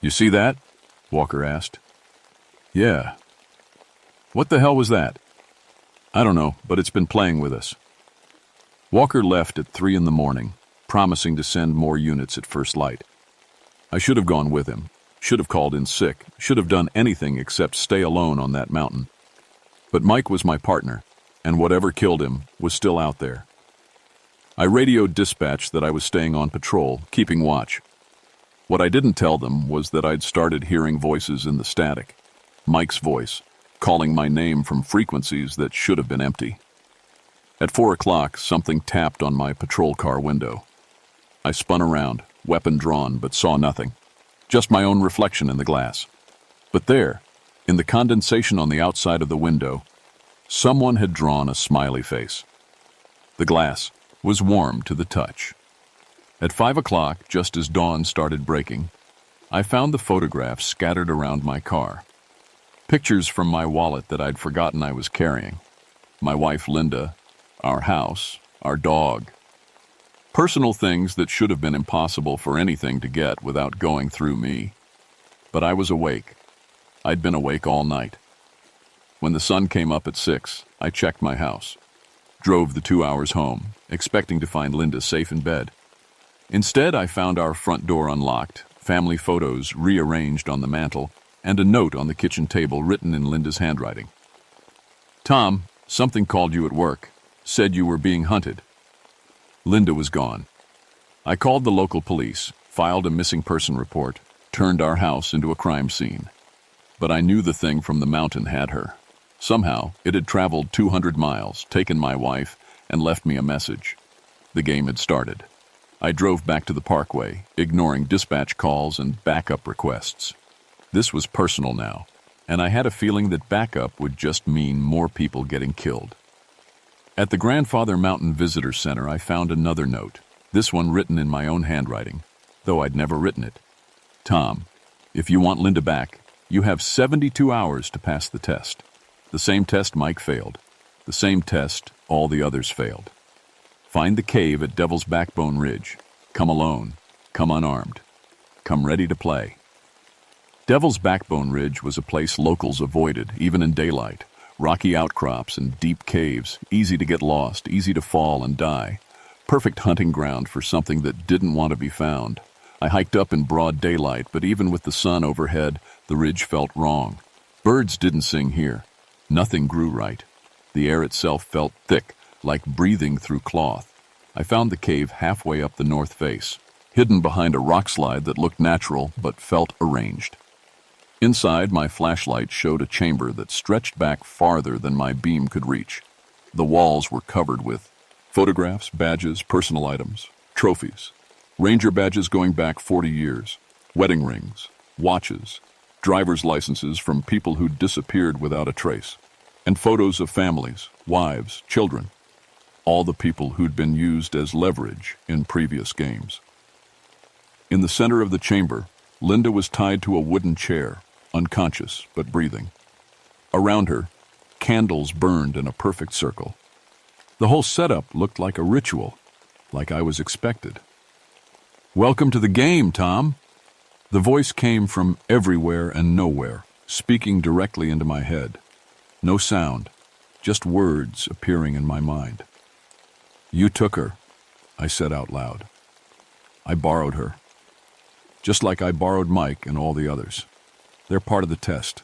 You see that? Walker asked. Yeah. What the hell was that? I don't know, but it's been playing with us. Walker left at 3 a.m, promising to send more units at first light. I should have gone with him, should have called in sick, should have done anything except stay alone on that mountain. But Mike was my partner, and whatever killed him was still out there. I radioed dispatch that I was staying on patrol, keeping watch. What I didn't tell them was that I'd started hearing voices in the static. Mike's voice, calling my name from frequencies that should have been empty. At 4 o'clock, something tapped on my patrol car window. I spun around, weapon drawn, but saw nothing. Just my own reflection in the glass. But there, in the condensation on the outside of the window, someone had drawn a smiley face. The glass was warm to the touch. At 5 o'clock, just as dawn started breaking, I found the photographs scattered around my car. Pictures from my wallet that I'd forgotten I was carrying. My wife, Linda, our house, our dog. Personal things that should have been impossible for anything to get without going through me. But I was awake. I'd been awake all night. When the sun came up at 6, I checked my house. Drove the 2 hours home, expecting to find Linda safe in bed. Instead, I found our front door unlocked, family photos rearranged on the mantel, and a note on the kitchen table written in Linda's handwriting. Tom, something called you at work. Said you were being hunted. Linda was gone. I called the local police, filed a missing person report, turned our house into a crime scene. But I knew the thing from the mountain had her. Somehow, it had traveled 200 miles, taken my wife, and left me a message. The game had started. I drove back to the parkway, ignoring dispatch calls and backup requests. This was personal now, and I had a feeling that backup would just mean more people getting killed. At the Grandfather Mountain Visitor Center, I found another note, this one written in my own handwriting, though I'd never written it. Tom, if you want Linda back, you have 72 hours to pass the test. The same test Mike failed. The same test all the others failed. Find the cave at Devil's Backbone Ridge. Come alone. Come unarmed. Come ready to play. Devil's Backbone Ridge was a place locals avoided, even in daylight. Rocky outcrops and deep caves, easy to get lost, easy to fall and die. Perfect hunting ground for something that didn't want to be found. I hiked up in broad daylight, but even with the sun overhead, the ridge felt wrong. Birds didn't sing here. Nothing grew right. The air itself felt thick, like breathing through cloth. I found the cave halfway up the north face, hidden behind a rock slide that looked natural but felt arranged. Inside, my flashlight showed a chamber that stretched back farther than my beam could reach. The walls were covered with photographs, badges, personal items, trophies, ranger badges going back 40 years, wedding rings, watches, driver's licenses from people who'd disappeared without a trace, and photos of families, wives, children, all the people who'd been used as leverage in previous games. In the center of the chamber, Linda was tied to a wooden chair, unconscious but breathing. Around her, candles burned in a perfect circle. The whole setup looked like a ritual, like I was expected. Welcome to the game, Tom. The voice came from everywhere and nowhere, speaking directly into my head. No sound, just words appearing in my mind. You took her, I said out loud. I borrowed her. Just like I borrowed Mike and all the others. They're part of the test.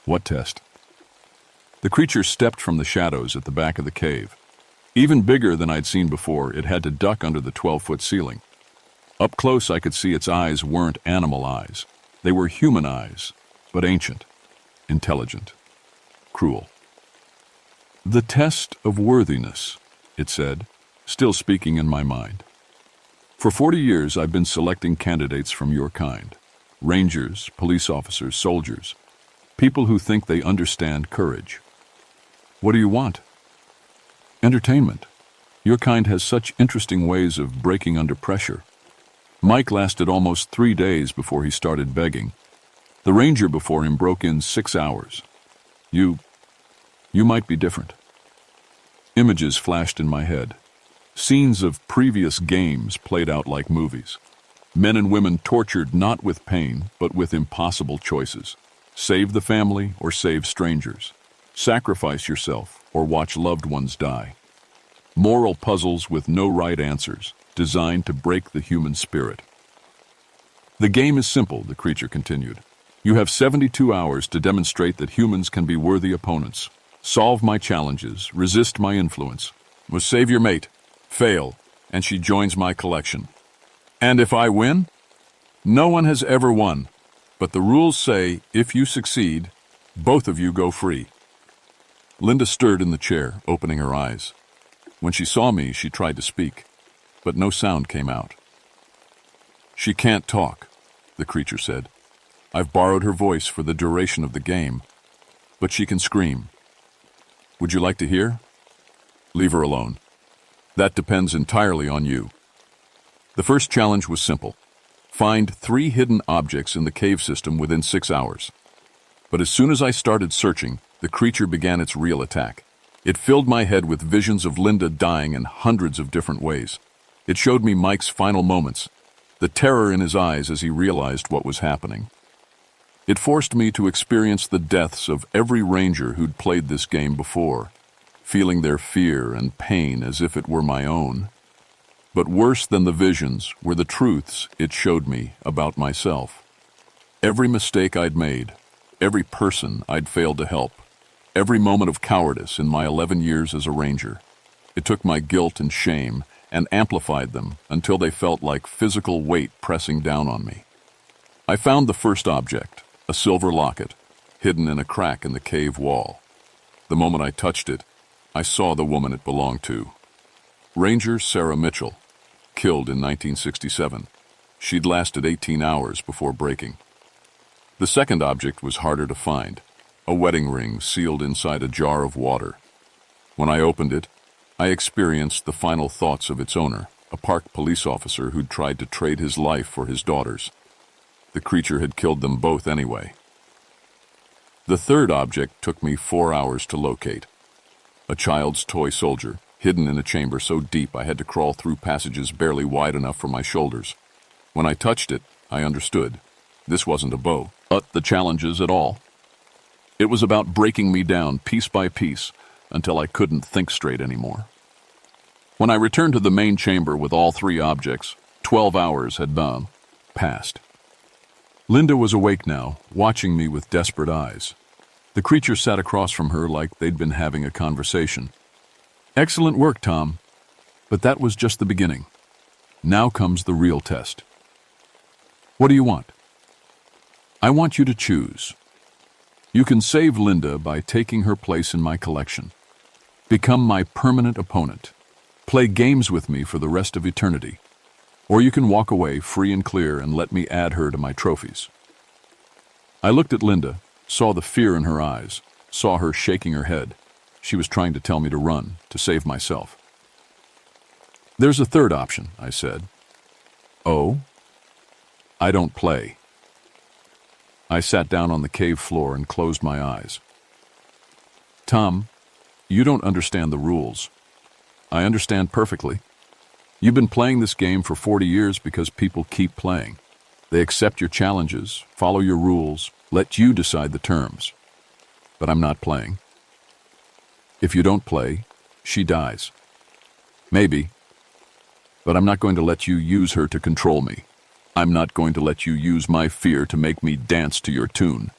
What test? The creature stepped from the shadows at the back of the cave. Even bigger than I'd seen before, it had to duck under the 12-foot ceiling. Up close, I could see its eyes weren't animal eyes. They were human eyes, but ancient, intelligent, cruel. "The test of worthiness," it said, still speaking in my mind. "For 40 years I've been selecting candidates from your kind. Rangers, police officers, soldiers. People who think they understand courage. What do you want?" "Entertainment. Your kind has such interesting ways of breaking under pressure." Mike lasted almost 3 days before he started begging. The ranger before him broke in 6 hours. You might be different." Images flashed in my head. Scenes of previous games played out like movies. Men and women tortured not with pain, but with impossible choices. Save the family or save strangers. Sacrifice yourself or watch loved ones die. Moral puzzles with no right answers, designed to break the human spirit. "The game is simple," the creature continued. "You have 72 hours to demonstrate that humans can be worthy opponents. Solve my challenges, resist my influence. Must save your mate. Fail, and she joins my collection. And if I win? No one has ever won, but the rules say if you succeed, both of you go free." Linda stirred in the chair, opening her eyes. When she saw me, she tried to speak, but no sound came out. "She can't talk," the creature said. "I've borrowed her voice for the duration of the game, but she can scream. Would you like to hear? Leave her alone. That depends entirely on you." The first challenge was simple. Find 3 hidden objects in the cave system within 6 hours. But as soon as I started searching, the creature began its real attack. It filled my head with visions of Linda dying in hundreds of different ways. It showed me Mike's final moments, the terror in his eyes as he realized what was happening. It forced me to experience the deaths of every ranger who'd played this game before, feeling their fear and pain as if it were my own. But worse than the visions were the truths it showed me about myself. Every mistake I'd made, every person I'd failed to help, every moment of cowardice in my 11 years as a ranger. It took my guilt and shame and amplified them until they felt like physical weight pressing down on me. I found the first object, a silver locket, hidden in a crack in the cave wall. The moment I touched it, I saw the woman it belonged to. Ranger Sarah Mitchell, killed in 1967. She'd lasted 18 hours before breaking. The second object was harder to find, a wedding ring sealed inside a jar of water. When I opened it, I experienced the final thoughts of its owner, a park police officer who'd tried to trade his life for his daughter's. The creature had killed them both anyway. The third object took me 4 hours to locate. A child's toy soldier, hidden in a chamber so deep I had to crawl through passages barely wide enough for my shoulders. When I touched it, I understood. This wasn't a bow, but the challenges at all. It was about breaking me down piece by piece until I couldn't think straight anymore. When I returned to the main chamber with all 3 objects, 12 hours had passed. Linda was awake now, watching me with desperate eyes. The creature sat across from her like they'd been having a conversation. "Excellent work, Tom. But that was just the beginning. Now comes the real test. What do you want?" "I want you to choose. You can save Linda by taking her place in my collection. Become my permanent opponent. Play games with me for the rest of eternity. Or you can walk away free and clear and let me add her to my trophies." I looked at Linda, saw the fear in her eyes, saw her shaking her head. She was trying to tell me to run, to save myself. "There's a third option," I said. "Oh?" "I don't play." I sat down on the cave floor and closed my eyes. "Tom, you don't understand the rules. I understand perfectly. You've been playing this game for 40 years because people keep playing. They accept your challenges, follow your rules, let you decide the terms. But I'm not playing. If you don't play, she dies. Maybe. But I'm not going to let you use her to control me. I'm not going to let you use my fear to make me dance to your tune."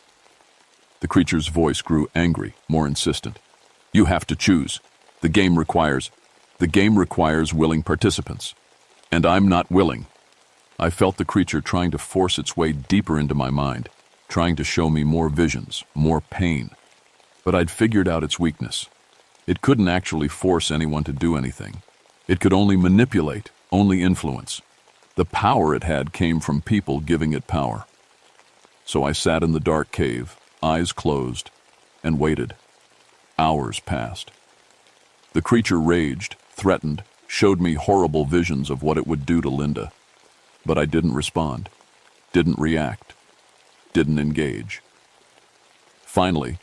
The creature's voice grew angry, more insistent. "You have to choose. The game requires willing participants. And I'm not willing." I felt the creature trying to force its way deeper into my mind, trying to show me more visions, more pain. But I'd figured out its weakness. It couldn't actually force anyone to do anything. It could only manipulate, only influence. The power it had came from people giving it power. So I sat in the dark cave, eyes closed, and waited. Hours passed. The creature raged, threatened, showed me horrible visions of what it would do to Linda. But I didn't respond, didn't react, didn't engage. Finally,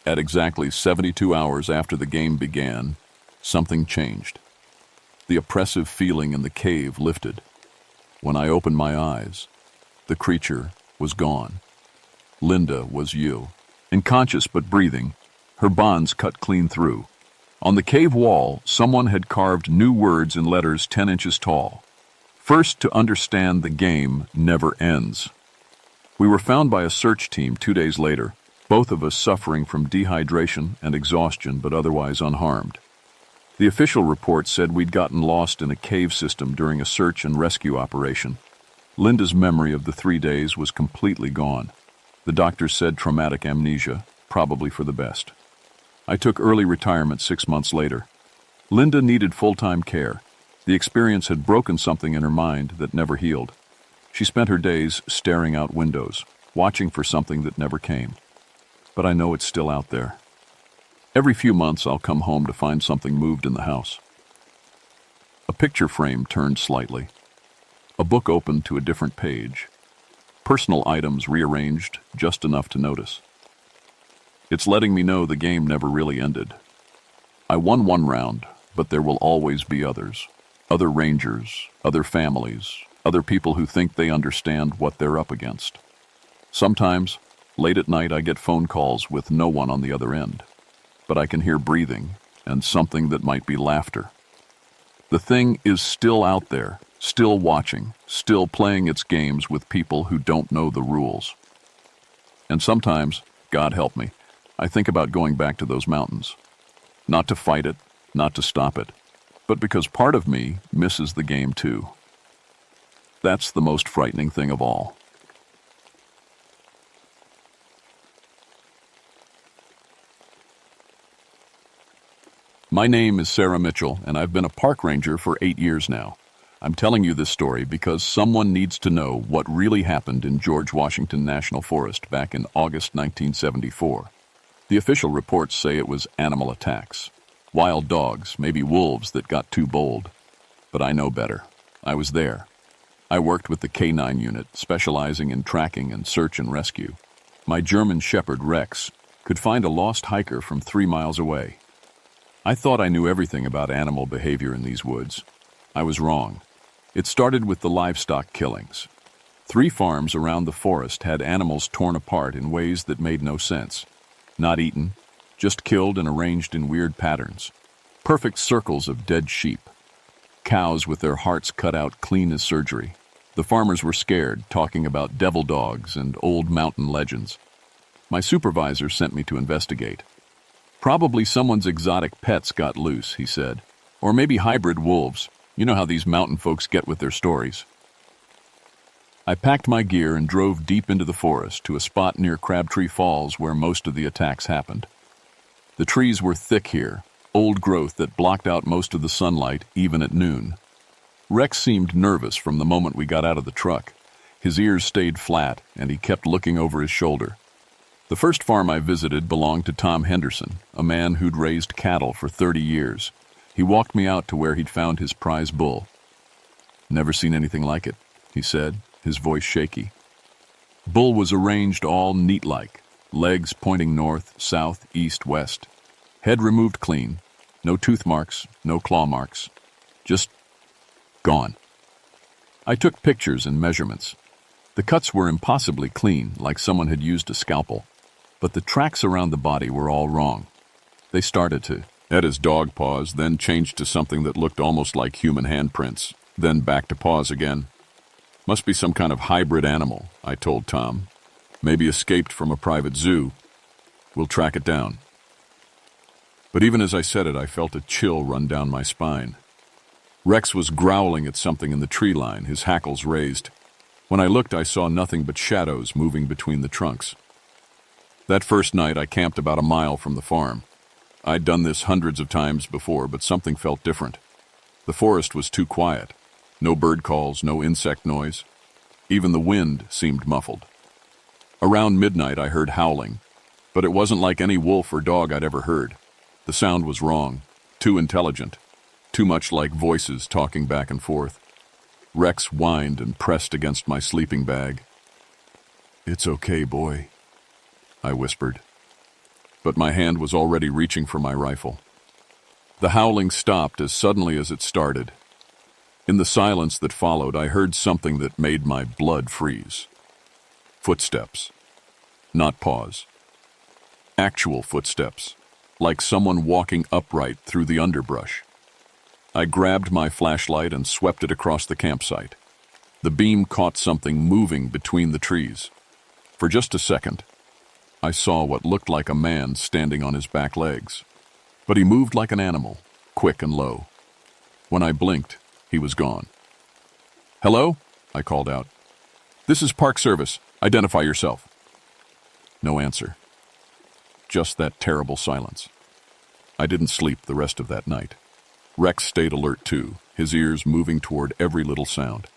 at exactly 72 hours after the game began, something changed. The oppressive feeling in the cave lifted. When I opened my eyes, the creature was gone. Linda was you, unconscious but breathing, her bonds cut clean through. On the cave wall, someone had carved new words in letters 10 inches tall. First to understand the game never ends. We were found by a search team 2 days later, both of us suffering from dehydration and exhaustion but otherwise unharmed. The official report said we'd gotten lost in a cave system during a search and rescue operation. Linda's memory of the 3 days was completely gone. The doctors said traumatic amnesia, probably for the best. I took early retirement 6 months later. Linda needed full-time care. The experience had broken something in her mind that never healed. She spent her days staring out windows, watching for something that never came. But I know it's still out there. Every few months I'll come home to find something moved in the house. A picture frame turned slightly. A book opened to a different page. Personal items rearranged just enough to notice. It's letting me know the game never really ended. I won one round, but there will always be others. Other rangers, other families, other people who think they understand what they're up against. Sometimes, late at night, I get phone calls with no one on the other end. But I can hear breathing and something that might be laughter. The thing is still out there, still watching, still playing its games with people who don't know the rules. And sometimes, God help me, I think about going back to those mountains. Not to fight it, not to stop it, but because part of me misses the game too. That's the most frightening thing of all. My name is Sarah Mitchell, and I've been a park ranger for 8 years now. I'm telling you this story because someone needs to know what really happened in George Washington National Forest back in August 1974. The official reports say it was animal attacks. Wild dogs, maybe wolves that got too bold. But I know better. I was there. I worked with the K9 unit, specializing in tracking and search and rescue. My German Shepherd, Rex, could find a lost hiker from 3 miles away. I thought I knew everything about animal behavior in these woods. I was wrong. It started with the livestock killings. 3 farms around the forest had animals torn apart in ways that made no sense. Not eaten, just killed and arranged in weird patterns. Perfect circles of dead sheep. Cows with their hearts cut out clean as surgery. The farmers were scared, talking about devil dogs and old mountain legends. My supervisor sent me to investigate. Probably someone's exotic pets got loose, he said. Or maybe hybrid wolves. You know how these mountain folks get with their stories. I packed my gear and drove deep into the forest to a spot near Crabtree Falls where most of the attacks happened. The trees were thick here, old growth that blocked out most of the sunlight even at noon. Rex seemed nervous from the moment we got out of the truck. His ears stayed flat and he kept looking over his shoulder. The first farm I visited belonged to Tom Henderson, a man who'd raised cattle for 30 years. He walked me out to where he'd found his prize bull. "Never seen anything like it," he said, his voice shaky. Bull was arranged all neat-like, legs pointing north, south, east, west. Head removed clean, no tooth marks, no claw marks. Just gone. I took pictures and measurements. The cuts were impossibly clean, like someone had used a scalpel. But the tracks around the body were all wrong. They started to at his dog paws, then changed to something that looked almost like human handprints, then back to paws again. "Must be some kind of hybrid animal," I told Tom. "Maybe escaped from a private zoo. We'll track it down." But even as I said it, I felt a chill run down my spine. Rex was growling at something in the tree line, his hackles raised. When I looked, I saw nothing but shadows moving between the trunks. That first night, I camped about a mile from the farm. I'd done this hundreds of times before, but something felt different. The forest was too quiet. No bird calls, no insect noise. Even the wind seemed muffled. Around midnight, I heard howling, but it wasn't like any wolf or dog I'd ever heard. The sound was wrong, too intelligent, too much like voices talking back and forth. Rex whined and pressed against my sleeping bag. "It's okay, boy," I whispered. But my hand was already reaching for my rifle. The howling stopped as suddenly as it started. In the silence that followed, I heard something that made my blood freeze. Footsteps. Not paws. Actual footsteps, like someone walking upright through the underbrush. I grabbed my flashlight and swept it across the campsite. The beam caught something moving between the trees. For just a second, I saw what looked like a man standing on his back legs. But he moved like an animal, quick and low. When I blinked, he was gone. "Hello?" I called out. "This is Park Service. Identify yourself." No answer. Just that terrible silence. I didn't sleep the rest of that night. Rex stayed alert too, his ears moving toward every little sound.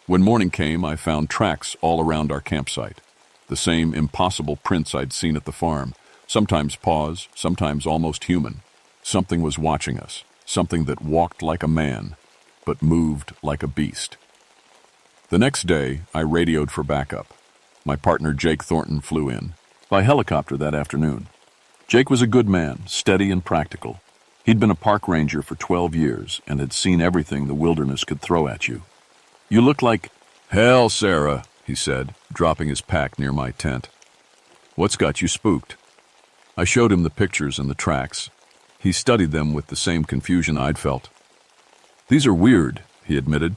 When morning came, I found tracks all around our campsite. The same impossible prints I'd seen at the farm, sometimes paws, sometimes almost human. Something was watching us, something that walked like a man, but moved like a beast. The next day, I radioed for backup. My partner Jake Thornton flew in, by helicopter that afternoon. Jake was a good man, steady and practical. He'd been a park ranger for 12 years and had seen everything the wilderness could throw at you. "You look like hell, Sarah," he said, dropping his pack near my tent. "What's got you spooked?" I showed him the pictures and the tracks. He studied them with the same confusion I'd felt. "These are weird," he admitted,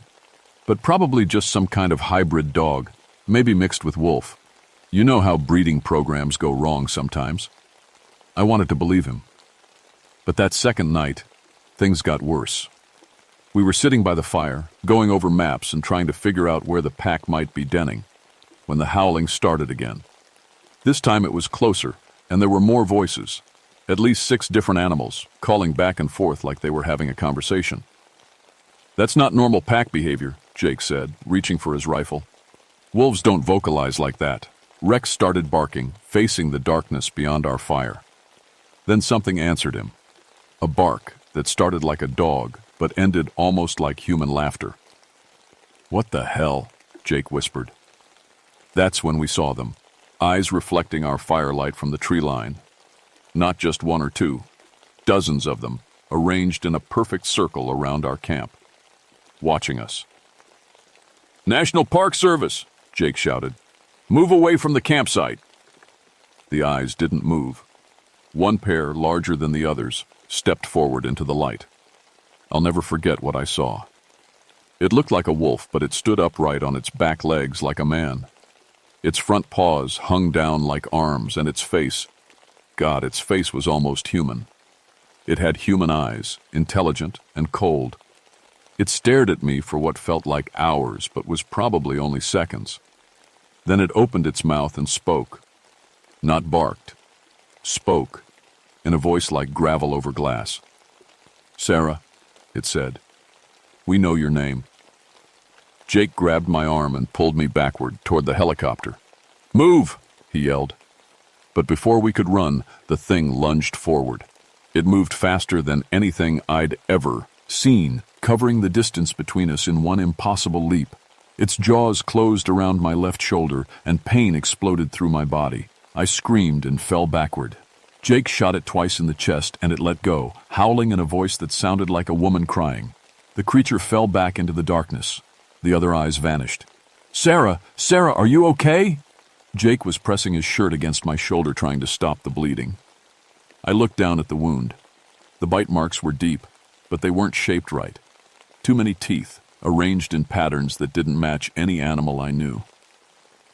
"but probably just some kind of hybrid dog, maybe mixed with wolf. You know how breeding programs go wrong sometimes." I wanted to believe him. But that second night, things got worse. We were sitting by the fire, going over maps and trying to figure out where the pack might be denning, when the howling started again. This time it was closer, and there were more voices, at least 6 different animals, calling back and forth like they were having a conversation. "That's not normal pack behavior," Jake said, reaching for his rifle. "Wolves don't vocalize like that." Rex started barking, facing the darkness beyond our fire. Then something answered him. A bark that started like a dog, but ended almost like human laughter. "What the hell?" Jake whispered. That's when we saw them, eyes reflecting our firelight from the tree line. Not just 1 or 2, dozens of them, arranged in a perfect circle around our camp, watching us. "National Park Service!" Jake shouted. "Move away from the campsite!" The eyes didn't move. One pair, larger than the others, stepped forward into the light. I'll never forget what I saw. It looked like a wolf, but it stood upright on its back legs like a man. Its front paws hung down like arms, and its face was almost human. It had human eyes, intelligent and cold. It stared at me for what felt like hours, but was probably only seconds. Then it opened its mouth and spoke. Not barked. Spoke, in a voice like gravel over glass. "Sarah," it said, "we know your name." Jake grabbed my arm and pulled me backward toward the helicopter. "Move!" he yelled. But before we could run, the thing lunged forward. It moved faster than anything I'd ever seen, covering the distance between us in one impossible leap. Its jaws closed around my left shoulder, and pain exploded through my body. I screamed and fell backward. Jake shot it twice in the chest, and it let go, howling in a voice that sounded like a woman crying. The creature fell back into the darkness. The other eyes vanished. Sarah, are you okay?" Jake was pressing his shirt against my shoulder, trying to stop the bleeding. I looked down at the wound. The bite marks were deep, but they weren't shaped right. Too many teeth, arranged in patterns that didn't match any animal I knew.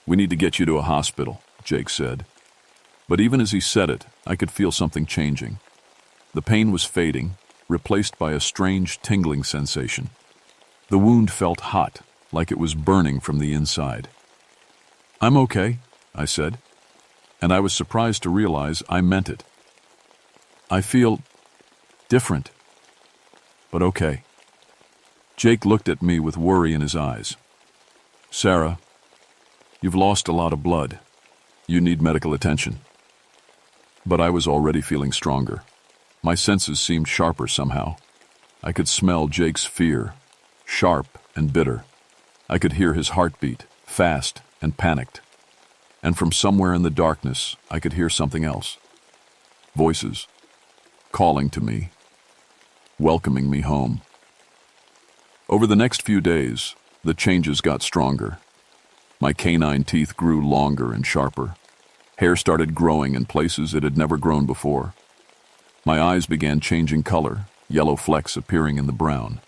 "We need to get you to a hospital," Jake said. But even as he said it, I could feel something changing. The pain was fading, replaced by a strange tingling sensation. The wound felt hot, like it was burning from the inside. "I'm okay," I said, and I was surprised to realize I meant it. "I feel different, but okay." Jake looked at me with worry in his eyes. "Sarah, you've lost a lot of blood. You need medical attention." But I was already feeling stronger. My senses seemed sharper somehow. I could smell Jake's fear, sharp and bitter. I could hear his heartbeat, fast and panicked. And from somewhere in the darkness, I could hear something else. Voices, calling to me, welcoming me home. Over the next few days, the changes got stronger. My canine teeth grew longer and sharper. Hair started growing in places it had never grown before. My eyes began changing color, yellow flecks appearing in the brown.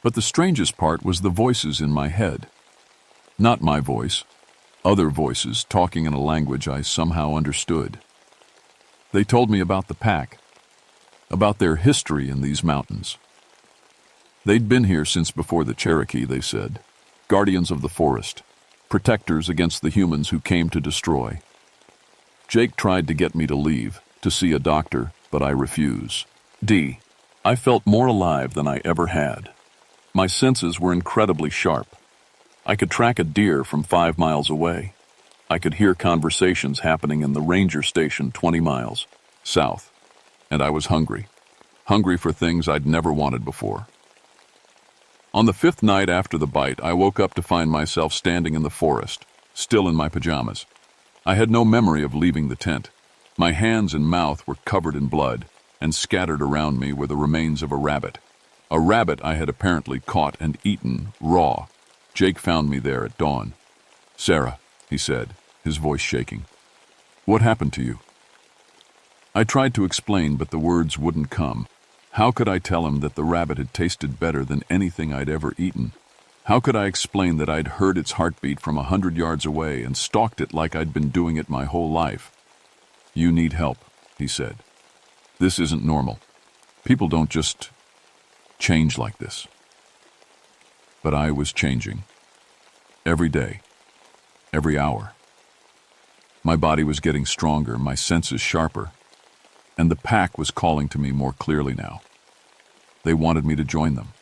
But the strangest part was the voices in my head. Not my voice, other voices talking in a language I somehow understood. They told me about the pack, about their history in these mountains. They'd been here since before the Cherokee, they said. Guardians of the forest, protectors against the humans who came to destroy. Jake tried to get me to leave, to see a doctor, but I refused. I felt more alive than I ever had. My senses were incredibly sharp. I could track a deer from 5 miles away. I could hear conversations happening in the ranger station 20 miles south. And I was hungry. Hungry for things I'd never wanted before. On the 5th night after the bite, I woke up to find myself standing in the forest, still in my pajamas. I had no memory of leaving the tent. My hands and mouth were covered in blood, and scattered around me were the remains of a rabbit. A rabbit I had apparently caught and eaten raw. Jake found me there at dawn. "Sarah," he said, his voice shaking. "What happened to you?" I tried to explain, but the words wouldn't come. How could I tell him that the rabbit had tasted better than anything I'd ever eaten? How could I explain that I'd heard its heartbeat from 100 yards away and stalked it like I'd been doing it my whole life? "You need help," he said. "This isn't normal. People don't just change like this." But I was changing. Every day. Every hour. My body was getting stronger, my senses sharper. And the pack was calling to me more clearly now. They wanted me to join them,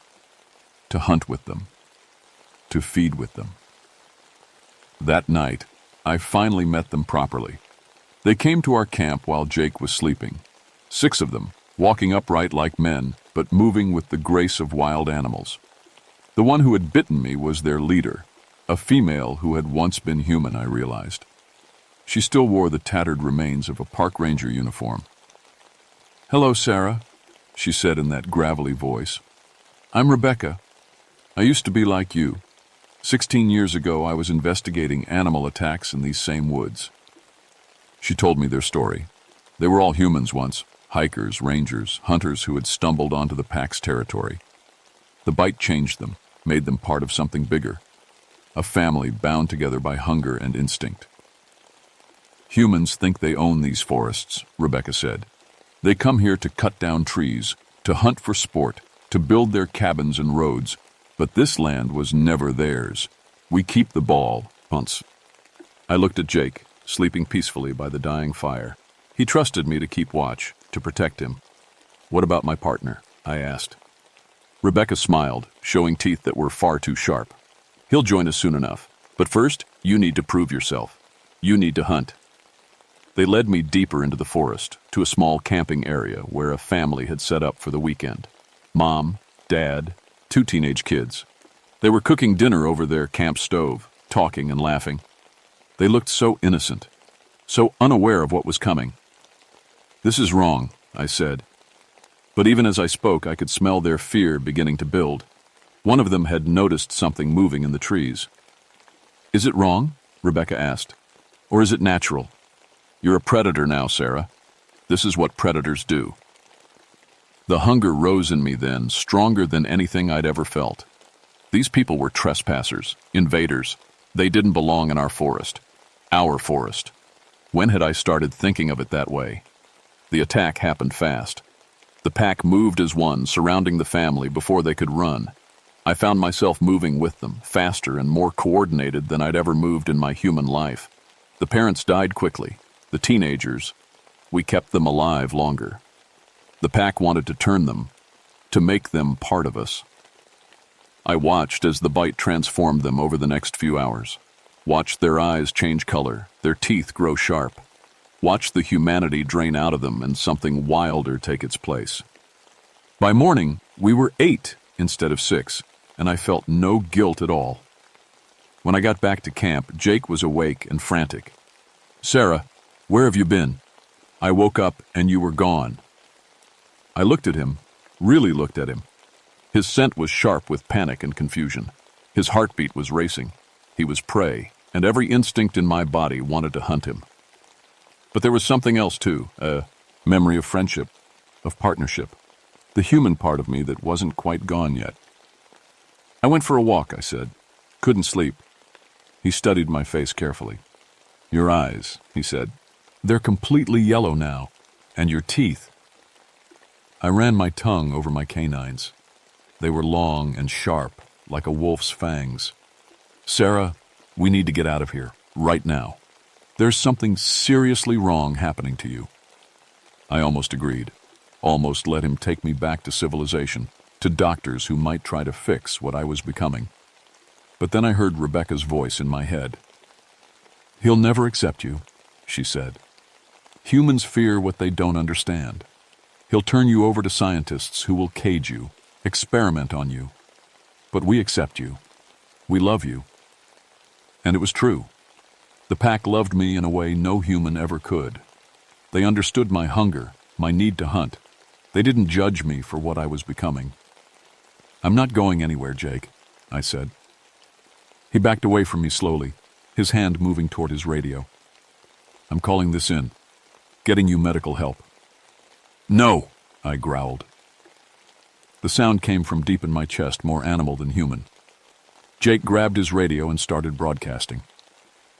to hunt with them, to feed with them. That night, I finally met them properly. They came to our camp while Jake was sleeping. 6 of them, walking upright like men, but moving with the grace of wild animals. The one who had bitten me was their leader, a female who had once been human, I realized. She still wore the tattered remains of a park ranger uniform. "Hello, Sarah," she said in that gravelly voice. "I'm Rebecca. I used to be like you. 16 years ago, I was investigating animal attacks in these same woods." She told me their story. They were all humans once, hikers, rangers, hunters who had stumbled onto the pack's territory. The bite changed them, made them part of something bigger. A family bound together by hunger and instinct. "Humans think they own these forests," Rebecca said. "They come here to cut down trees, to hunt for sport, to build their cabins and roads, but this land was never theirs. We keep the ball, hunts." I looked at Jake, sleeping peacefully by the dying fire. He trusted me to keep watch, to protect him. "What about my partner?" I asked. Rebecca smiled, showing teeth that were far too sharp. "He'll join us soon enough. But first, you need to prove yourself. You need to hunt." They led me deeper into the forest, to a small camping area where a family had set up for the weekend. Mom, Dad, 2 teenage kids. They were cooking dinner over their camp stove, talking and laughing. They looked so innocent, so unaware of what was coming. "This is wrong," I said. But even as I spoke, I could smell their fear beginning to build. One of them had noticed something moving in the trees. "Is it wrong?" Rebecca asked. "Or is it natural? You're a predator now, Sarah. This is what predators do." The hunger rose in me then, stronger than anything I'd ever felt. These people were trespassers, invaders. They didn't belong in our forest. Our forest. When had I started thinking of it that way? The attack happened fast. The pack moved as one, surrounding the family before they could run. I found myself moving with them, faster and more coordinated than I'd ever moved in my human life. The parents died quickly. The teenagers, we kept them alive longer. The pack wanted to turn them, to make them part of us. I watched as the bite transformed them over the next few hours. Watched their eyes change color, their teeth grow sharp. Watched the humanity drain out of them and something wilder take its place. By morning, we were 8 instead of 6, and I felt no guilt at all. When I got back to camp, Jake was awake and frantic. "Sarah, where have you been? I woke up and you were gone." I looked at him, really looked at him. His scent was sharp with panic and confusion. His heartbeat was racing. He was prey, and every instinct in my body wanted to hunt him. But there was something else too, a memory of friendship, of partnership, the human part of me that wasn't quite gone yet. "I went for a walk," I said. "Couldn't sleep." He studied my face carefully. "Your eyes," he said. "They're completely yellow now. And your teeth." I ran my tongue over my canines. They were long and sharp, like a wolf's fangs. "Sarah, we need to get out of here, right now. There's something seriously wrong happening to you." I almost agreed, almost let him take me back to civilization, to doctors who might try to fix what I was becoming. But then I heard Rebecca's voice in my head. "He'll never accept you," she said. "Humans fear what they don't understand. He'll turn you over to scientists who will cage you, experiment on you. But we accept you. We love you." And it was true. The pack loved me in a way no human ever could. They understood my hunger, my need to hunt. They didn't judge me for what I was becoming. "I'm not going anywhere, Jake," I said. He backed away from me slowly, his hand moving toward his radio. "I'm calling this in. Getting you medical help." "No," I growled. The sound came from deep in my chest, more animal than human. Jake grabbed his radio and started broadcasting.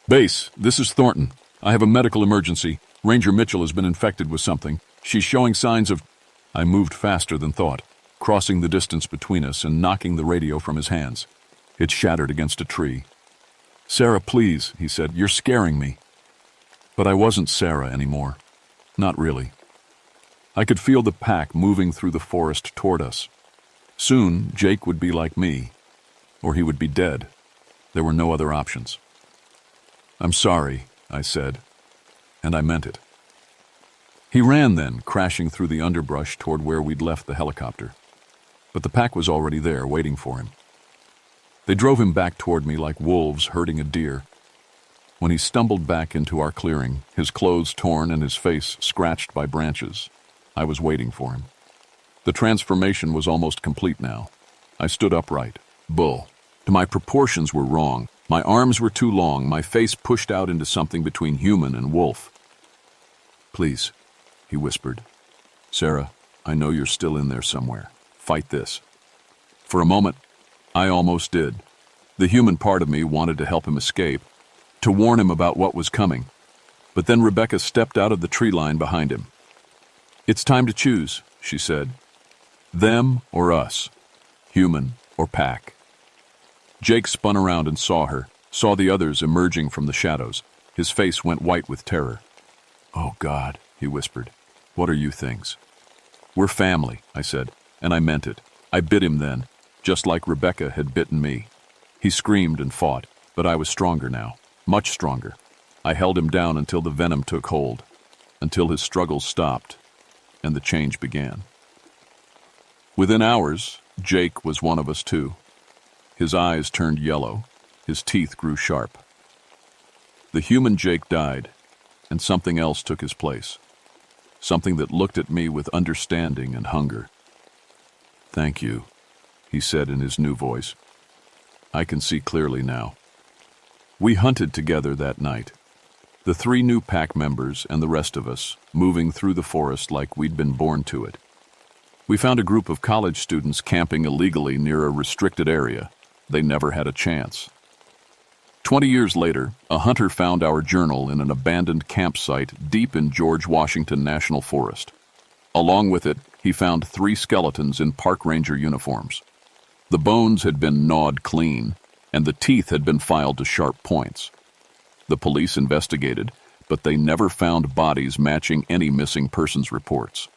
"Base, this is Thornton. I have a medical emergency. Ranger Mitchell has been infected with something. She's showing signs of—" I moved faster than thought, crossing the distance between us and knocking the radio from his hands. It shattered against a tree. "Sarah, please," he said. "You're scaring me." But I wasn't Sarah anymore. Not really. I could feel the pack moving through the forest toward us. Soon, Jake would be like me, or he would be dead. There were no other options. "I'm sorry," I said, and I meant it. He ran then, crashing through the underbrush toward where we'd left the helicopter. But the pack was already there, waiting for him. They drove him back toward me like wolves herding a deer. When he stumbled back into our clearing, his clothes torn and his face scratched by branches, I was waiting for him. The transformation was almost complete now. I stood upright. Bull. My proportions were wrong. My arms were too long, my face pushed out into something between human and wolf. "Please," he whispered. "Sarah, I know you're still in there somewhere. Fight this." For a moment, I almost did. The human part of me wanted to help him escape, to warn him about what was coming. But then Rebecca stepped out of the tree line behind him. "It's time to choose," she said. "Them or us. Human or pack." Jake spun around and saw her, saw the others emerging from the shadows. His face went white with terror. "Oh, God," he whispered. "What are you things?" "We're family," I said, and I meant it. I bit him then, just like Rebecca had bitten me. He screamed and fought, but I was stronger now, much stronger. I held him down until the venom took hold, until his struggles stopped, and the change began. Within hours, Jake was one of us too. His eyes turned yellow, his teeth grew sharp. The human Jake died, and something else took his place. Something that looked at me with understanding and hunger. "Thank you," he said in his new voice. "I can see clearly now." We hunted together that night. The 3 new pack members and the rest of us, moving through the forest like we'd been born to it. We found a group of college students camping illegally near a restricted area. They never had a chance. 20 years later, a hunter found our journal in an abandoned campsite deep in George Washington National Forest. Along with it, he found 3 skeletons in park ranger uniforms. The bones had been gnawed clean, and the teeth had been filed to sharp points. The police investigated, but they never found bodies matching any missing persons reports.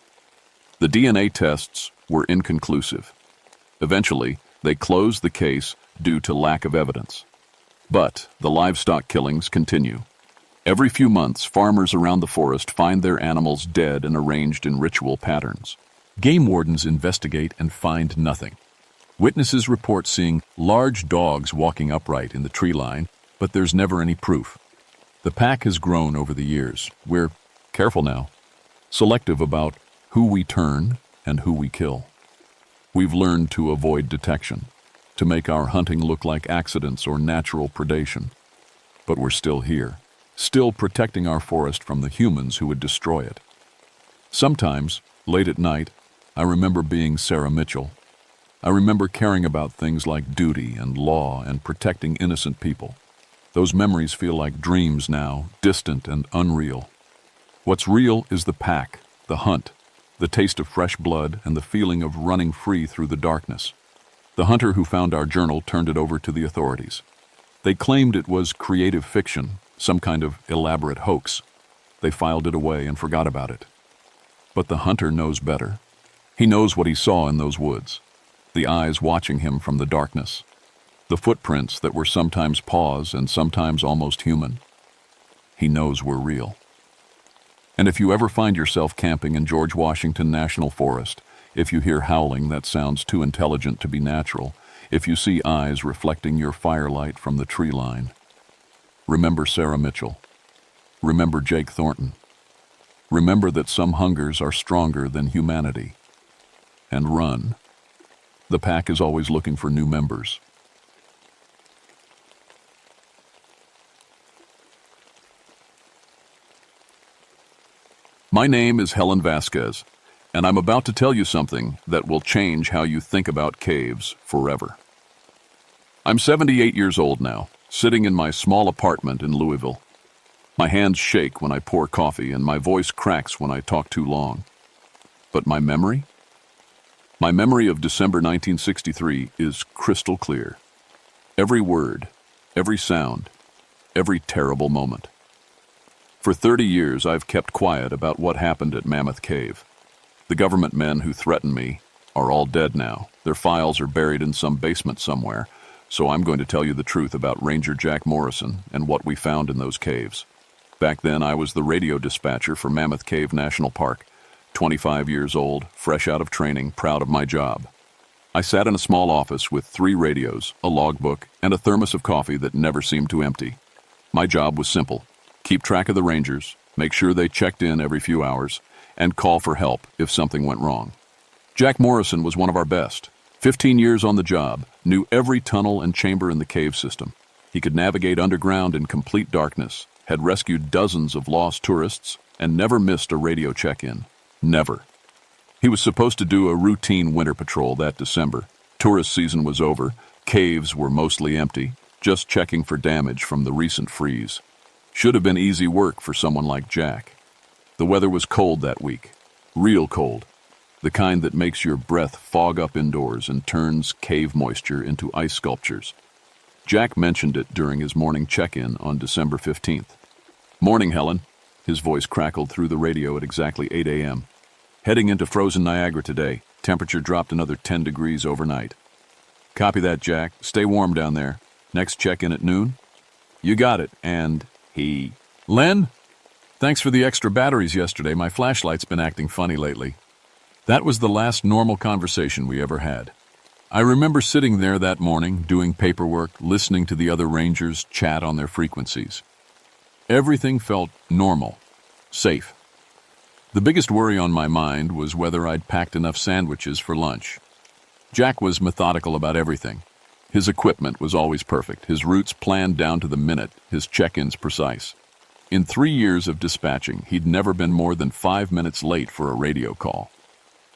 The DNA tests were inconclusive. Eventually, they closed the case due to lack of evidence. But the livestock killings continue. Every few months, farmers around the forest find their animals dead and arranged in ritual patterns. Game wardens investigate and find nothing. Witnesses report seeing large dogs walking upright in the tree line, but there's never any proof. The pack has grown over the years. We're, careful now, selective about who we turn and who we kill. We've learned to avoid detection, to make our hunting look like accidents or natural predation. But we're still here, still protecting our forest from the humans who would destroy it. Sometimes, late at night, I remember being Sarah Mitchell. I remember caring about things like duty and law and protecting innocent people. Those memories feel like dreams now, distant and unreal. What's real is the pack, the hunt, the taste of fresh blood, and the feeling of running free through the darkness. The hunter who found our journal turned it over to the authorities. They claimed it was creative fiction, some kind of elaborate hoax. They filed it away and forgot about it. But the hunter knows better. He knows what he saw in those woods, the eyes watching him from the darkness, the footprints that were sometimes paws and sometimes almost human. He knows we're real. And if you ever find yourself camping in George Washington National Forest, if you hear howling that sounds too intelligent to be natural, if you see eyes reflecting your firelight from the tree line, remember Sarah Mitchell. Remember Jake Thornton. Remember that some hungers are stronger than humanity. And run. The pack is always looking for new members. My name is Helen Vasquez, and I'm about to tell you something that will change how you think about caves forever. I'm 78 years old now, sitting in my small apartment in Louisville. My hands shake when I pour coffee, and my voice cracks when I talk too long. But my memory? My memory of December 1963 is crystal clear. Every word, every sound, every terrible moment. For 30 years, I've kept quiet about what happened at Mammoth Cave. The government men who threatened me are all dead now. Their files are buried in some basement somewhere, so I'm going to tell you the truth about Ranger Jack Morrison and what we found in those caves. Back then, I was the radio dispatcher for Mammoth Cave National Park, 25 years old, fresh out of training, proud of my job. I sat in a small office with 3 radios, a logbook, and a thermos of coffee that never seemed to empty. My job was simple. Keep track of the rangers, make sure they checked in every few hours, and call for help if something went wrong. Jack Morrison was one of our best. 15 years on the job, knew every tunnel and chamber in the cave system. He could navigate underground in complete darkness, had rescued dozens of lost tourists, and never missed a radio check-in. Never. He was supposed to do a routine winter patrol that December. Tourist season was over, caves were mostly empty, just checking for damage from the recent freeze. Should have been easy work for someone like Jack. The weather was cold that week. Real cold. The kind that makes your breath fog up indoors and turns cave moisture into ice sculptures. Jack mentioned it during his morning check-in on December 15th. "Morning, Helen." His voice crackled through the radio at exactly 8 a.m. "Heading into frozen Niagara today. Temperature dropped another 10 degrees overnight." "Copy that, Jack. Stay warm down there. Next check-in at noon?" "You got it." And Len? Thanks for the extra batteries yesterday. My flashlight's been acting funny lately. That was the last normal conversation we ever had. I remember sitting there that morning, doing paperwork, listening to the other rangers chat on their frequencies. Everything felt normal, safe. The biggest worry on my mind was whether I'd packed enough sandwiches for lunch. Jack was methodical about everything. His equipment was always perfect, his routes planned down to the minute, his check-ins precise. In 3 years of dispatching, he'd never been more than 5 minutes late for a radio call.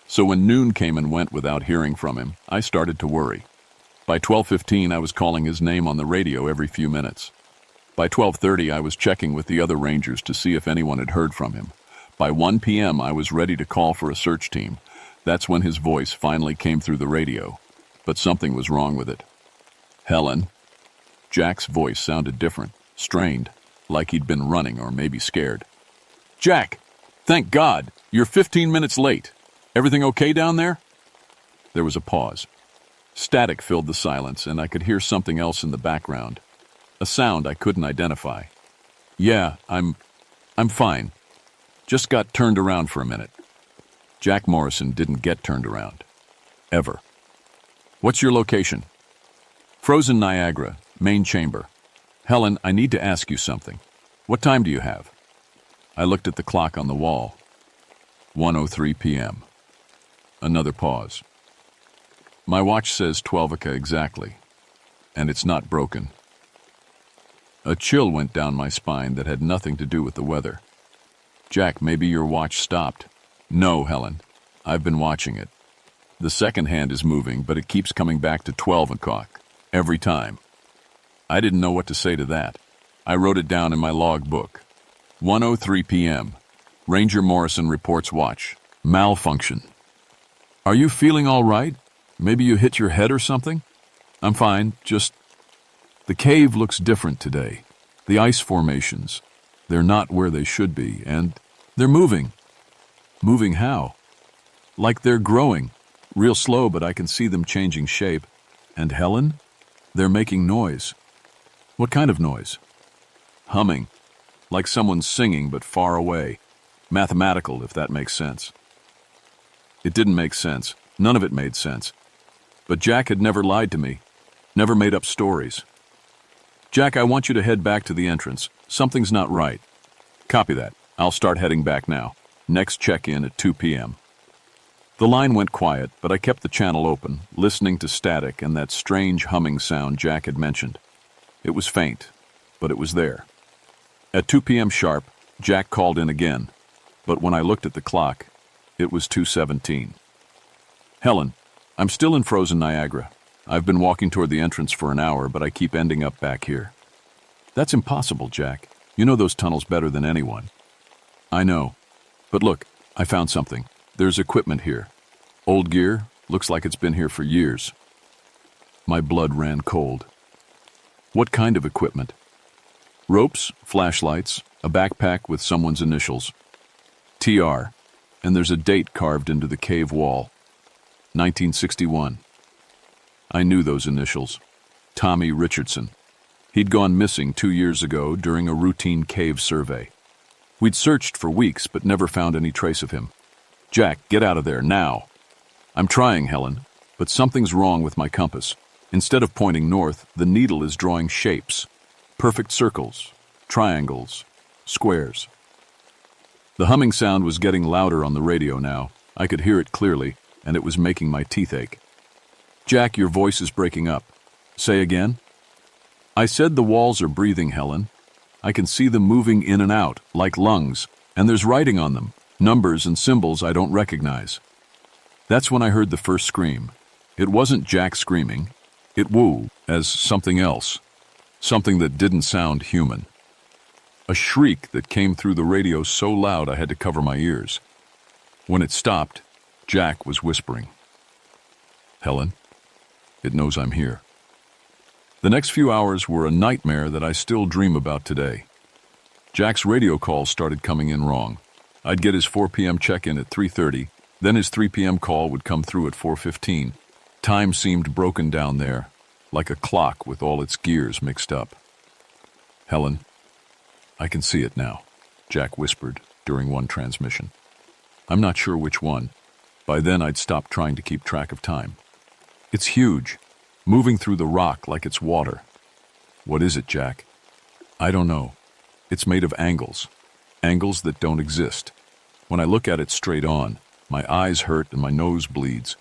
So when noon came and went without hearing from him, I started to worry. By 12:15, I was calling his name on the radio every few minutes. By 12:30, I was checking with the other rangers to see if anyone had heard from him. By 1 p.m., I was ready to call for a search team. That's when his voice finally came through the radio. but something was wrong with it. Helen? Jack's voice sounded different, strained, like he'd been running or maybe scared. Jack! Thank God! You're 15 minutes late. Everything okay down there? There was a pause. Static filled the silence, and I could hear something else in the background. A sound I couldn't identify. Yeah, I'm fine. Just got turned around for a minute. Jack Morrison didn't get turned around. Ever. What's your location? Frozen Niagara, main chamber. Helen, I need to ask you something. What time do you have? I looked at the clock on the wall. 1:03 p.m. Another pause. My watch says 12 exactly, and it's not broken. A chill went down my spine that had nothing to do with the weather. Jack, maybe your watch stopped. No, Helen. I've been watching it. The second hand is moving, but it keeps coming back to 12 o'clock. Every time. I didn't know what to say to that. I wrote it down in my log book. 1:03 p.m. Ranger Morrison reports watch. Malfunction. Are you feeling all right? Maybe you hit your head or something? I'm fine, just... The cave looks different today. The ice formations. They're not where they should be, and they're moving. Moving how? Like they're growing. Real slow, but I can see them changing shape. And Helen? They're making noise. What kind of noise? Humming. Like someone singing, but far away. Mathematical, if that makes sense. It didn't make sense. None of it made sense. But Jack had never lied to me. Never made up stories. Jack, I want you to head back to the entrance. Something's not right. Copy that. I'll start heading back now. Next check-in at 2 p.m. The line went quiet, but I kept the channel open, listening to static and that strange humming sound Jack had mentioned. It was faint, but it was there. At 2 p.m. sharp, Jack called in again, but when I looked at the clock, it was 2:17. Helen, I'm still in frozen Niagara. I've been walking toward the entrance for an hour, but I keep ending up back here. That's impossible, Jack. You know those tunnels better than anyone. I know. But look, I found something. There's equipment here. Old gear, looks like it's been here for years. My blood ran cold. What kind of equipment? Ropes, flashlights, a backpack with someone's initials. TR, and there's a date carved into the cave wall. 1961. I knew those initials. Tommy Richardson. He'd gone missing 2 years ago during a routine cave survey. We'd searched for weeks but never found any trace of him. Jack, get out of there, now. I'm trying, Helen, but something's wrong with my compass. Instead of pointing north, the needle is drawing shapes. Perfect circles, triangles, squares. The humming sound was getting louder on the radio now. I could hear it clearly, and it was making my teeth ache. Jack, your voice is breaking up. Say again? I said the walls are breathing, Helen. I can see them moving in and out, like lungs, and there's writing on them, numbers and symbols I don't recognize. That's when I heard the first scream. It wasn't Jack screaming. It woo as something else, something that didn't sound human. A shriek that came through the radio so loud I had to cover my ears. When it stopped, Jack was whispering. Helen, it knows I'm here. The next few hours were a nightmare that I still dream about today. Jack's radio calls started coming in wrong. I'd get his 4 p.m. check-in at 3:30, then his 3 p.m. call would come through at 4:15. Time seemed broken down there, like a clock with all its gears mixed up. Helen, I can see it now, Jack whispered during one transmission. I'm not sure which one. By then I'd stopped trying to keep track of time. It's huge, moving through the rock like it's water. What is it, Jack? I don't know. It's made of angles that don't exist. When I look at it straight on, my eyes hurt and my nose bleeds.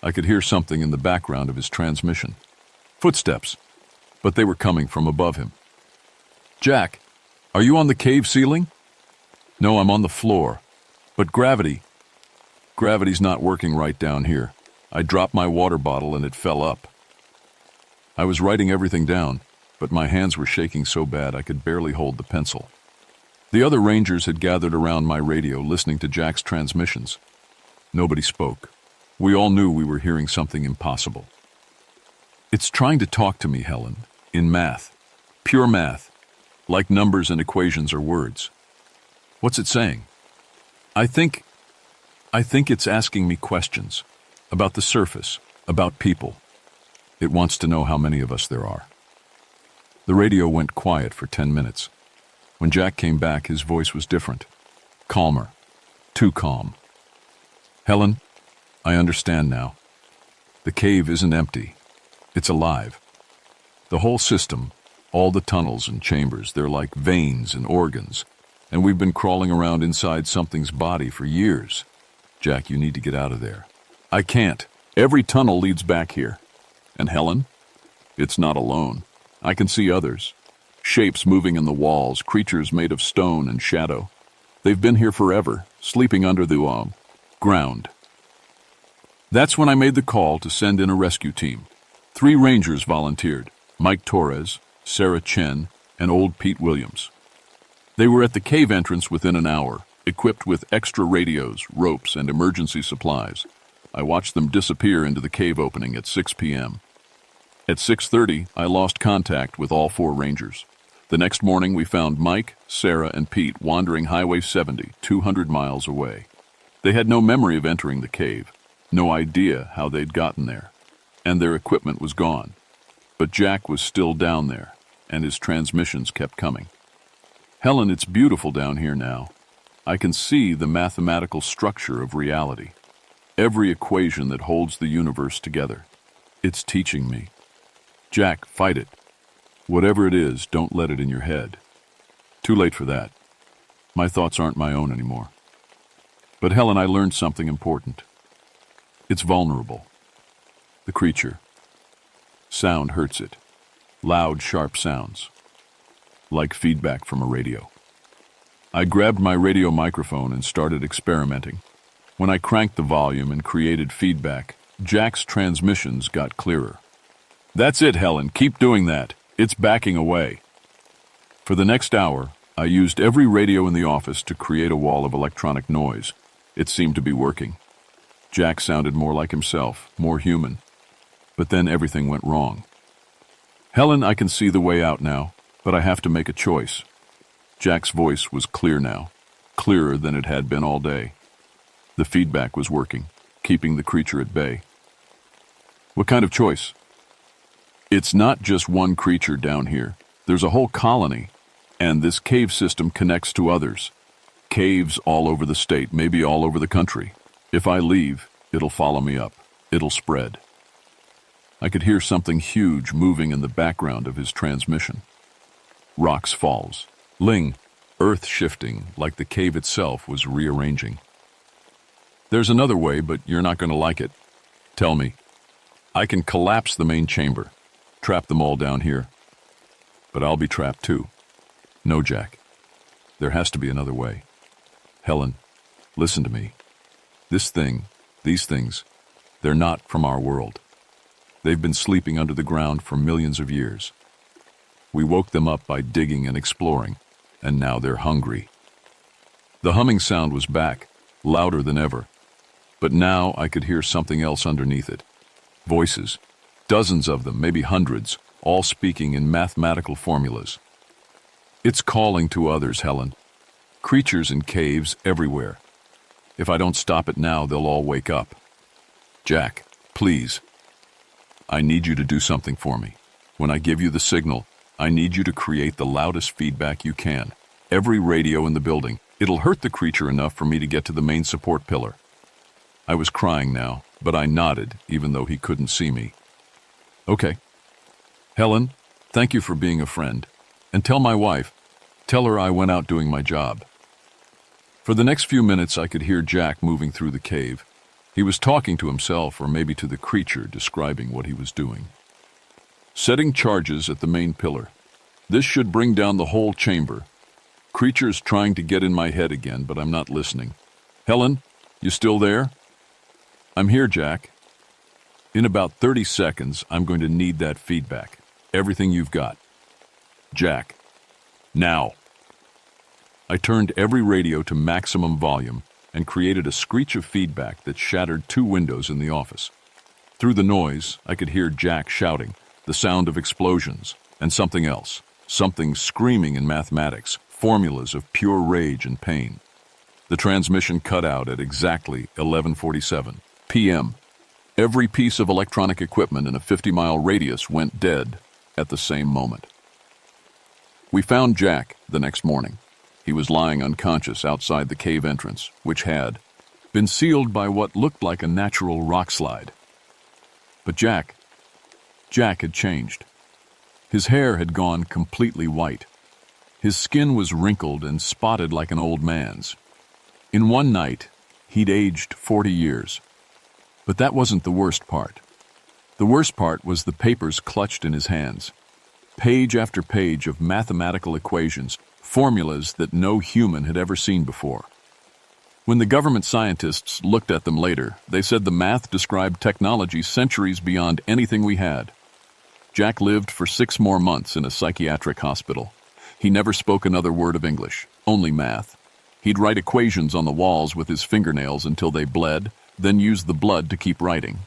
I could hear something in the background of his transmission. Footsteps, but they were coming from above him. Jack, are you on the cave ceiling? No, I'm on the floor. But gravity's not working right down here. I dropped my water bottle and it fell up. I was writing everything down, but my hands were shaking so bad I could barely hold the pencil. The other rangers had gathered around my radio listening to Jack's transmissions. Nobody spoke. We all knew we were hearing something impossible. It's trying to talk to me, Helen, in math. Pure math, like numbers and equations or words. What's it saying? I think it's asking me questions about the surface, about people. It wants to know how many of us there are. The radio went quiet for 10 minutes. When Jack came back, his voice was different. Calmer. Too calm. Helen, I understand now. The cave isn't empty. It's alive. The whole system, all the tunnels and chambers, they're like veins and organs. And we've been crawling around inside something's body for years. Jack, you need to get out of there. I can't. Every tunnel leads back here. And Helen? It's not alone. I can see others. Shapes moving in the walls, creatures made of stone and shadow. They've been here forever, sleeping under the ground. That's when I made the call to send in a rescue team. 3 rangers volunteered: Mike Torres, Sarah Chen, and old Pete Williams. They were at the cave entrance within an hour, equipped with extra radios, ropes, and emergency supplies. I watched them disappear into the cave opening at 6 p.m. At 6:30, I lost contact with all 4 rangers. The next morning, we found Mike, Sarah, and Pete wandering Highway 70, 200 miles away. They had no memory of entering the cave, no idea how they'd gotten there, and their equipment was gone. But Jack was still down there, and his transmissions kept coming. Helen, it's beautiful down here now. I can see the mathematical structure of reality. Every equation that holds the universe together. It's teaching me. Jack, fight it. Whatever it is, don't let it in your head. Too late for that. My thoughts aren't my own anymore. But Helen, I learned something important. It's vulnerable. The creature. Sound hurts it. Loud, sharp sounds. Like feedback from a radio. I grabbed my radio microphone and started experimenting. When I cranked the volume and created feedback, Jack's transmissions got clearer. That's it, Helen. Keep doing that. It's backing away. For the next hour, I used every radio in the office to create a wall of electronic noise. It seemed to be working. Jack sounded more like himself, more human. But then everything went wrong. Helen, I can see the way out now, but I have to make a choice. Jack's voice was clear now, clearer than it had been all day. The feedback was working, keeping the creature at bay. What kind of choice? It's not just one creature down here. There's a whole colony, and this cave system connects to others. Caves all over the state, maybe all over the country. If I leave, it'll follow me up. It'll spread. I could hear something huge moving in the background of his transmission. Rocks falls. Ling, earth shifting, like the cave itself was rearranging. There's another way, but you're not going to like it. Tell me. I can collapse the main chamber. Trap them all down here. But I'll be trapped too. No, Jack. There has to be another way. Helen, listen to me. These things, they're not from our world. They've been sleeping under the ground for millions of years. We woke them up by digging and exploring, and now they're hungry. The humming sound was back, louder than ever. But now I could hear something else underneath it. Voices. Dozens of them, maybe hundreds, all speaking in mathematical formulas. It's calling to others, Helen. Creatures in caves everywhere. If I don't stop it now, they'll all wake up. Jack, please. I need you to do something for me. When I give you the signal, I need you to create the loudest feedback you can. Every radio in the building. It'll hurt the creature enough for me to get to the main support pillar. I was crying now, but I nodded, even though he couldn't see me. Okay. Helen, thank you for being a friend. And tell my wife. Tell her I went out doing my job. For the next few minutes, I could hear Jack moving through the cave. He was talking to himself or maybe to the creature, describing what he was doing. Setting charges at the main pillar. This should bring down the whole chamber. Creature's trying to get in my head again, but I'm not listening. Helen, you still there? I'm here, Jack. In about 30 seconds, I'm going to need that feedback. Everything you've got. Jack. Now. I turned every radio to maximum volume, and created a screech of feedback that shattered 2 windows in the office. Through the noise, I could hear Jack shouting, the sound of explosions, and something else, something screaming in mathematics, formulas of pure rage and pain. The transmission cut out at exactly 11:47 p.m. Every piece of electronic equipment in a 50-mile radius went dead at the same moment. We found Jack the next morning. He was lying unconscious outside the cave entrance, which had been sealed by what looked like a natural rock slide. But Jack had changed. His hair had gone completely white. His skin was wrinkled and spotted like an old man's. In one night, he'd aged 40 years. But that wasn't the worst part. The worst part was the papers clutched in his hands. Page after page of mathematical equations, formulas that no human had ever seen before. When the government scientists looked at them later, they said the math described technology centuries beyond anything we had. Jack lived for 6 more months in a psychiatric hospital. He never spoke another word of English, only math. He'd write equations on the walls with his fingernails until they bled, then use the blood to keep writing.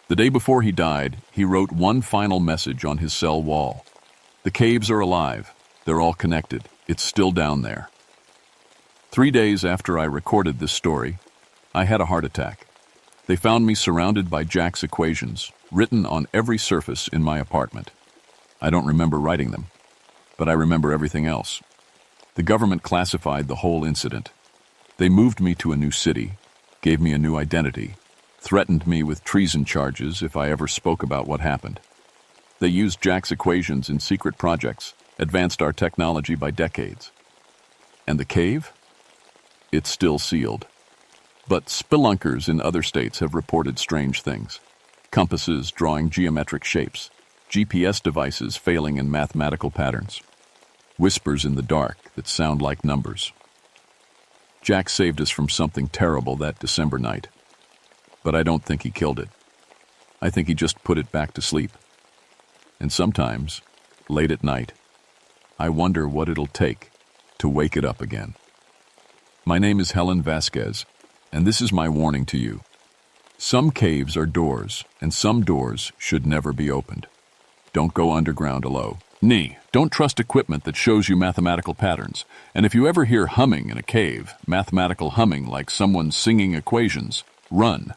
The day before he died, he wrote one final message on his cell wall. The caves are alive. They're all connected. It's still down there. 3 days after I recorded this story, I had a heart attack. They found me surrounded by Jack's equations, written on every surface in my apartment. I don't remember writing them, but I remember everything else. The government classified the whole incident. They moved me to a new city, gave me a new identity, threatened me with treason charges if I ever spoke about what happened. They used Jack's equations in secret projects, advanced our technology by decades. And the cave? It's still sealed. But spelunkers in other states have reported strange things. Compasses drawing geometric shapes, GPS devices failing in mathematical patterns, whispers in the dark that sound like numbers. Jack saved us from something terrible that December night. But I don't think he killed it. I think he just put it back to sleep. And sometimes, late at night, I wonder what it'll take to wake it up again. My name is Helen Vasquez, and this is my warning to you. Some caves are doors, and some doors should never be opened. Don't go underground alone. Don't trust equipment that shows you mathematical patterns. And if you ever hear humming in a cave, mathematical humming like someone singing equations, run.